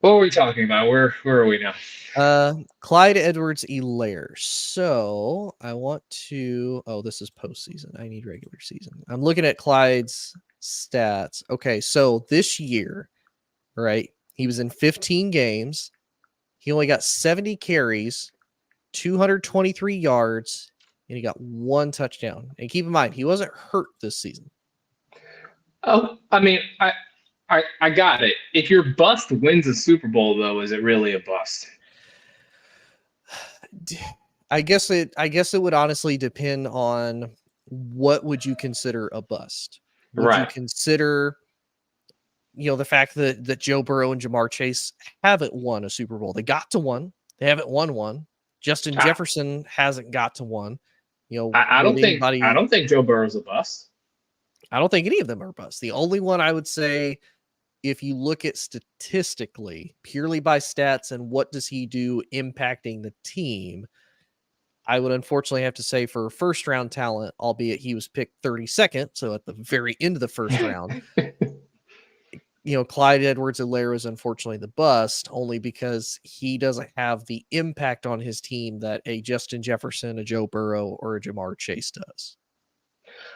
what were we talking about? Where are we now? Clyde Edwards-Helaire. So I want to... Oh, this is postseason. I need regular season. I'm looking at Clyde's stats. Okay, so this year, right, he was in 15 games. He only got 70 carries, 223 yards, and he got 1 touchdown. And keep in mind, he wasn't hurt this season. Oh, I mean, I got it. If your bust wins a Super Bowl, though, is it really a bust? I guess it would honestly depend on what would you consider a bust. Would you consider, the fact that Joe Burrow and Jamar Chase haven't won a Super Bowl? They got to one. They haven't won one. Justin Jefferson hasn't got to one. I don't think Joe Burrow's a bust. I don't think any of them are busts. The only one I would say if you look at statistically, purely by stats and what does he do impacting the team, I would unfortunately have to say for first round talent, albeit he was picked 32nd, so at the very end of the first round, Clyde Edwards-Helaire is unfortunately the bust, only because he doesn't have the impact on his team that a Justin Jefferson, a Joe Burrow, or a Jamar Chase does.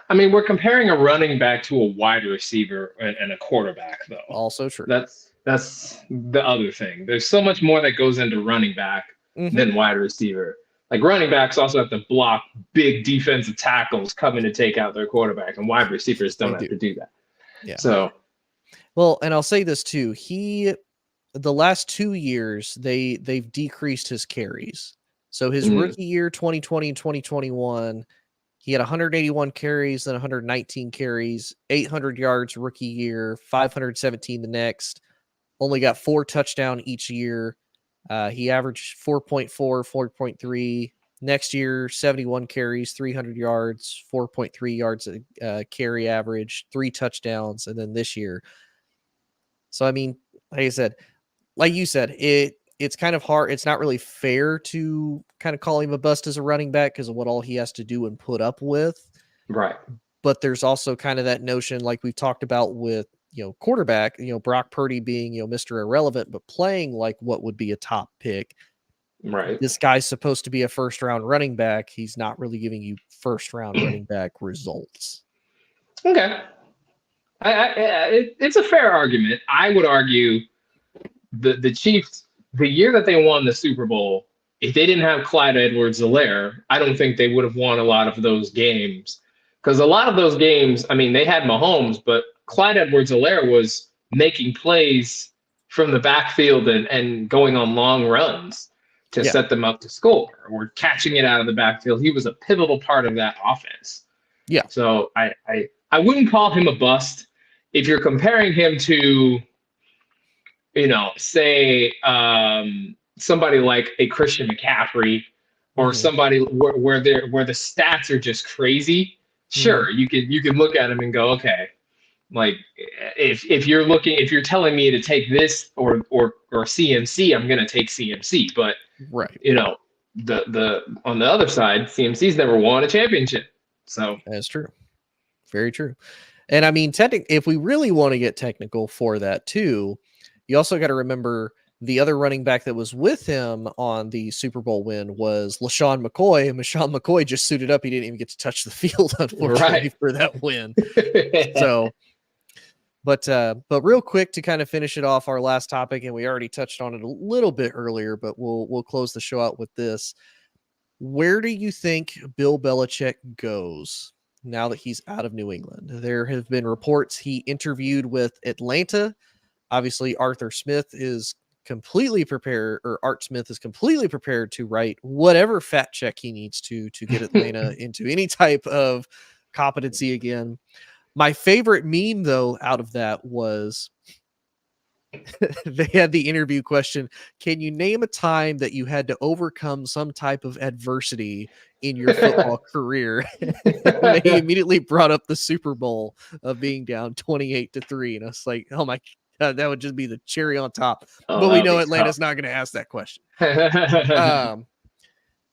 I mean, we're comparing a running back to a wide receiver and a quarterback, though. Also true. That's the other thing. There's so much more that goes into running back than wide receiver. Like, running backs also have to block big defensive tackles coming to take out their quarterback, and wide receivers don't have to do that. Yeah. So, well, and I'll say this too. The last 2 years, they've decreased his carries. So his rookie year, 2020 and 2021, he had 181 carries, then 119 carries, 800 yards rookie year, 517 the next. Only got 4 touchdowns each year. He averaged 4.4, 4.3. Next year, 71 carries, 300 yards, 4.3 yards a carry average, 3 touchdowns, and then this year. So, I mean, like you said, it's kind of hard. It's not really fair to kind of call him a bust as a running back because of what all he has to do and put up with. right. But there's also kind of that notion, like we've talked about with, quarterback, Brock Purdy being, Mr. Irrelevant, but playing like what would be a top pick. Right. This guy's supposed to be a first round running back. He's not really giving you first round running back results. Okay. It's a fair argument. I would argue the Chiefs, the year that they won the Super Bowl, if they didn't have Clyde Edwards-Helaire, I don't think they would have won a lot of those games. Because a lot of those games, I mean, they had Mahomes, but Clyde Edwards-Helaire was making plays from the backfield and going on long runs to set them up to score, or catching it out of the backfield. He was a pivotal part of that offense. Yeah. So I wouldn't call him a bust. If you're comparing him to, say somebody like a Christian McCaffrey or somebody where the stats are just crazy, sure, you can look at him and go, okay, like if you're telling me to take this or CMC, I'm gonna take CMC. But right, the on the other side, CMC's never won a championship. So that's true. Very true. And I mean, if we really want to get technical for that too, you also got to remember the other running back that was with him on the Super Bowl win was LaShawn McCoy, and LaShawn McCoy just suited up. He didn't even get to touch the field, unfortunately, for that win. So, but real quick to kind of finish it off, our last topic, and we already touched on it a little bit earlier, but we'll close the show out with this. Where do you think Bill Belichick goes now that he's out of New England? There have been reports he interviewed with Atlanta. Obviously, Art Smith is completely prepared to write whatever fat check he needs to get Atlanta into any type of competency again. My favorite meme, though, out of that was they had the interview question: can you name a time that you had to overcome some type of adversity in your football career? And he immediately brought up the Super Bowl of being down 28-3. And I was like, oh my God, that would just be the cherry on top. But we know Atlanta's not going to ask that question.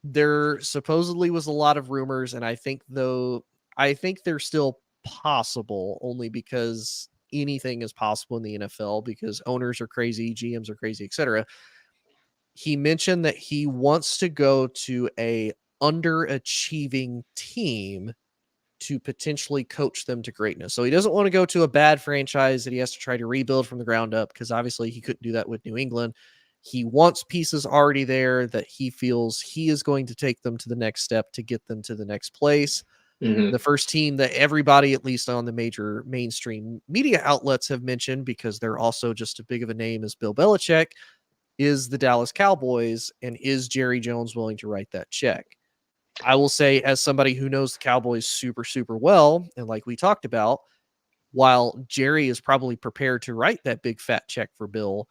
There supposedly was a lot of rumors, and I think they're still possible, only because anything is possible in the NFL because owners are crazy, GMs are crazy, etc. He mentioned that he wants to go to a underachieving team to potentially coach them to greatness. So he doesn't want to go to a bad franchise that he has to try to rebuild from the ground up, because obviously he couldn't do that with New England. He wants pieces already there that he feels he is going to take them to the next step to get them to the next place. The first team that everybody, at least on the major mainstream media outlets, have mentioned, because they're also just as big of a name as Bill Belichick, is the Dallas Cowboys. And is Jerry Jones willing to write that check? I will say, as somebody who knows the Cowboys super, super well, and like we talked about, while Jerry is probably prepared to write that big fat check for Bill,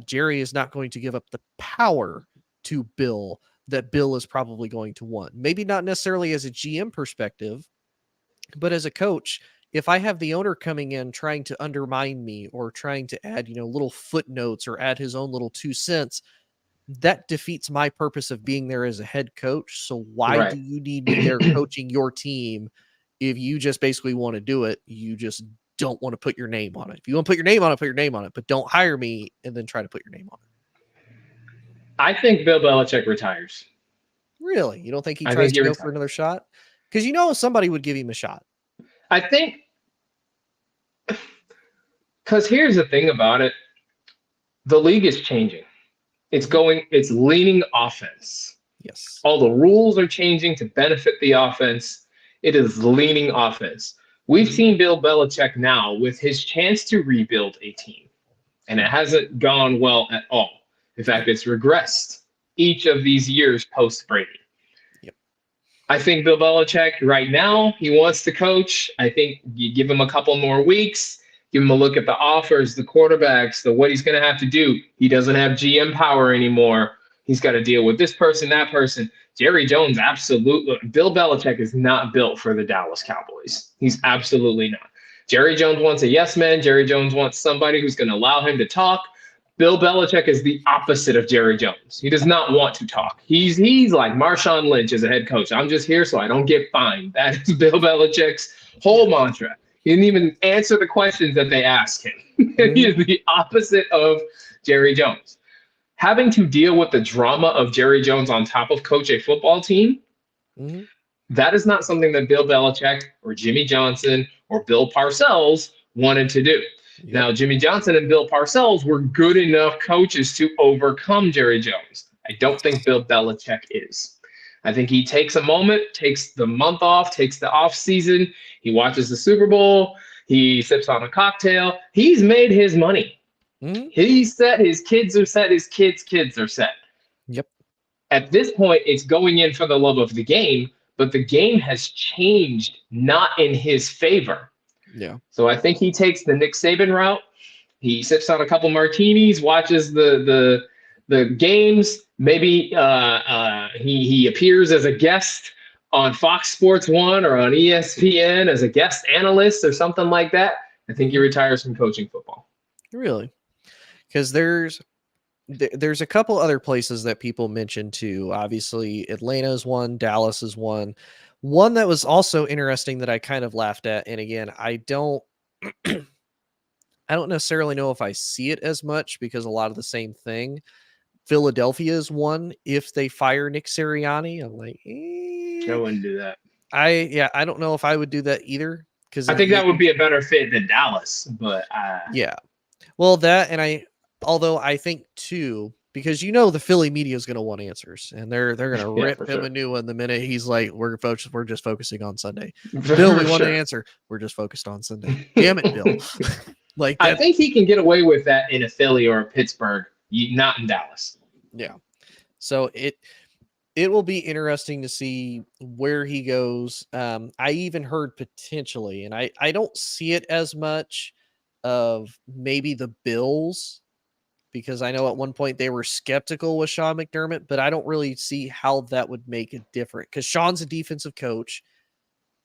Jerry is not going to give up the power to Bill that Bill is probably going to want. Maybe not necessarily as a GM perspective, but as a coach, if I have the owner coming in trying to undermine me or trying to add, little footnotes or add his own little 2 cents, that defeats my purpose of being there as a head coach. So why do Right. you need me there coaching your team if you just basically want to do it? You just don't want to put your name on it. If you want to put your name on it, put your name on it, but don't hire me and then try to put your name on it. I think Bill Belichick retires. Really? You don't think he I tries think he to go retires. for another shot? Because somebody would give him a shot. I think, because here's the thing about it. The league is changing. It's leaning offense. Yes. All the rules are changing to benefit the offense. It is leaning offense. We've seen Bill Belichick now with his chance to rebuild a team, and it hasn't gone well at all. In fact, it's regressed each of these years post Brady. Yep. I think Bill Belichick right now, he wants to coach. I think you give him a couple more weeks, give him a look at the offers, the quarterbacks, what he's going to have to do. He doesn't have GM power anymore. He's got to deal with this person, that person. Jerry Jones, absolutely. Bill Belichick is not built for the Dallas Cowboys. He's absolutely not. Jerry Jones wants a yes man. Jerry Jones wants somebody who's going to allow him to talk. Bill Belichick is the opposite of Jerry Jones. He does not want to talk. He's like Marshawn Lynch as a head coach. I'm just here so I don't get fined. That is Bill Belichick's whole mantra. He didn't even answer the questions that they asked him. He is the opposite of Jerry Jones. Having to deal with the drama of Jerry Jones on top of coach a football team, that is not something that Bill Belichick or Jimmy Johnson or Bill Parcells wanted to do. Yep. Now, Jimmy Johnson and Bill Parcells were good enough coaches to overcome Jerry Jones. I don't think Bill Belichick is. I think he takes a moment, takes the month off, takes the off season. He watches the Super Bowl. He sips on a cocktail. He's made his money. He's set. His kids are set. His kids' are set. Yep. At this point, it's going in for the love of the game, but the game has changed, not in his favor. Yeah. So I think he takes the Nick Saban route. He sips on a couple martinis, watches the games. Maybe he appears as a guest on Fox Sports 1 or on ESPN as a guest analyst or something like that. I think he retires from coaching football. Really? Because there's a couple other places that people mentioned too. Obviously, Atlanta is one, Dallas is one. One that was also interesting that I kind of laughed at, and again, I don't necessarily know if I see it as much because a lot of the same thing. Philadelphia is one. If they fire Nick Sirianni, I'm like, I wouldn't do that. I don't know if I would do that either. Because I think that would be a better fit than Dallas, but yeah. Well, although I think too, because the Philly media is going to want answers, and they're going to rip him a new one the minute he's like, we're just focusing on Sunday. Bill, we want an answer. We're just focused on Sunday. Damn it, Bill. I think he can get away with that in a Philly or a Pittsburgh, not in Dallas. Yeah. So it will be interesting to see where he goes. I even heard potentially, and I don't see it as much of maybe the Bills, because I know at one point they were skeptical with Sean McDermott, but I don't really see how that would make it different because Sean's a defensive coach.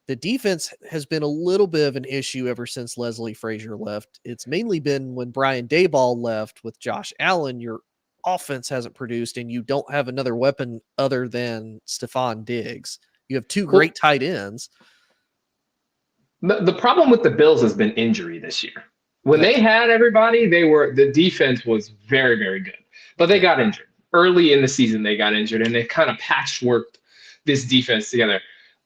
The defense has been a little bit of an issue ever since Leslie Frazier left. It's mainly been when Brian Daboll left with Josh Allen, your offense hasn't produced, and you don't have another weapon other than Stephon Diggs. You have two great tight ends. The problem with the Bills has been injury this year. When they had everybody, the defense was very, very good. But they got injured. Early in the season, they got injured, and they kind of patchworked this defense together.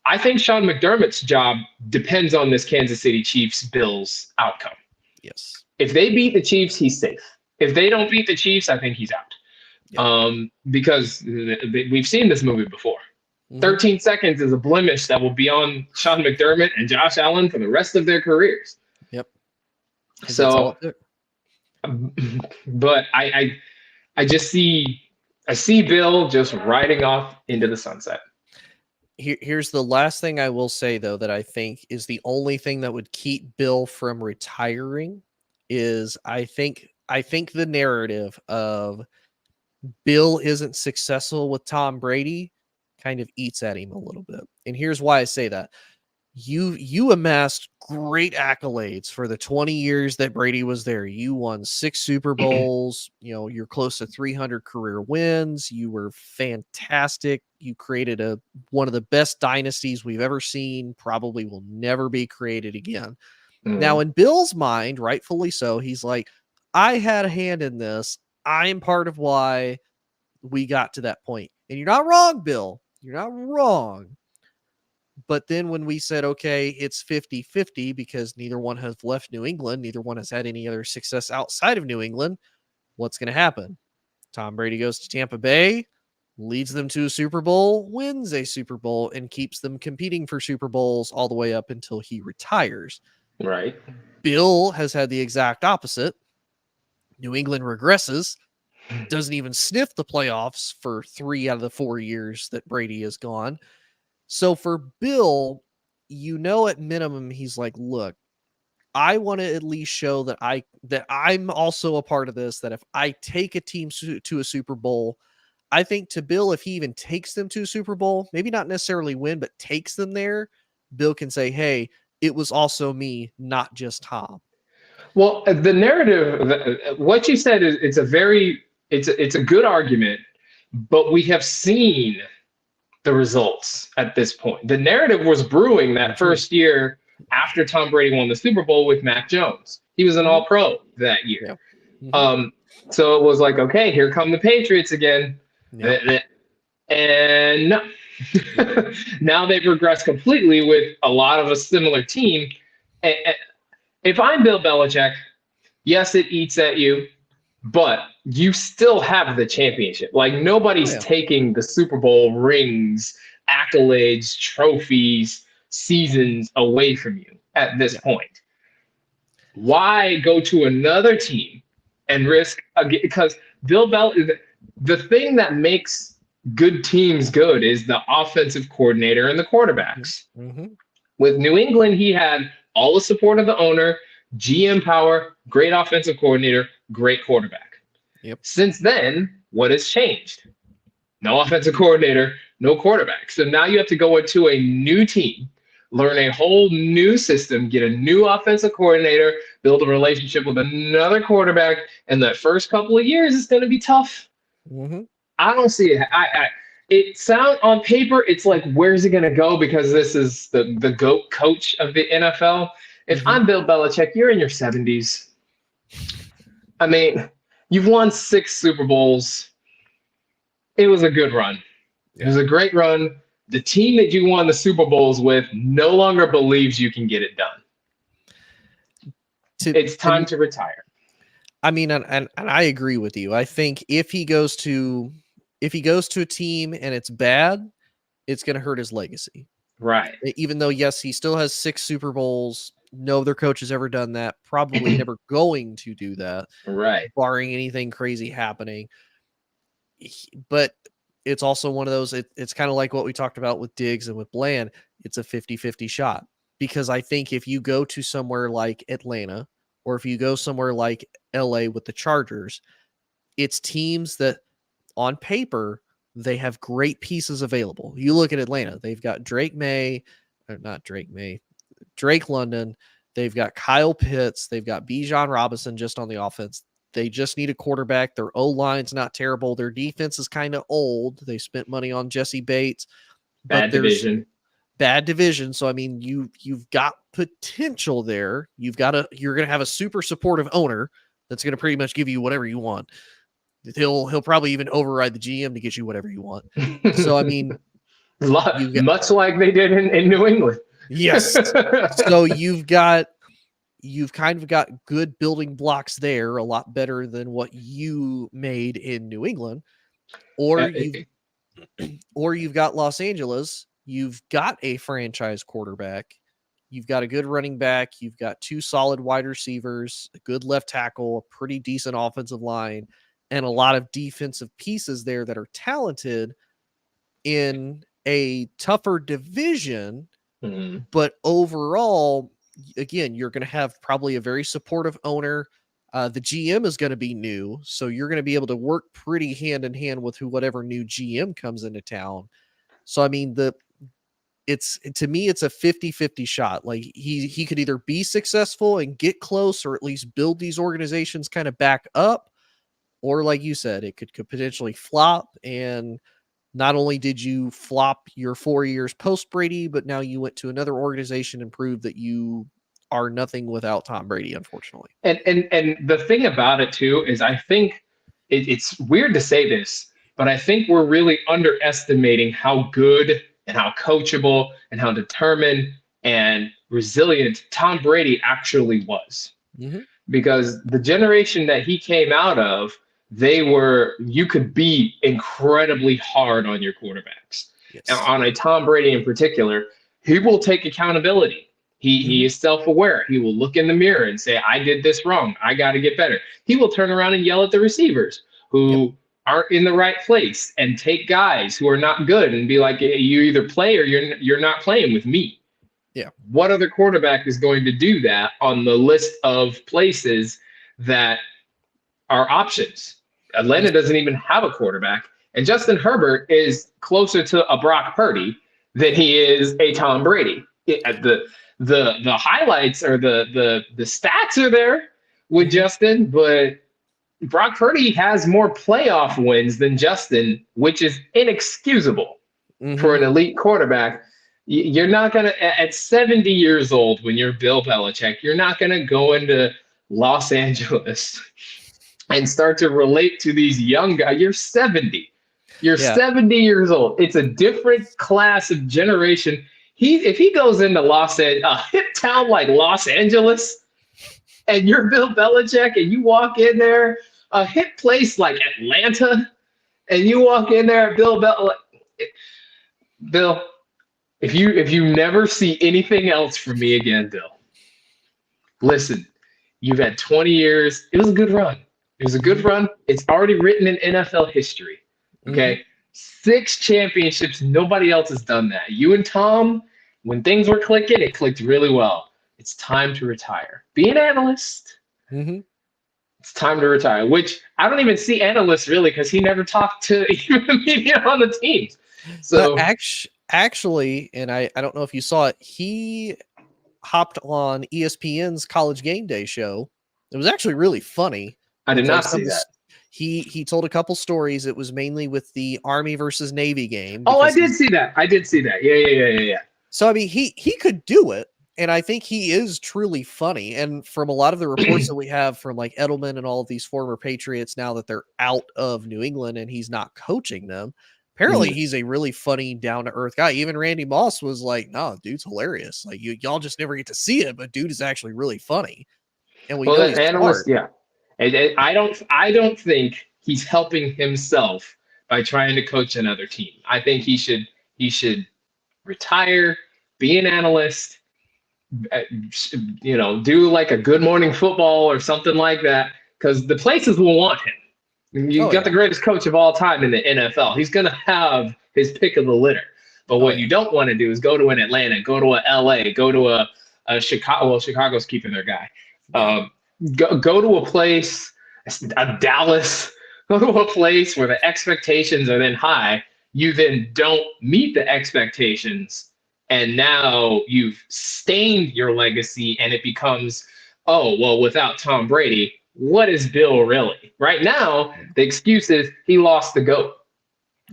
I think Sean McDermott's job depends on this Kansas City Chiefs-Bills outcome. Yes. If they beat the Chiefs, he's safe. If they don't beat the Chiefs, I think he's out. Yeah. Because we've seen this movie before. 13 seconds is a blemish that will be on Sean McDermott and Josh Allen for the rest of their careers. Yep. So, but I just see Bill just riding off into the sunset. Here's the last thing I will say, though, that I think is the only thing that would keep Bill from retiring is I think the narrative of Bill isn't successful with Tom Brady kind of eats at him a little bit. And here's why I say that. you amassed great accolades for the 20 years that Brady was there. You won 6 Super Bowls, you're close to 300 career wins. You were fantastic. You created one of the best dynasties we've ever seen, probably will never be created again. Now, in Bill's mind, rightfully so, he's like, I had a hand in this. I'm part of why we got to that point. And you're not wrong, Bill. You're not wrong. But then when we said, okay, it's 50-50 because neither one has left New England, neither one has had any other success outside of New England, what's going to happen? Tom Brady goes to Tampa Bay, leads them to a Super Bowl, wins a Super Bowl, and keeps them competing for Super Bowls all the way up until he retires. Right. Bill has had the exact opposite. New England regresses, doesn't even sniff the playoffs for 3 out of the 4 years that Brady is gone. So for Bill, at minimum, he's like, look, I want to at least show that I'm also a part of this, that if I take a team to a Super Bowl, I think to Bill, if he even takes them to a Super Bowl, maybe not necessarily win, but takes them there, Bill can say, hey, it was also me, not just Tom. Well, the narrative, what you said is it's a good argument, but we have seen the results at this point. The narrative was brewing that first year after Tom Brady won the Super Bowl with Mac Jones. He was an All-Pro that year. Yeah. So it was like, okay, here come the Patriots again. Yeah. And no. Now they've regressed completely with a lot of a similar team. If I'm Bill Belichick, yes, it eats at you, but you still have the championship. Like nobody's taking the Super Bowl rings, accolades, trophies, seasons away from you at this point. Why go to another team and risk because the thing that makes good teams good is the offensive coordinator and the quarterbacks. Mm-hmm. With New England, he had all the support of the owner, GM power, great offensive coordinator, great quarterback. Yep. Since then, what has changed? No offensive coordinator, no quarterback. So now you have to go into a new team, learn a whole new system, get a new offensive coordinator, build a relationship with another quarterback, and that first couple of years is going to be tough. Mm-hmm. I don't see it. It sounds on paper, it's like, where's it going to go? Because this is the GOAT coach of the NFL. If I'm Bill Belichick, you're in your 70s. I mean, you've won 6 Super Bowls. It was a good run. It was a great run. The team that you won the Super Bowls with no longer believes you can get it done. It's time to retire. I mean, and I agree with you. I think if he goes to a team and it's bad, it's going to hurt his legacy. Right. Even though, yes, he still has 6 Super Bowls. No other coach has ever done that. Probably never going to do that. Right. Barring anything crazy happening. But it's also one of those, it's kind of like what we talked about with Diggs and with Bland. It's a 50-50 shot. Because I think if you go to somewhere like Atlanta, or if you go somewhere like LA with the Chargers, it's teams that on paper, they have great pieces available. You look at Atlanta, they've got Drake London. They've got Kyle Pitts. They've got Bijan Robinson just on the offense. They just need a quarterback. Their O-line's not terrible. Their defense is kind of old. They spent money on Jesse Bates. Bad division. So, I mean, you've got potential there. You're going to have a super supportive owner that's going to pretty much give you whatever you want. He'll probably even override the GM to get you whatever you want. So, I mean, much like they did in New England. Yes. So you've kind of got good building blocks there, a lot better than what you made in New England. Or you've got Los Angeles. You've got a franchise quarterback. You've got a good running back. You've got 2 solid wide receivers, a good left tackle, a pretty decent offensive line, and a lot of defensive pieces there that are talented in a tougher division. Mm-hmm. But overall, again, you're going to have probably a very supportive owner. The GM is going to be new, so you're going to be able to work pretty hand in hand with whatever new GM comes into town. So, I mean, to me, it's a 50-50 shot. Like he could either be successful and get close, or at least build these organizations kind of back up, or like you said, it could potentially flop. And not only did you flop your 4 years post Brady, but now you went to another organization and proved that you are nothing without Tom Brady, unfortunately. And the thing about it too is I think it's weird to say this, but I think we're really underestimating how good and how coachable and how determined and resilient Tom Brady actually was. Mm-hmm. Because the generation that he came out of, you could be incredibly hard on your quarterbacks. Yes. And on a Tom Brady in particular, he will take accountability. He is self-aware. He will look in the mirror and say, I did this wrong. I got to get better. He will turn around and yell at the receivers who aren't in the right place and take guys who are not good and be like, you either play or you're not playing with me. Yeah. What other quarterback is going to do that on the list of places that are options? Atlanta doesn't even have a quarterback. And Justin Herbert is closer to a Brock Purdy than he is a Tom Brady. The highlights or the stats are there with Justin, but Brock Purdy has more playoff wins than Justin, which is inexcusable for an elite quarterback. You're not going to, at 70 years old, when you're Bill Belichick, you're not going to go into Los Angeles and start to relate to these young guys. You're 70. You're 70 years old. It's a different class of generation. If he goes into a hip town like Los Angeles, and you're Bill Belichick, and you walk in there, a hip place like Atlanta, and you walk in there, Bill, if you never see anything else from me again, Bill, listen, you've had 20 years. It was a good run. It was a good run. It's already written in NFL history. Okay. 6 championships. Nobody else has done that. You and Tom, when things were clicking, it clicked really well. It's time to retire. Be an analyst. It's time to retire, which I don't even see analysts really, because he never talked to even the media on the teams. So actually, and I don't know if you saw it, he hopped on ESPN's College Game Day show. It was actually really funny. I did not see that. He told a couple stories. It was mainly with the Army versus Navy game. Oh, I did see that. Yeah. So, I mean, he could do it. And I think he is truly funny. And from a lot of the reports that we have from like Edelman and all of these former Patriots, now that they're out of New England and he's not coaching them, apparently he's a really funny, down to earth guy. Even Randy Moss was like, no, dude's hilarious. Like y'all just never get to see it, but dude is actually really funny. And we know he's analyst, smart. And I don't think he's helping himself by trying to coach another team. I think he should retire, be an analyst, do like a Good Morning Football or something like that, because the places will want him. You got the greatest coach of all time in the NFL. He's going to have his pick of the litter. But what you don't want to do is go to an Atlanta, go to a LA, go to a Chicago. Well, Chicago's keeping their guy. Go to a place, a Dallas, go to a place where the expectations are then high. You then don't meet the expectations. And now you've stained your legacy, and it becomes, oh, well, without Tom Brady, what is Bill really? Right now, the excuse is he lost the GOAT.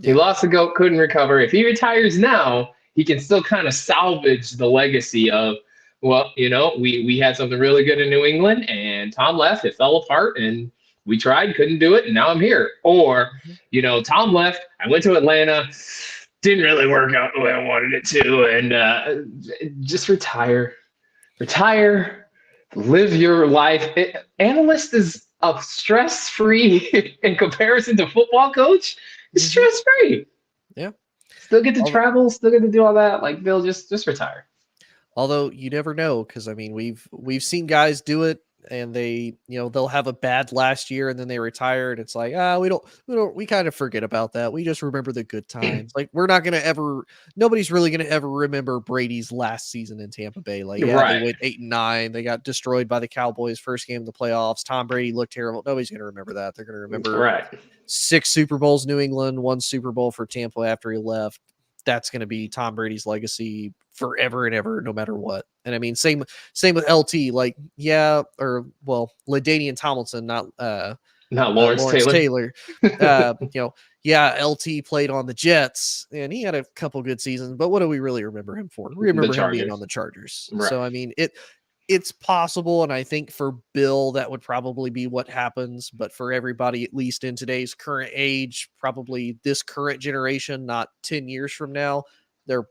He lost the GOAT, couldn't recover. If he retires now, he can still kind of salvage the legacy of, well, we had something really good in New England, and Tom left, it fell apart, and we tried, couldn't do it, and now I'm here. Or, Tom left, I went to Atlanta, didn't really work out the way I wanted it to, and just retire, live your life. Analyst is a stress-free in comparison to football coach. It's stress-free. Yeah. Still get to travel, still get to do all that. Like, Bill, just retire. Although you never know, because I mean we've seen guys do it, and they they'll have a bad last year and then they retire, and it's like we kind of forget about that. We just remember the good times. Like nobody's really gonna ever remember Brady's last season in Tampa Bay. Like they went 8-9, they got destroyed by the Cowboys first game of the playoffs. Tom Brady looked terrible. Nobody's gonna remember that. They're gonna remember 6 Super Bowls New England, 1 Super Bowl for Tampa after he left. that's going to be Tom Brady's legacy forever and ever, no matter what. And I mean, same with LT, like, LaDainian Tomlinson, not Lawrence Taylor. LT played on the Jets and he had a couple good seasons, but what do we really remember him for? We remember him being on the Chargers. Right. So, I mean, it's possible. And I think for Bill, that would probably be what happens. But for everybody, at least in today's current age, probably this current generation, not 10 years from now, they're,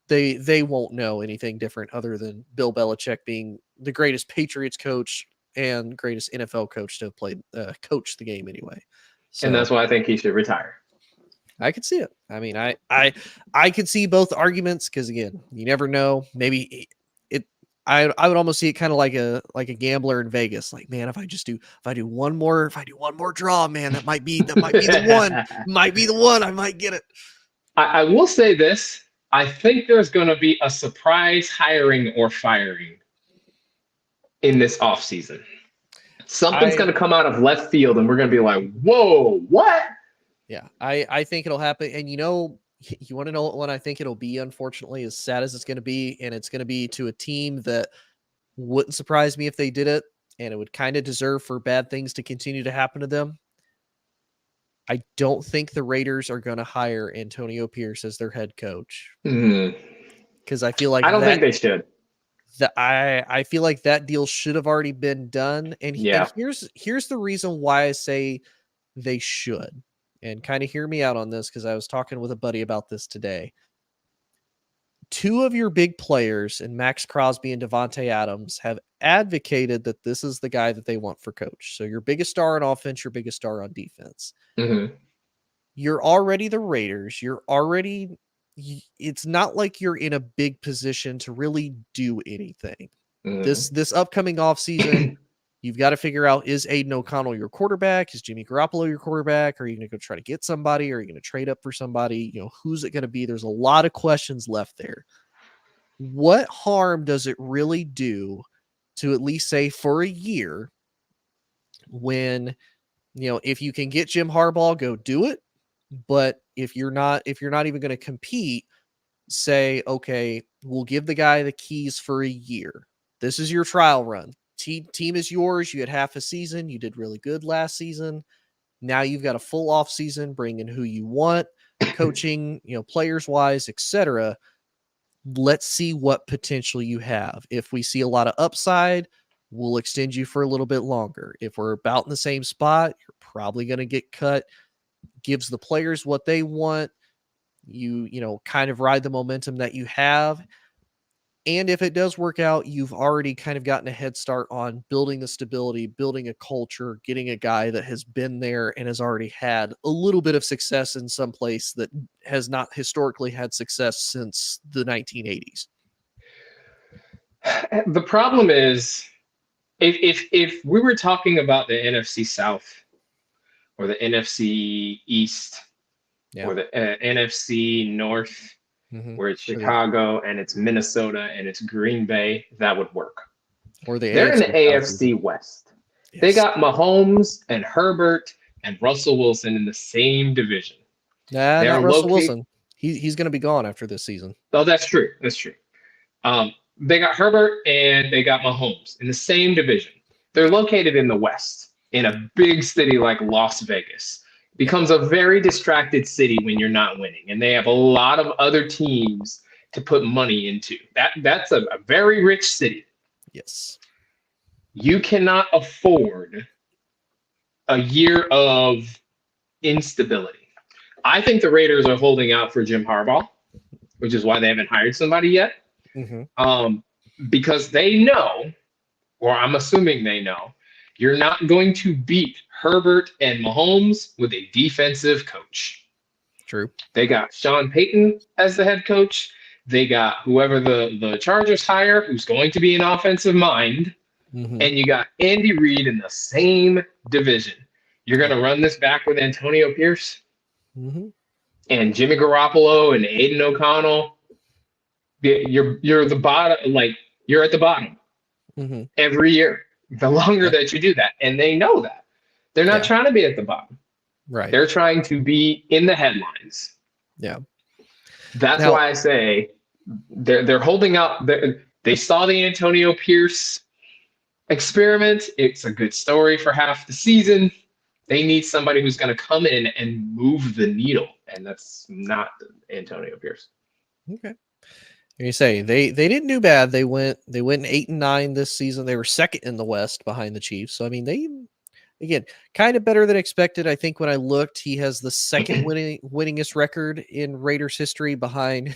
they won't know anything different other than Bill Belichick being the greatest Patriots coach and greatest NFL coach to have played, coach the game anyway. So, and that's why I think he should retire. I could see it. I mean, I could see both arguments because, again, you never know. Maybe I would almost see it kind of like a gambler in Vegas. Like, man, if I do one more draw, man, that might be the one. Might be the one. I might get it. I will say this. I think there's going to be a surprise hiring or firing in this offseason. Something's going to come out of left field, and we're going to be like, whoa, what? Yeah, I think it'll happen. And you want to know what I think it'll be, unfortunately, as sad as it's going to be, and it's going to be to a team that wouldn't surprise me if they did it, and it would kind of deserve for bad things to continue to happen to them. I don't think the Raiders are going to hire Antonio Pierce as their head coach. Because I feel like I don't think they should. I feel like that deal should have already been done. And here's the reason why I say they should. And kind of hear me out on this, because I was talking with a buddy about this today. Two of your big players in Max Crosby and Devontae Adams have advocated that this is the guy that they want for coach. So your biggest star on offense, your biggest star on defense. Mm-hmm. You're already the Raiders. It's not like you're in a big position to really do anything. Mm-hmm. This upcoming offseason, you've got to figure out, is Aiden O'Connell your quarterback? Is Jimmy Garoppolo your quarterback? Are you going to go try to get somebody? Are you going to trade up for somebody? Who's it going to be? There's a lot of questions left there. What harm does it really do to at least say for a year when, if you can get Jim Harbaugh, go do it. But if you're not even going to compete, say, okay, we'll give the guy the keys for a year. This is your trial run. Team is yours. You had half a season. You did really good last season. Now you've got a full off season. Bring in who you want, coaching, players wise, etc. Let's see what potential you have. If we see a lot of upside, we'll extend you for a little bit longer. If we're about in the same spot, you're probably going to get cut. Gives the players what they want. You kind of ride the momentum that you have. And if it does work out, you've already kind of gotten a head start on building the stability, building a culture, getting a guy that has been there and has already had a little bit of success in some place that has not historically had success since the 1980s. The problem is, if we were talking about the NFC South or the NFC East or the NFC North, where it's Chicago and it's Minnesota and it's Green Bay, that would work. Or they're in the AFC West. Yes. They got Mahomes and Herbert and Russell Wilson in the same division. Nah, not Russell Wilson. He's going to be gone after this season. Oh, that's true. That's true. They got Herbert and they got Mahomes in the same division. They're located in the West in a big city like Las Vegas. Becomes a very distracted city when you're not winning, and they have a lot of other teams to put money into. That's a very rich city. Yes. You cannot afford a year of instability. I think the Raiders are holding out for Jim Harbaugh, which is why they haven't hired somebody yet. Because they know, or I'm assuming they know, you're not going to beat Herbert and Mahomes with a defensive coach. True. They got Sean Payton as the head coach. They got whoever the Chargers hire, who's going to be an offensive mind. And you got Andy Reid in the same division. You're going to run this back with Antonio Pierce and Jimmy Garoppolo and Aiden O'Connell. You're the bottom, like you're at the bottom every year. The longer that you do that, and they know that. They're not trying to be at the bottom. Right. They're trying to be in the headlines. Yeah. That's why I say they're holding out. They saw the Antonio Pierce experiment. It's a good story for half the season. They need somebody who's going to come in and move the needle, and that's not Antonio Pierce. Okay. You say they didn't do bad. They went 8-9 this season. They were second in the West behind the Chiefs. So I mean, they again kind of better than expected. I think when I looked, he has the second winningest record in Raiders history behind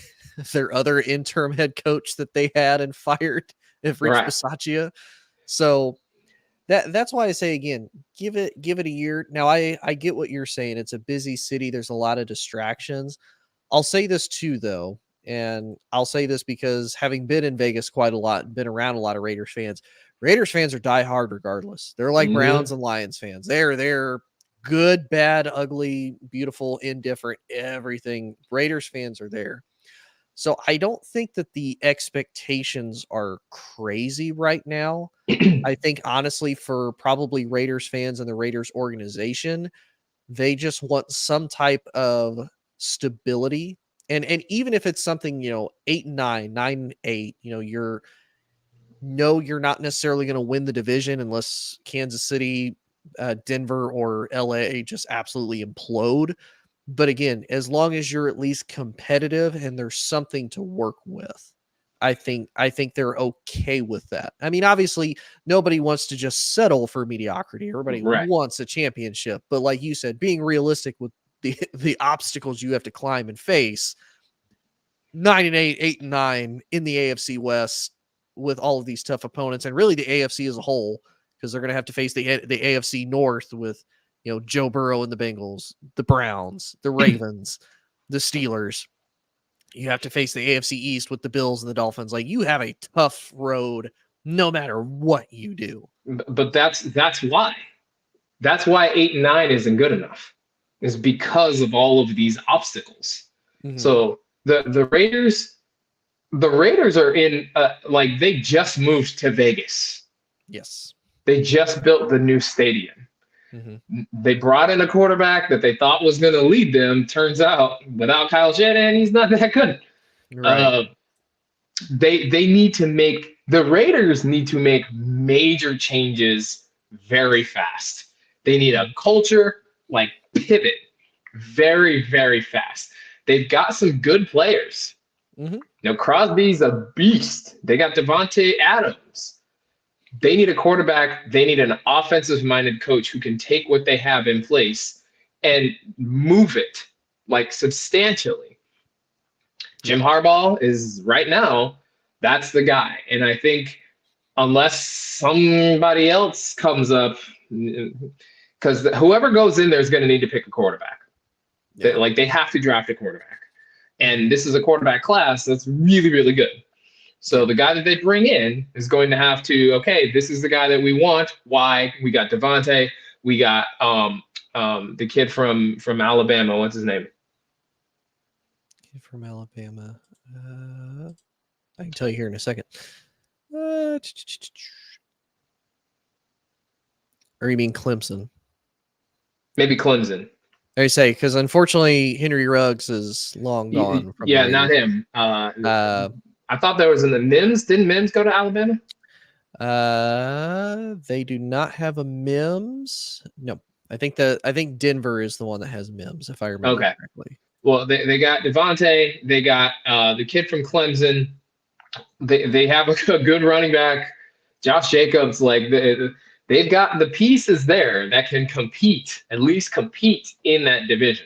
their other interim head coach that they had and fired, Rich Bisaccia. So that's why I say again, give it a year. Now I get what you're saying. It's a busy city. There's a lot of distractions. I'll say this too, though. And I'll say this because having been in Vegas quite a lot and been around a lot of Raiders fans are diehard regardless. They're like Browns and Lions fans. They're good, bad, ugly, beautiful, indifferent, everything. Raiders fans are there. So I don't think that the expectations are crazy right now. I think honestly for probably Raiders fans and the Raiders organization, they just want some type of stability. And even if it's something, 8-9, 9-8, you're not necessarily going to win the division unless Kansas City, Denver, or LA just absolutely implode. But again, as long as you're at least competitive and there's something to work with, I think they're okay with that. I mean, obviously, nobody wants to just settle for mediocrity. Everybody wants a championship. But like you said, being realistic with the obstacles you have to climb and face, 9-8, 8-9 in the AFC West with all of these tough opponents, and really the AFC as a whole, because they're going to have to face the AFC North with Joe Burrow and the Bengals, the Browns, the Ravens, the Steelers. You have to face the AFC East with the Bills and the Dolphins. Like, you have a tough road no matter what you do. But that's why 8-9 isn't good enough. Is because of all of these obstacles. Mm-hmm. So the Raiders are in like they just moved to Vegas. Yes. They just built the new stadium. Mm-hmm. They brought in a quarterback that they thought was going to lead them. Turns out, without Kyle Shanahan, he's not that good. Right. The Raiders need to make major changes very fast. They need a culture pivot very, very fast. They've got some good players. Mm-hmm. Crosby's a beast. They got Devontae Adams. They need a quarterback. They need an offensive-minded coach who can take what they have in place and move it substantially. Jim Harbaugh is right now, that's the guy. And I think unless somebody else comes up, because whoever goes in there is going to need to pick a quarterback. Yeah. They have to draft a quarterback. And this is a quarterback class that's really, really good. So the guy that they bring in is going to have to, okay, this is the guy that we want. Why? We got Devontae. We got the kid from Alabama. What's his name? Kid from Alabama. I can tell you here in a second. Or you mean Clemson? Maybe Clemson. I say, because unfortunately Henry Ruggs is long gone. Not him. I thought there was in the Mims. Didn't Mims go to Alabama? They do not have a Mims. No, I think Denver is the one that has Mims, if I remember correctly. Well, they got Devontae. They got the kid from Clemson. They have a good running back, Josh Jacobs. They've got the pieces there that can at least compete in that division.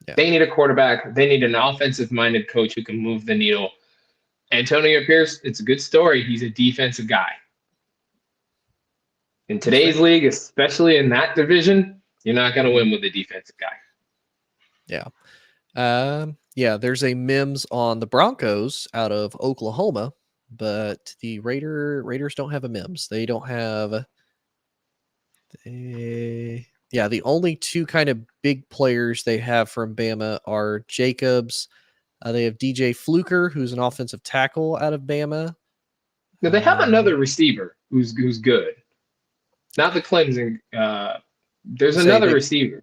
Yeah. They need a quarterback. They need an offensive-minded coach who can move the needle. Antonio Pierce, it's a good story. He's a defensive guy. In today's league, especially in that division, you're not going to win with a defensive guy. Yeah. There's a Mims on the Broncos out of Oklahoma, but the Raiders don't have a Mims. They don't have... the only two kind of big players they have from Bama are Jacobs. They have DJ Fluker, who's an offensive tackle out of Bama. Now they have another receiver who's good. Not the Clemson. There's another receiver.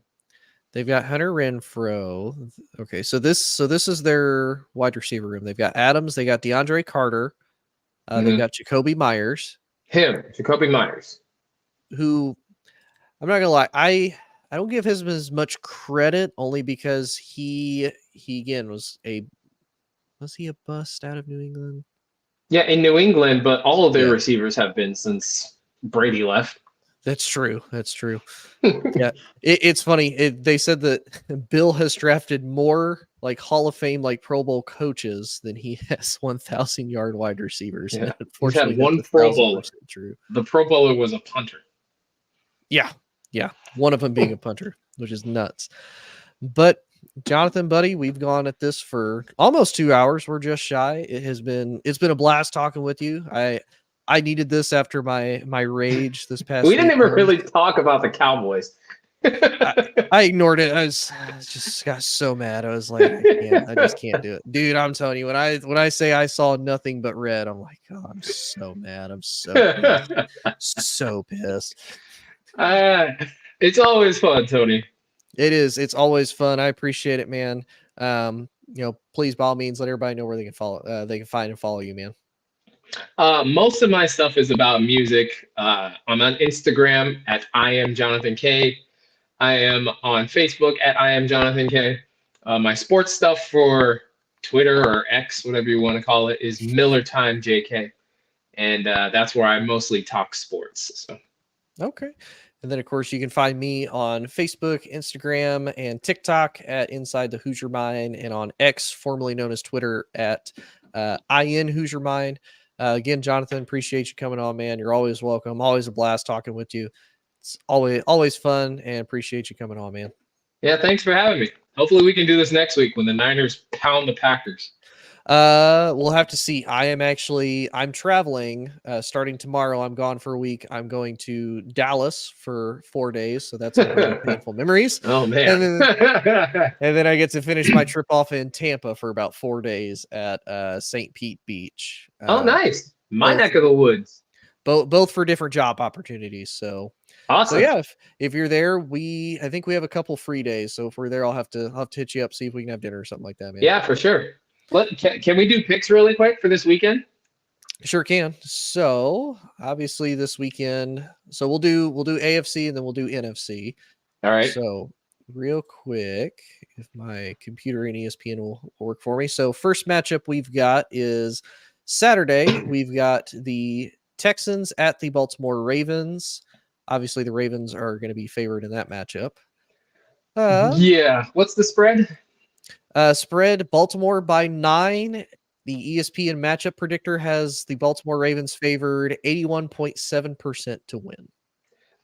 They've got Hunter Renfrow. Okay, so this is their wide receiver room. They've got Adams. They got DeAndre Carter. They've got Jacoby Myers. Jacoby Myers. Who, I'm not gonna lie, I don't give him as much credit only because he again was he a bust out of New England? Yeah, in New England, but all of their receivers have been since Brady left. That's true. Yeah, it's funny. They said that Bill has drafted more like Hall of Fame, like Pro Bowl coaches than he has 1,000-yard wide receivers. Yeah. Unfortunately, he's had one Pro Bowler. True. The Pro Bowler was a punter. Yeah, one of them being a punter, which is nuts. But Jonathan, buddy, we've gone at this for almost 2 hours. We're just shy. It's been a blast talking with you. I needed this after my rage this past We didn't even weekend. really talk about the Cowboys. I ignored it. I just got so mad. I was like, I just can't do it. Dude, I'm telling you, when I say I saw nothing but red, I'm like, oh, I'm so mad. I'm so pissed. So pissed. It's always fun, Tony. It is. It's always fun. I appreciate it, man. Please, by all means, let everybody know where they can follow. They can find and follow you, man. Most of my stuff is about music. I'm on Instagram at I am Jonathan K. I am on Facebook at I am Jonathan K. My sports stuff for Twitter or X, whatever you want to call it, is Miller Time JK, and that's where I mostly talk sports. So. Okay. And then, of course, you can find me on Facebook, Instagram, and TikTok at Inside the Hoosier Mind, and on X, formerly known as Twitter, at IN Hoosier Mind. Again, Jonathan, appreciate you coming on, man. You're always welcome. Always a blast talking with you. It's always fun, and appreciate you coming on, man. Yeah, thanks for having me. Hopefully we can do this next week when the Niners pound the Packers. We'll have to see. I'm traveling starting tomorrow. I'm gone for a week. I'm going to Dallas for 4 days, so that's going to be painful memories. Oh man. And then I get to finish my trip off in Tampa for about 4 days at St. Pete Beach. Oh, nice. My neck of the woods. Both for different job opportunities. So awesome. So yeah, if you're there, I think we have a couple free days. So if we're there, I'll have to hit you up, see if we can have dinner or something like that, man. Yeah, for sure. Can we do picks really quick for this weekend? Sure can. So obviously this weekend, so we'll do AFC and then we'll do NFC. All right. So real quick, if my computer and ESPN will work for me. So first matchup we've got is Saturday. We've got the Texans at the Baltimore Ravens. Obviously the Ravens are going to be favored in that matchup. Yeah. What's the spread? Spread Baltimore by 9. The ESPN matchup predictor has the Baltimore Ravens favored 81.7% to win.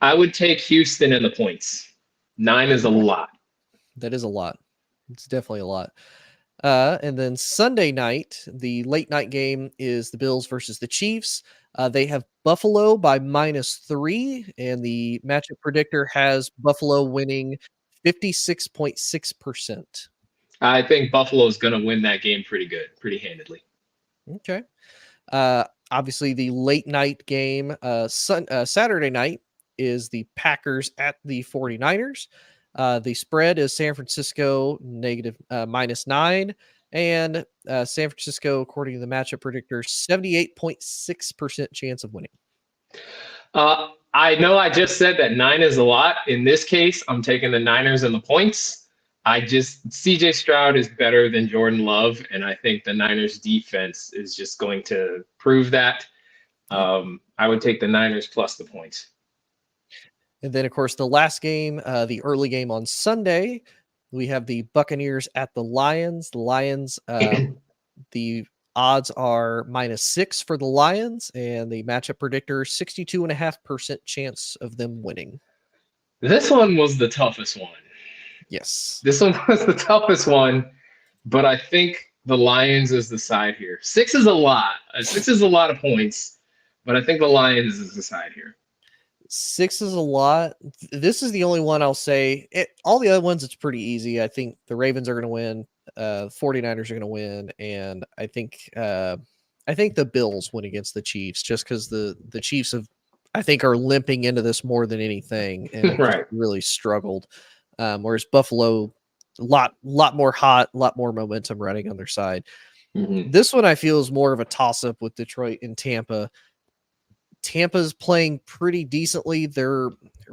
I would take Houston in the points. 9 is a lot. That is a lot. It's definitely a lot. And then Sunday night, the late night game is the Bills versus the Chiefs. They have Buffalo by -3, and the matchup predictor has Buffalo winning 56.6%. I think Buffalo's going to win that game pretty handedly. Okay. Obviously, the late night game, Saturday night, is the Packers at the 49ers. The spread is San Francisco -9, and San Francisco, according to the matchup predictor, 78.6% chance of winning. I know I just said that 9 is a lot. In this case, I'm taking the Niners and the points. CJ Stroud is better than Jordan Love, and I think the Niners defense is just going to prove that. I would take the Niners plus the points. And then, of course, the last game, the early game on Sunday, we have the Buccaneers at the Lions. The Lions, the odds are -6 for the Lions, and the matchup predictor, 62.5% chance of them winning. This one was the toughest one. Yes. This one was the toughest one, but I think the Lions is the side here. 6 is a lot. 6 is a lot of points, but I think the Lions is the side here. 6 is a lot. This is the only one I'll say. All the other ones, it's pretty easy. I think the Ravens are going to win. 49ers are going to win, and I think the Bills win against the Chiefs just because the Chiefs are limping into this more than anything and right. really struggled. Whereas Buffalo, a lot more hot, a lot more momentum running on their side. Mhm. This one I feel is more of a toss-up with Detroit and Tampa. Tampa's playing pretty decently. They're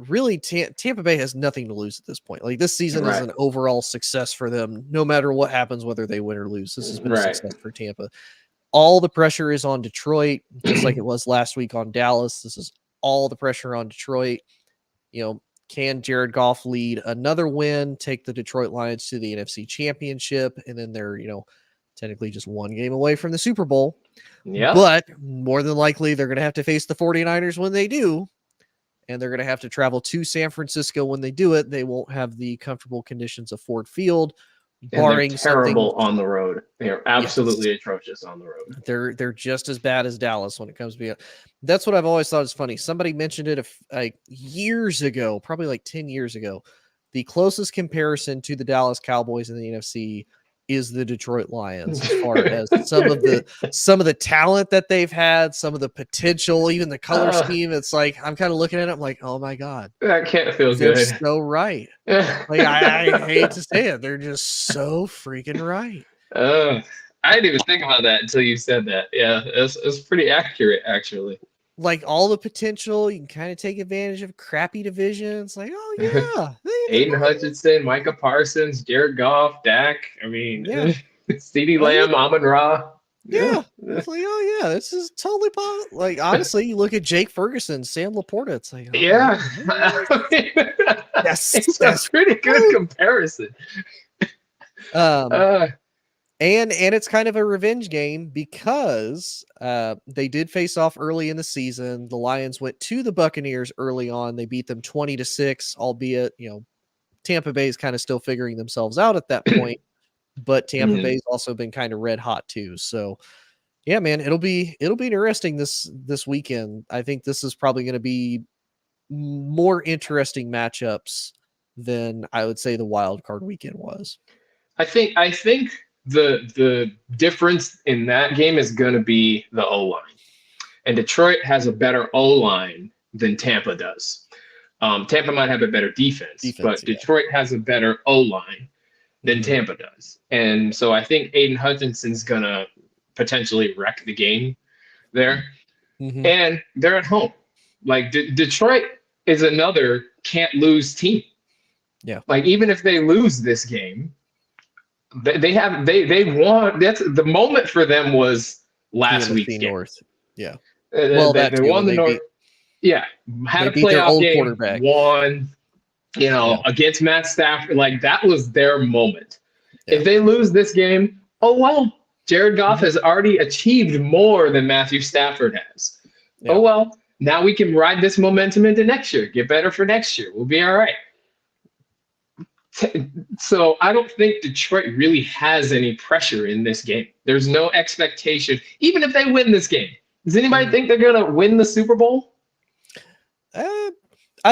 really Tampa Bay has nothing to lose at this point. Like this season is Right. an overall success for them, no matter what happens, whether they win or lose. This has been a Right. success for Tampa. All the pressure is on Detroit, just like it was last week on Dallas. This is all the pressure on Detroit. Can Jared Goff lead another win, take the Detroit Lions to the NFC Championship, and then they're, technically just one game away from the Super Bowl. Yeah. But more than likely, they're going to have to face the 49ers when they do, and they're going to have to travel to San Francisco when they do it. They won't have the comfortable conditions of Ford Field, barring they're terrible something. on the road. They are absolutely atrocious on the road. They're just as bad as Dallas when it comes to that's what I've always thought is funny. Somebody mentioned it like years ago, probably like 10 years ago. The closest comparison to the Dallas Cowboys in the NFC is the Detroit Lions, as far as some of the talent that they've had, some of the potential, even the color scheme. It's like I'm kind of looking at it, I'm like, oh my God. That can't feel They're good. so right. Like I hate to say it. They're just so freaking right. I didn't even think about that until you said that. Yeah, it's pretty accurate, actually. Like all the potential, you can kind of take advantage of crappy divisions. Like, oh yeah, Aiden Hutchinson, Micah Parsons, Jared Goff, Dak. I mean, yeah. CeeDee Lamb, Amon-Ra. Yeah, it's like, oh yeah, this is totally possible. Like honestly, you look at Jake Ferguson, Sam Laporta. It's like, oh, yeah, that's a pretty good comparison. And it's kind of a revenge game because they did face off early in the season. The Lions went to the Buccaneers early on. They beat them 20-6, albeit, Tampa Bay is kind of still figuring themselves out at that point, but Tampa Bay's also been kind of red hot too. So yeah, man, it'll be interesting this weekend. I think this is probably going to be more interesting matchups than I would say the wild card weekend was. I think the difference in that game is going to be the O-line. And Detroit has a better O-line than Tampa does. Tampa might have a better defense, but Detroit has a better O-line than Tampa does. And so I think Aiden Hutchinson's going to potentially wreck the game there. And they're at home. Like Detroit is another can't lose team. Yeah. Like even if they lose this game, they won. That's the moment for them was last week's game. North. Yeah. Well, they won the North. Yeah. Had a playoff game. Quarterback. Won, against Matt Stafford. Like that was their moment. Yeah. If they lose this game, oh well. Jared Goff has already achieved more than Matthew Stafford has. Yeah. Oh well. Now we can ride this momentum into next year. Get better for next year. We'll be all right. So I don't think Detroit really has any pressure in this game. There's no expectation, even if they win this game. Does anybody think they're gonna win the Super Bowl? I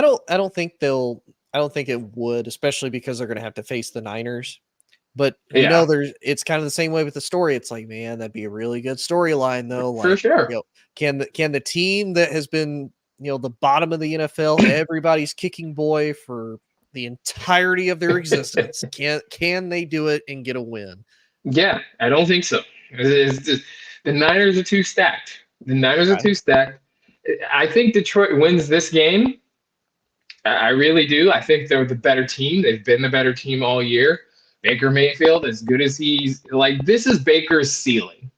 don't think it would, especially because they're gonna have to face the Niners. But it's kind of the same way with the story. It's like, man, that'd be a really good storyline, though. Like, for sure. Can the team that has been, the bottom of the NFL, everybody's kicking boy for the entirety of their existence, can they do it and get a win? Yeah, I don't think so. The Niners are too stacked. I think Detroit wins this game. I really do. I think they're the better team. They've been the better team all year. Baker Mayfield, as good as this is Baker's ceiling.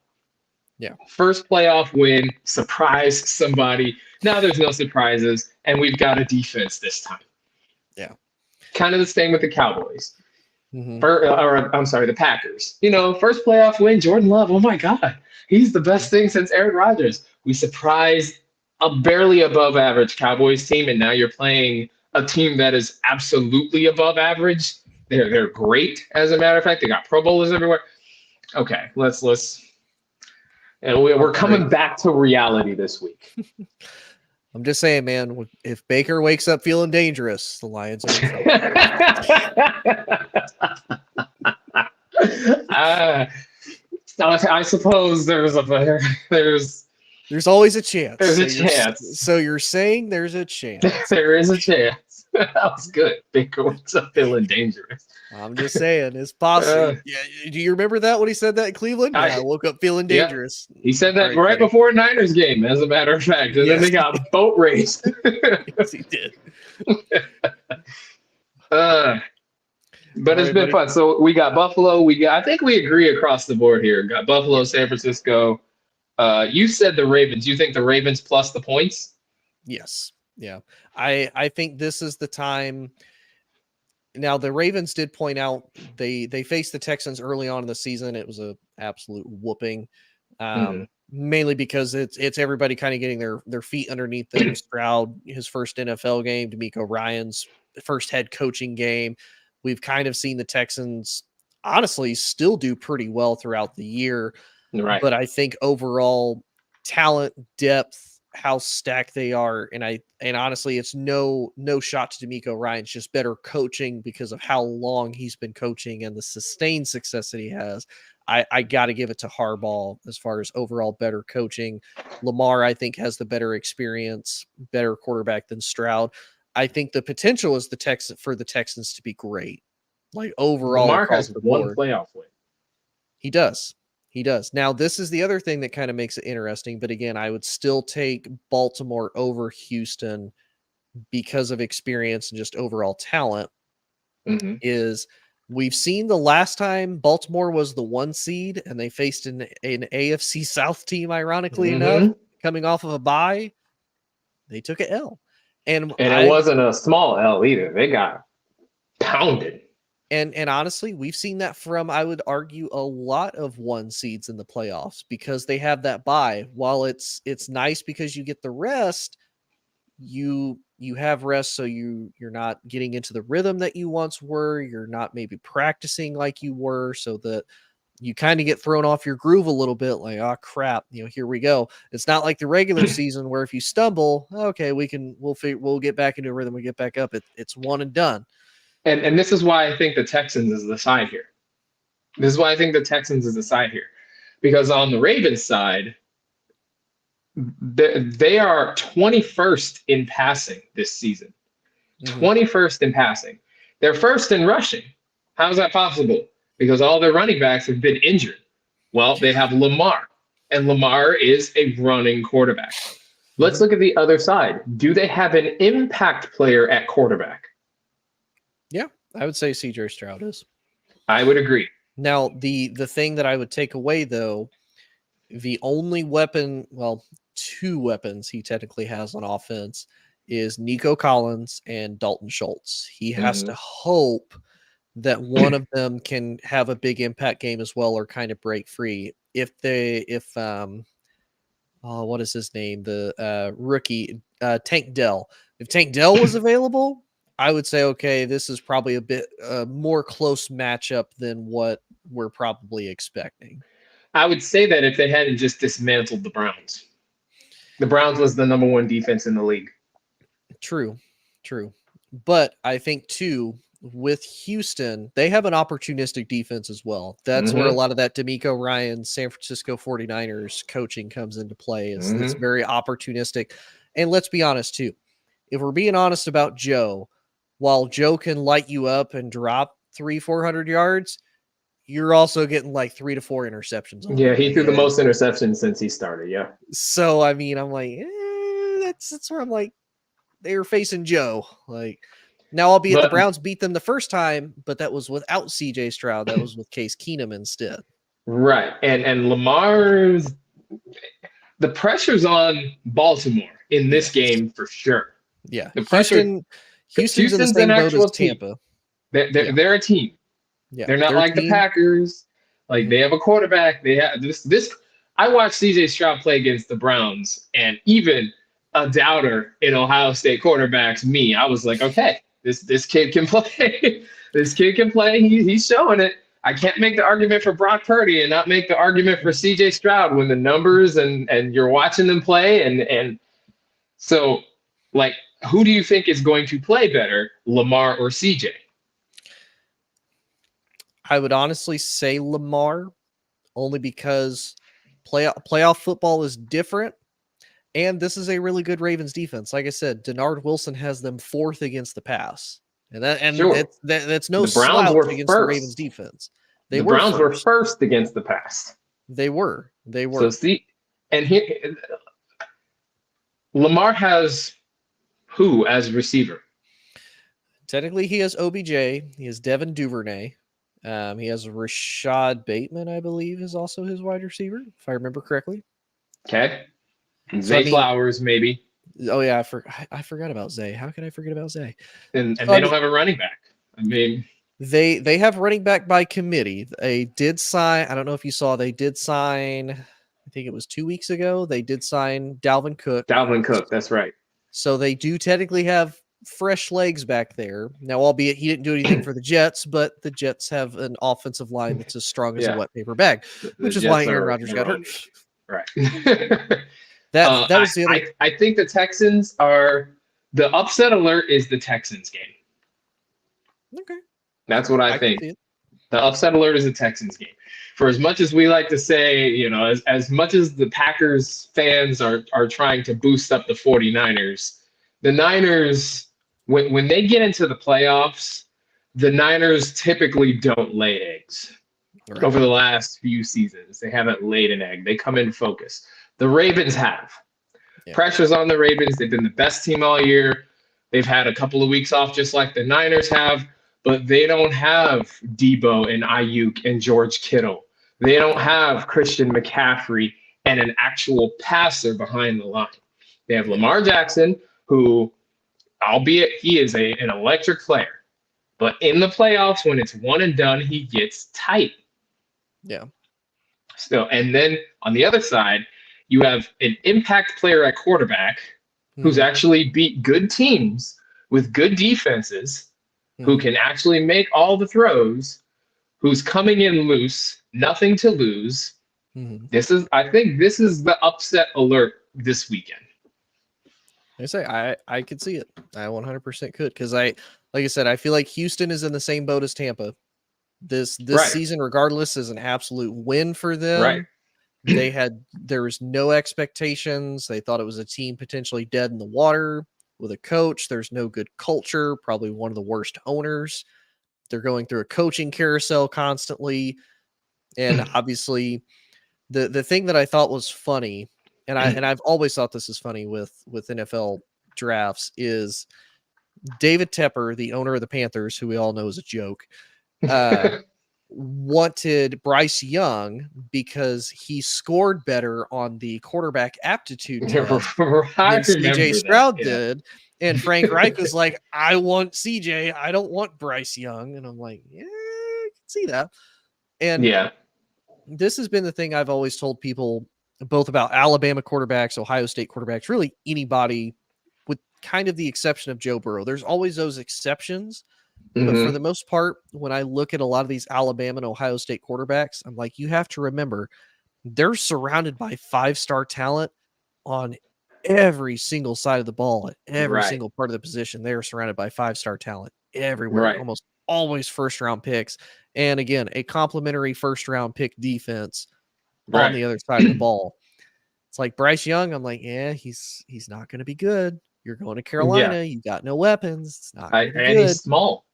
Yeah. First playoff win, surprise somebody. Now there's no surprises, and we've got a defense this time. Yeah. Kind of the same with the Cowboys. The Packers. First playoff win, Jordan Love. Oh my God. He's the best thing since Aaron Rodgers. We surprised a barely above average Cowboys team, and now you're playing a team that is absolutely above average. They're great, as a matter of fact. They got Pro Bowlers everywhere. Okay, let's and we're coming back to reality this week. I'm just saying, man, if Baker wakes up feeling dangerous, the Lions are in trouble. I suppose there's always a chance. There's a chance. So you're saying there's a chance. There is a chance. That was good. Baker wakes up feeling dangerous. I'm just saying, it's possible. Yeah, do you remember that when he said that in Cleveland? Yeah, I woke up feeling dangerous. He said that All right buddy. before a Niners game, as a matter of fact. And then they got boat raced. Yes, he did. But it's been fun. So we got Buffalo. I think we agree across the board here. Got Buffalo, San Francisco. You said the Ravens. You think the Ravens plus the points? Yes. Yeah. I think this is the time. Now, the Ravens did point out they faced the Texans early on in the season. It was an absolute whooping, mainly because it's everybody kind of getting their feet underneath them. Stroud, his first NFL game, DeMeco Ryans' first head coaching game. We've kind of seen the Texans, honestly, still do pretty well throughout the year. Right. But I think overall talent, depth, how stacked they are, and honestly, it's no shot to DeMeco Ryans, just better coaching because of how long he's been coaching and the sustained success that he has. I got to give it to Harbaugh as far as overall better coaching. Lamar, I think, has the better experience, better quarterback than Stroud. I think the potential is for the Texans to be great, like overall. Lamar has one playoff win. He does. He does. Now, this is the other thing that kind of makes it interesting. But again, I would still take Baltimore over Houston because of experience and just overall talent. Is we've seen the last time Baltimore was the 1 seed and they faced an AFC South team, ironically enough, coming off of a bye, they took an L. And it wasn't a small L either. They got pounded. And honestly, we've seen that from, I would argue, a lot of 1 seeds in the playoffs because they have that bye. While it's nice because you get the rest, you have rest, so you're not getting into the rhythm that you once were. You're not maybe practicing like you were, so that you kind of get thrown off your groove a little bit. Like, oh crap, here we go. It's not like the regular season where if you stumble, okay, we'll get back into a rhythm. We get back up. It's one and done. And this is why I think the Texans is the side here. Because on the Ravens side, they are 21st in passing this season. 21st in passing. They're first in rushing. How is that possible? Because all their running backs have been injured. Well, they have Lamar, and Lamar is a running quarterback. Let's look at the other side. Do they have an impact player at quarterback? Yeah, I would say CJ Stroud is. I would agree. Now, the thing that I would take away, though, the only weapon, well, 2 weapons he technically has on offense is Nico Collins and Dalton Schultz. He has to hope that one of them can have a big impact game as well, or kind of break free. What is his name? The rookie, Tank Dell. If Tank Dell was available, I would say, okay, this is probably a bit more close matchup than what we're probably expecting. I would say that if they hadn't just dismantled the Browns. The Browns was the number 1 defense in the league. True. But I think, too, with Houston, they have an opportunistic defense as well. That's where a lot of that DeMeco Ryans, San Francisco 49ers coaching comes into play. It's very opportunistic. And let's be honest, too. If we're being honest about Joe, while Joe can light you up and drop 300-400 yards, you're also getting like 3 to 4 interceptions. Yeah, he threw the most interceptions since he started. Yeah. So, I mean, I'm like, that's where I'm like, they were facing Joe. Like, now, albeit the Browns beat them the first time, but that was without CJ Stroud. That was with Case Keenum instead. Right. And Lamar's, the pressure's on Baltimore in this game for sure. Yeah. The pressure. Houston's in the same boat as Tampa. They're a team. Yeah, they're not like the Packers. Like they have a quarterback. They have this. I watched CJ Stroud play against the Browns, and even a doubter in Ohio State quarterbacks, me, I was like, okay, this kid can play. This kid can play. He's showing it. I can't make the argument for Brock Purdy and not make the argument for CJ Stroud when the numbers and you're watching them play. And so, like, who do you think is going to play better, Lamar or CJ? I would honestly say Lamar, only because playoff football is different. And this is a really good Ravens defense. Like I said, Denard Wilson has them 4th against the pass. Sure. That's no The Browns were slouch against the Ravens first. defense. The Browns were first against the pass. They were. So see, and here Lamar has who as receiver? Technically, he has OBJ. He has Devin Duvernay. He has Rashad Bateman, I believe, is also his wide receiver, if I remember correctly. Okay. Zay Flowers, maybe. Oh, yeah, I forgot about Zay. How can I forget about Zay? And they don't have a running back. I mean, they have running back by committee. They did sign, I don't know if you saw, they did sign, I think it was 2 weeks ago, they did sign Dalvin Cook. That's right. So they do technically have fresh legs back there. Now, albeit he didn't do anything for the Jets, but the Jets have an offensive line that's as strong as a wet paper bag, which is why Aaron Rodgers got hurt. Right. that was the other. I think the Texans are the upset alert is the Texans game. Okay. That's what I think. The upset alert is the Texans game. For as much as we like to say, you know, as much as the Packers fans are trying to boost up the 49ers, the Niners, when they get into the playoffs, the Niners typically don't lay eggs. Right. Over the last few seasons, they haven't laid an egg. They come in focused. The Ravens have. Yeah. Pressure's on the Ravens. They've been the best team all year. They've had a couple of weeks off just like the Niners have, but they don't have Debo and Ayuk and George Kittle. They don't have Christian McCaffrey and an actual passer behind the line. They have Lamar Jackson, who, albeit he is an electric player, but in the playoffs, when it's one and done, he gets tight. Yeah. So, and then on the other side, you have an impact player at quarterback who's actually beat good teams with good defenses, who can actually make all the throws, who's coming in loose, nothing to lose. I think this is the upset alert this weekend. I could see it. I 100% could, because like I said, I feel like Houston is in the same boat as Tampa. This season, regardless, is an absolute win for them. Right. There was no expectations. They thought it was a team potentially dead in the water with a coach. There's no good culture, probably one of the worst owners. They're going through a coaching carousel constantly. And obviously the thing that I thought was funny, and I've always thought this is funny with NFL drafts, is David Tepper, the owner of the Panthers, who we all know is a joke, wanted Bryce Young because he scored better on the quarterback aptitude test than CJ Stroud did. And Frank Reich was like, I want CJ. I don't want Bryce Young. And I'm like, yeah, I can see that. And this has been the thing I've always told people, both about Alabama quarterbacks, Ohio State quarterbacks, really anybody, with kind of the exception of Joe Burrow. There's always those exceptions. But for the most part, when I look at a lot of these Alabama and Ohio State quarterbacks, I'm like, you have to remember, they're surrounded by 5-star talent on every single side of the ball, at every single part of the position. They are surrounded by 5-star talent everywhere, almost always first-round picks. And again, a complimentary first-round pick defense on the other side of the ball. It's like Bryce Young. I'm like, yeah, he's not going to be good. You're going to Carolina. You got no weapons. It's not going to be good. He's small.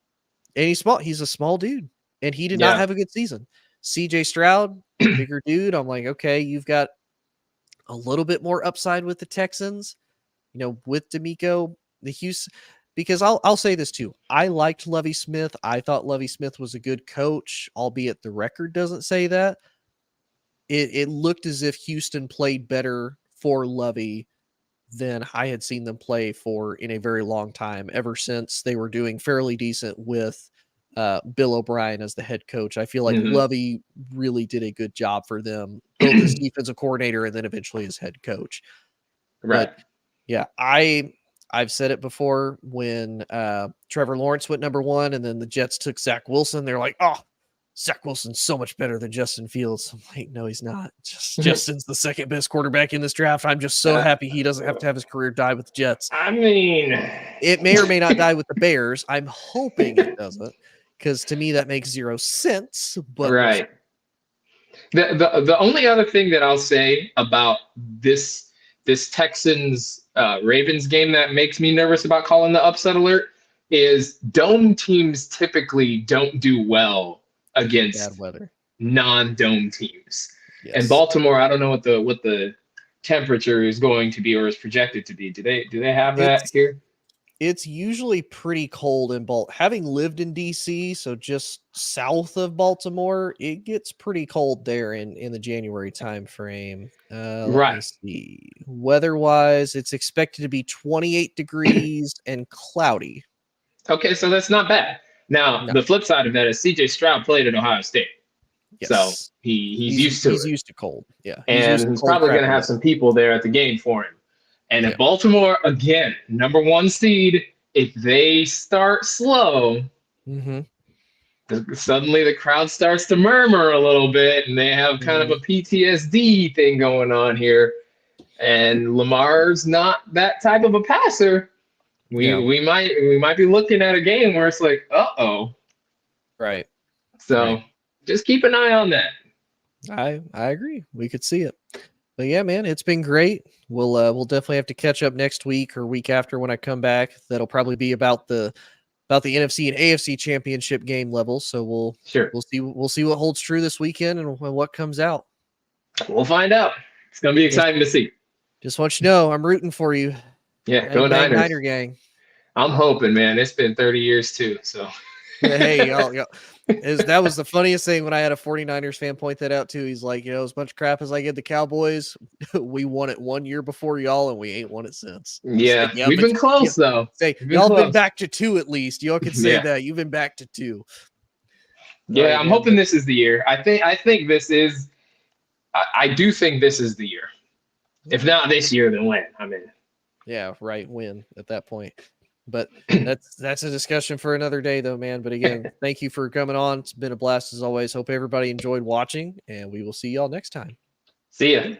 And he's a small dude, and he did not have a good season. CJ Stroud, bigger dude. I'm like, okay, you've got a little bit more upside with the Texans, with D'Amico, the Houston, because I'll say this too. I liked Lovie Smith. I thought Lovie Smith was a good coach, albeit the record doesn't say that. It looked as if Houston played better for Lovie than I had seen them play for in a very long time, ever since they were doing fairly decent with Bill O'Brien as the head coach. I feel like Lovie really did a good job for them, both as defensive coordinator and then eventually as head coach. Right. But yeah, I've said it before, when Trevor Lawrence went number 1 and then the Jets took Zach Wilson, they're like, oh, Zach Wilson's so much better than Justin Fields. I'm like, no, he's not. Justin's the second best quarterback in this draft. I'm just so happy he doesn't have to have his career die with the Jets. I mean, it may or may not die with the Bears. I'm hoping it doesn't, because to me that makes 0 sense. But the only other thing that I'll say about this this Texans Ravens game that makes me nervous about calling the upset alert is dome teams typically don't do well against Bad weather. non-dome teams. Yes. And Baltimore, I don't know what the temperature is going to be or is projected to be. Do they have that here? It's usually pretty cold in Baltimore. Having lived in DC, so just south of Baltimore, it gets pretty cold there in the January time frame. Let me see. Weather-wise, it's expected to be 28 degrees and cloudy. Okay, so that's not bad. Now, the flip side of that is C.J. Stroud played at Ohio State. Yes. So he's used to it. He's used to cold. Yeah. And he's probably going to have some people there at the game for him. And if Baltimore, again, number 1 seed, if they start slow, suddenly the crowd starts to murmur a little bit, and they have kind of a PTSD thing going on here. And Lamar's not that type of a passer. We might be looking at a game where it's like, uh-oh. Right. So just keep an eye on that. I agree. We could see it. But yeah, man, it's been great. We'll definitely have to catch up next week or week after when I come back. That'll probably be about the NFC and AFC championship game levels. So we'll see what holds true this weekend and what comes out. We'll find out. It's gonna be exciting to see. Just want you to know I'm rooting for you. Yeah, go Niners. Niner gang. I'm hoping, man. It's been 30 years too. So hey, y'all. That was the funniest thing when I had a 49ers fan point that out too. He's like, as much crap as I get the Cowboys, we won it 1 year before y'all, and we ain't won it since. Yeah, we've been close though. Y'all been back to 2 at least. Y'all can say that you've been back to 2. Yeah, I'm hoping this is the year. I think this is. I do think this is the year. If not this year, then when? I mean. Yeah, right. Win at that point. But that's a discussion for another day, though, man. But again, thank you for coming on. It's been a blast as always. Hope everybody enjoyed watching, and we will see y'all next time. See ya.